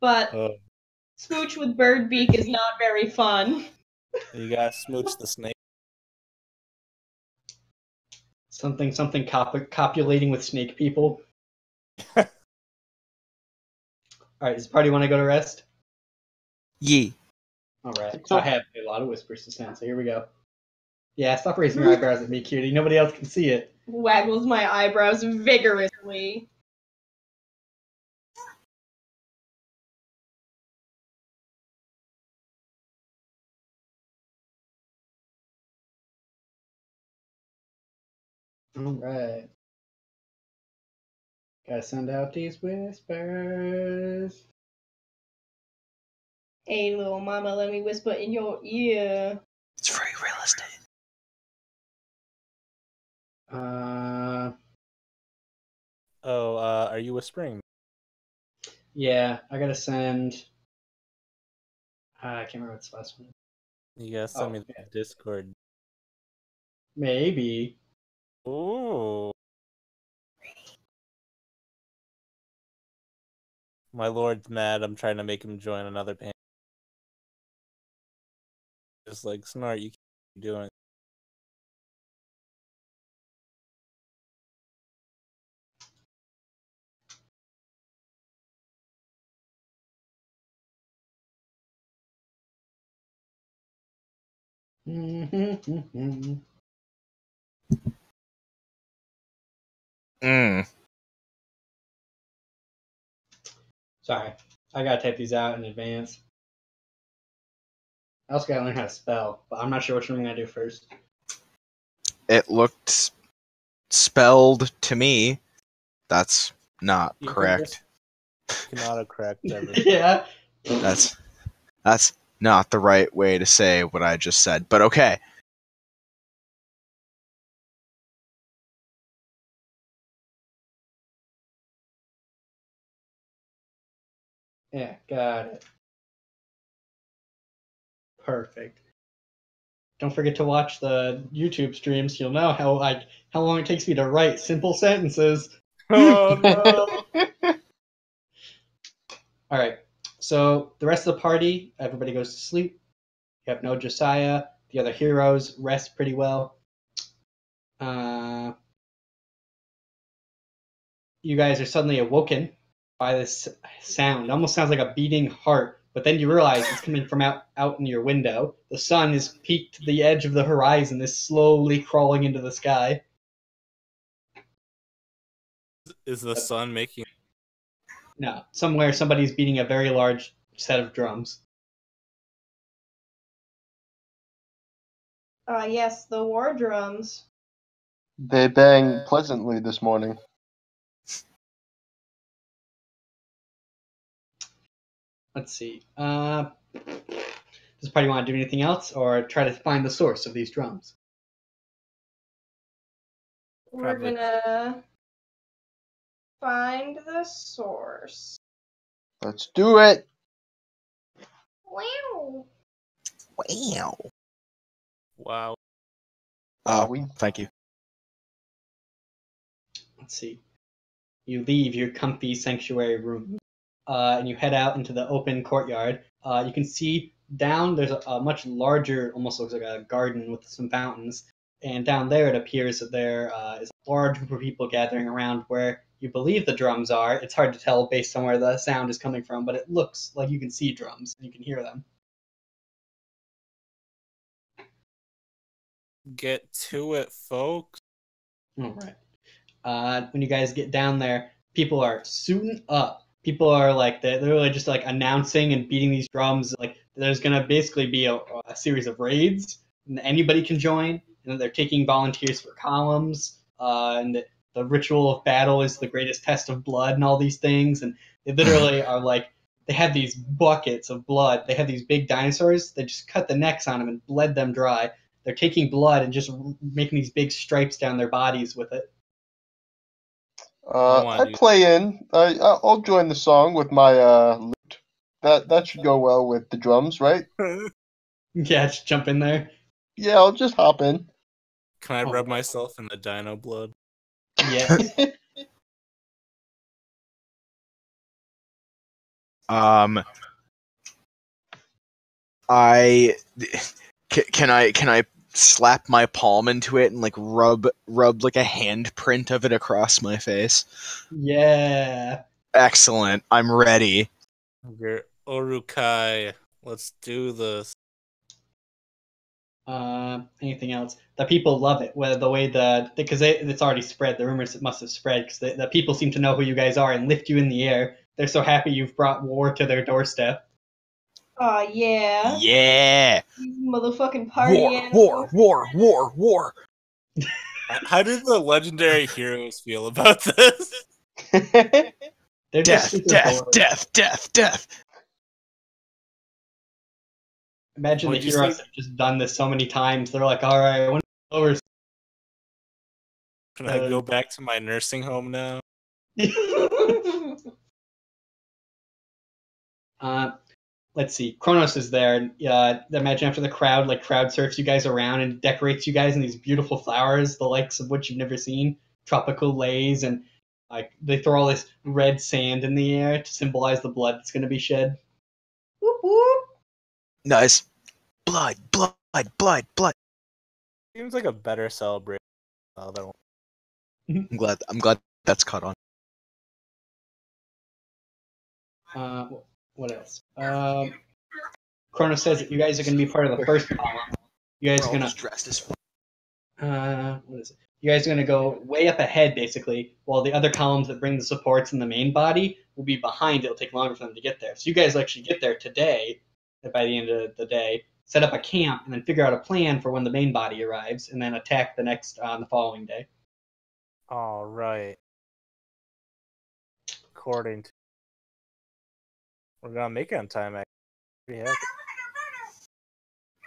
but Oh, smooch with bird beak is not very fun. you gotta smooch the snake. Something copulating with snake people. All right, does the party want to go to rest? Yee. All right. So- So I have a lot of whispers to send, so here we go. Yeah, stop raising your eyebrows at me, cutie. Nobody else can see it. Waggles my eyebrows vigorously. All right. Gotta send out these whispers. Hey, little mama, let me whisper in your ear. It's free real estate. Oh, are you whispering? Yeah, I gotta send. I can't remember what's the last one. You gotta send Oh, me the yeah. Discord. Maybe. Ooh. My lord's mad. I'm trying to make him join another panel. Just like, Snart, you keep doing. Sorry, I gotta type these out in advance. I also gotta learn how to spell, but I'm not sure which one I'm gonna do first. It looked spelled to me. That's not You can correct. Can autocorrect everything. Yeah. That's not the right way to say what I just said. But okay. Yeah, got it. Perfect. Don't forget to watch the YouTube streams. You'll know how long it takes me to write simple sentences. Oh no! All right. So the rest of the party, everybody goes to sleep. You have no Josiah. The other heroes rest pretty well. You guys are suddenly awoken by this sound. It almost sounds like a beating heart, but then you realize it's coming from out in your window. The sun is peaked to the edge of the horizon, is slowly crawling into the sky. Is the sun making? No, somewhere somebody's beating a very large set of drums. Yes, the war drums. They bang pleasantly this morning. Let's see. Does the party want to do anything else, or try to find the source of these drums? We're Probably. gonna find the source. Let's do it. Wow. Wow. Wow. Thank you. Let's see. You leave your comfy sanctuary room, and you head out into the open courtyard. You can see down there's a much larger, almost looks like a garden with some fountains. And down there, it appears that there is a large group of people gathering around where you believe the drums are. It's hard to tell based on where the sound is coming from, but it looks like you can see drums and you can hear them. Get to it, folks. All right. When you guys get down there, people are suiting up. People are like they're really just like announcing and beating these drums. Like there's gonna basically be a series of raids, and anybody can join. And they're taking volunteers for columns. And the ritual of battle is the greatest test of blood, and all these things. And they literally are like they have these buckets of blood. They have these big dinosaurs. They just cut the necks on them and bled them dry. They're taking blood and just making these big stripes down their bodies with it. I play in. I'll join the song with my lute. That should go well with the drums, right? Yeah, just jump in there. Yeah, I'll just hop in. Can I Oh. rub myself in the dino blood? Yeah. I can I slap my palm into it and like rub like a handprint of it across my face? Yeah. Excellent. I'm ready. Your Orukai. Let's do this. Anything else? The people love it. Well, the way because it's already spread. The rumors must have spread because the people seem to know who you guys are and lift you in the air. They're so happy you've brought war to their doorstep. Aw, yeah. Yeah. These motherfucking party War, animals. war. How do the legendary heroes feel about this? They're just super bored. Death. Imagine What'd the you heroes say? have just done this so many times. They're like, all right, when it's over. Can I go back to my nursing home now? Let's see. Kronos is there. Imagine after the crowd surfs you guys around and decorates you guys in these beautiful flowers, the likes of which you've never seen, tropical leis, and like they throw all this red sand in the air to symbolize the blood that's going to be shed. Whoop whoop. Nice. Blood. Seems like a better celebration than the other one. I'm glad that's caught on. What else? Kronos says that you guys are going to be part of the first column. You guys are going to dressed as what is it? You guys are going to go way up ahead, basically, while the other columns that bring the supports in the main body will be behind. It'll take longer for them to get there. So you guys actually get there today, by the end of the day, set up a camp, and then figure out a plan for when the main body arrives, and then attack the following day. All right. According to, we're gonna make it on time. Actually, pretty happy.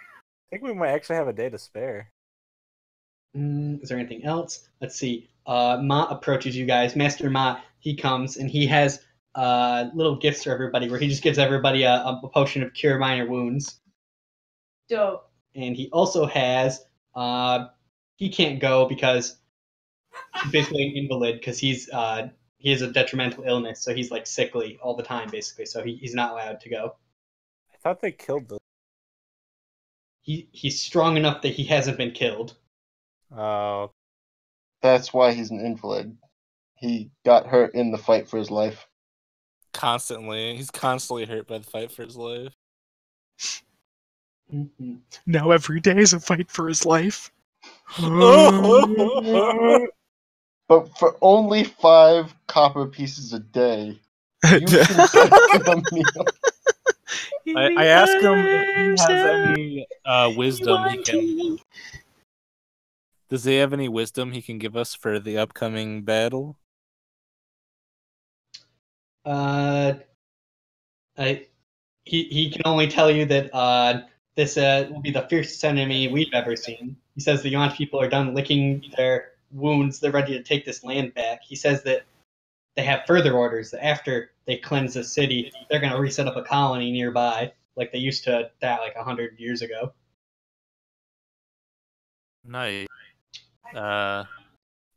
I think we might actually have a day to spare. Is there anything else? Let's see. Ma approaches you guys. Master Ma, he comes and he has little gifts for everybody where he just gives everybody a potion of cure minor wounds. Dope. And he also has he can't go because he's basically an invalid because he has a detrimental illness, so he's like sickly all the time basically, so he's not allowed to go. I thought they killed the. He's strong enough that he hasn't been killed. Oh, That's why he's an invalid. He got hurt in the fight for his life. constantly. He's constantly hurt by the fight for his life. Mm-hmm. Now every day is a fight for his life. But for only 5 copper pieces a day, you can get him a meal. I asked him if he has any wisdom he can. Does he have any wisdom he can give us for the upcoming battle? He can only tell you that this will be the fiercest enemy we've ever seen. He says the Yuan people are done licking their wounds. They're ready to take this land back. He says that they have further orders that after they cleanse the city, they're going to reset up a colony nearby, like they used to that like 100 years ago. Nice.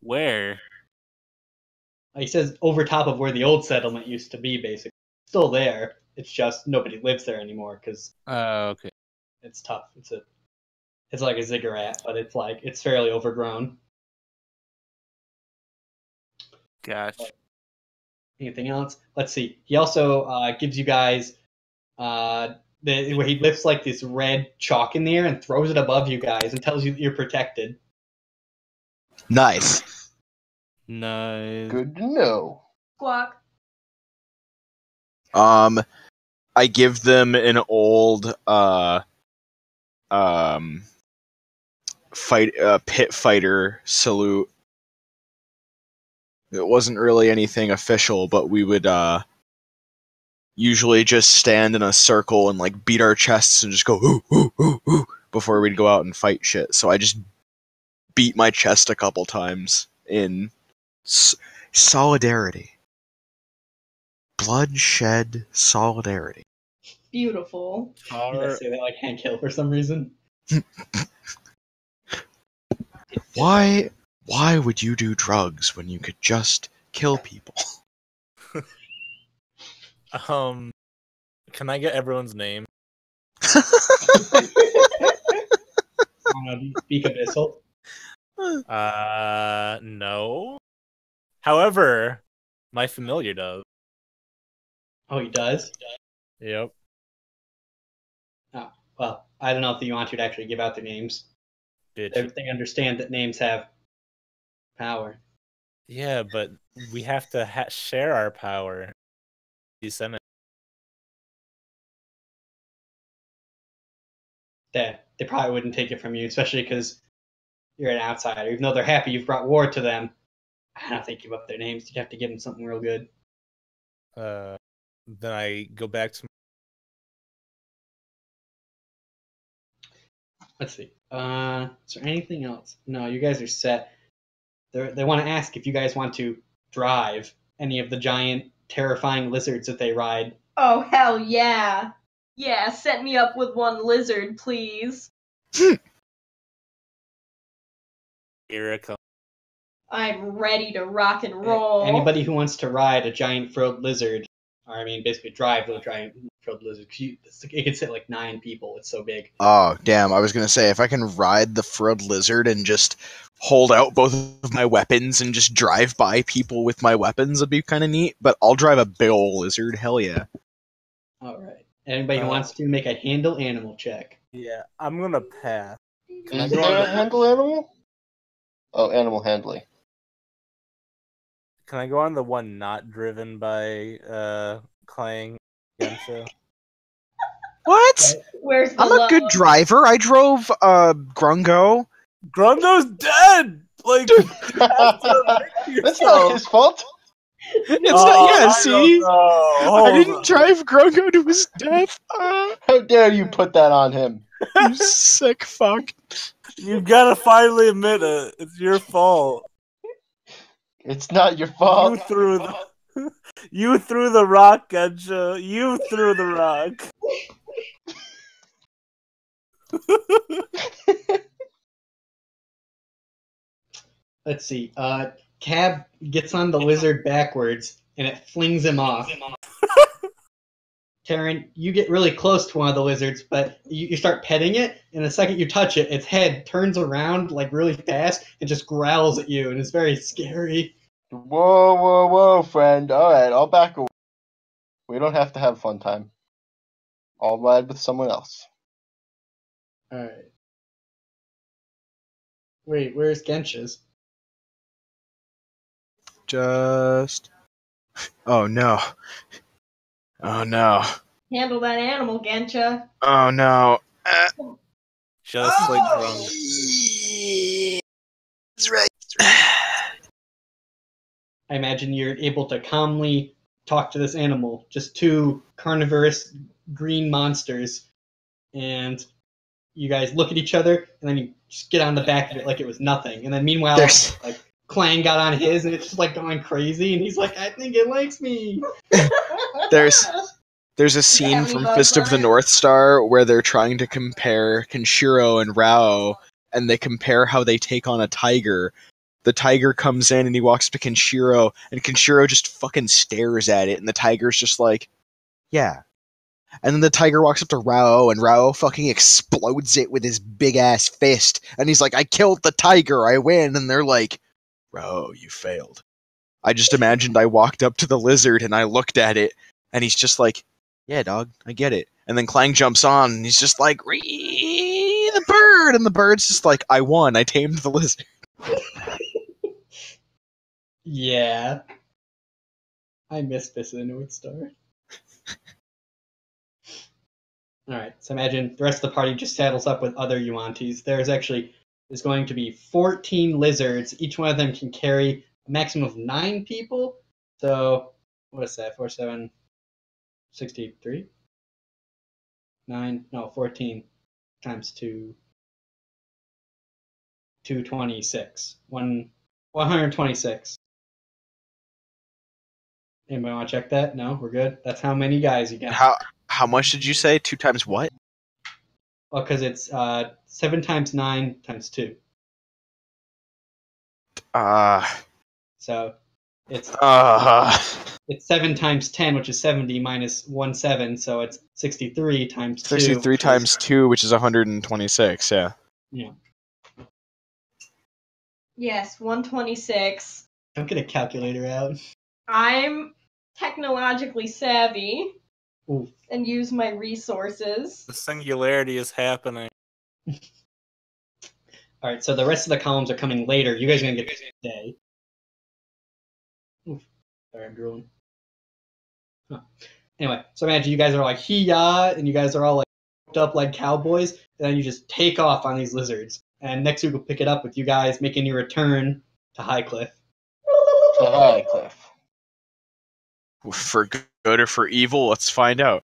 Where? He says over top of where the old settlement used to be, basically. Still there. It's just nobody lives there anymore because Okay. it's tough. It's like a ziggurat, but it's fairly overgrown. Gotcha. Anything else? Let's see. He also gives you guys where he lifts like this red chalk in the air and throws it above you guys and tells you that you're protected. Nice. Nice. Good to know. Squawk. I give them an old pit fighter salute. It wasn't really anything official, but we would usually just stand in a circle and like beat our chests and just go ooh ooh ooh ooh before we'd go out and fight shit. So I just beat my chest a couple times in solidarity. Bloodshed solidarity. beautiful. You guys say that like Hank Hill for some reason. Why would you do drugs when you could just kill people? Can I get everyone's name? Speak Abyssal. No. However, my familiar does. Oh, he does? Yep. Oh, well, I don't know if you want to actually give out their names. Bitch. They understand that names have power. Yeah, but we have to share our power. They probably wouldn't take it from you, especially because you're an outsider. Even though they're happy you've brought war to them, I don't think you give up their names. You'd have to give them something real good. Then I go back to. Let's see. Is there anything else? No, you guys are set. They want to ask if you guys want to drive any of the giant, terrifying lizards that they ride. Oh, hell yeah. Yeah, set me up with one lizard, please. Erica. I'm ready to rock and roll. Anybody who wants to ride a giant frilled lizard, or I mean, basically drive the giant frilled lizard, it can sit like 9 people. It's so big. Oh, damn. I was going to say, if I can ride the frilled lizard and just hold out both of my weapons and just drive by people with my weapons, would be kind of neat. But I'll drive a big ol' lizard. Hell yeah. All right. Anybody who wants to make a handle animal check. Yeah, I'm going to pass. Is there a handle animal? Oh, animal handling. Can I go on the one not driven by Clang Gensha? What? Where's the I'm a good love? driver. I drove Grungo. Grungo's dead! Like, That's not his fault. It's not. Yeah, see, I didn't on. drive Grungo to his death. How dare you put that on him? You sick fuck. You've got to finally admit it. It's your fault. It's not your fault. You threw the rock, Gensha. You threw the rock. Let's see. Cab gets on the lizard backwards, and it flings him off. Karen, you get really close to one of the lizards, but you start petting it, and the second you touch it, its head turns around like really fast and just growls at you, and it's very scary. Whoa, whoa, whoa, friend. Alright, I'll back away. We don't have to have a fun time. I'll ride with someone else. Alright. Wait, where's Gensha's? Just. Oh no. Oh no. Handle that animal, Gensha. Oh no. Just like drunk. That's right. I imagine you're able to calmly talk to this animal, just 2 carnivorous green monsters, and you guys look at each other, and then you just get on the back of it like it was nothing. And then meanwhile, like Clang got on his, and it's just like going crazy, and he's like, I think it likes me. There's a scene from Fist of the North Star where they're trying to compare Kenshiro and Rao, and they compare how they take on a tiger. The tiger comes in and he walks up to Kenshiro, and Kenshiro just fucking stares at it, and the tiger's just like, yeah. And then the tiger walks up to Rao, and Rao fucking explodes it with his big-ass fist, and he's like, I killed the tiger, I win, and they're like, Rao, you failed. I just imagined I walked up to the lizard, and I looked at it, and he's just like, yeah, dog, I get it. And then Clang jumps on, and he's just like, Ree, the bird! And the bird's just like, I won, I tamed the lizard. Yeah. I miss this in North Star. Alright, so imagine the rest of the party just saddles up with other Yuan-Tis. There's going to be 14 lizards. Each one of them can carry a maximum of 9 people. So, what is that? 4, 7, 63? 14 times 2. 226. 126. Anybody want to check that? No, we're good. That's how many guys you got. How much did you say? 2 times what? Well, because it's 7 times 9 times 2. So it's 7 times 10, which is 70, minus 1 7, so it's 63 times 2. 63 times 2, which is 126, yeah. Yeah. Yes, 126. Don't get a calculator out. I'm technologically savvy Ooh. and use my resources. The singularity is happening. Alright, so the rest of the columns are coming later. You guys are going to get this day. Oof. Sorry, I'm drooling. Huh. Anyway, so imagine you guys are like, hee-yah, and you guys are all like, up like cowboys, and then you just take off on these lizards. And next week we'll pick it up with you guys making your return to Highcliff. To Highcliff. For good or for evil, let's find out.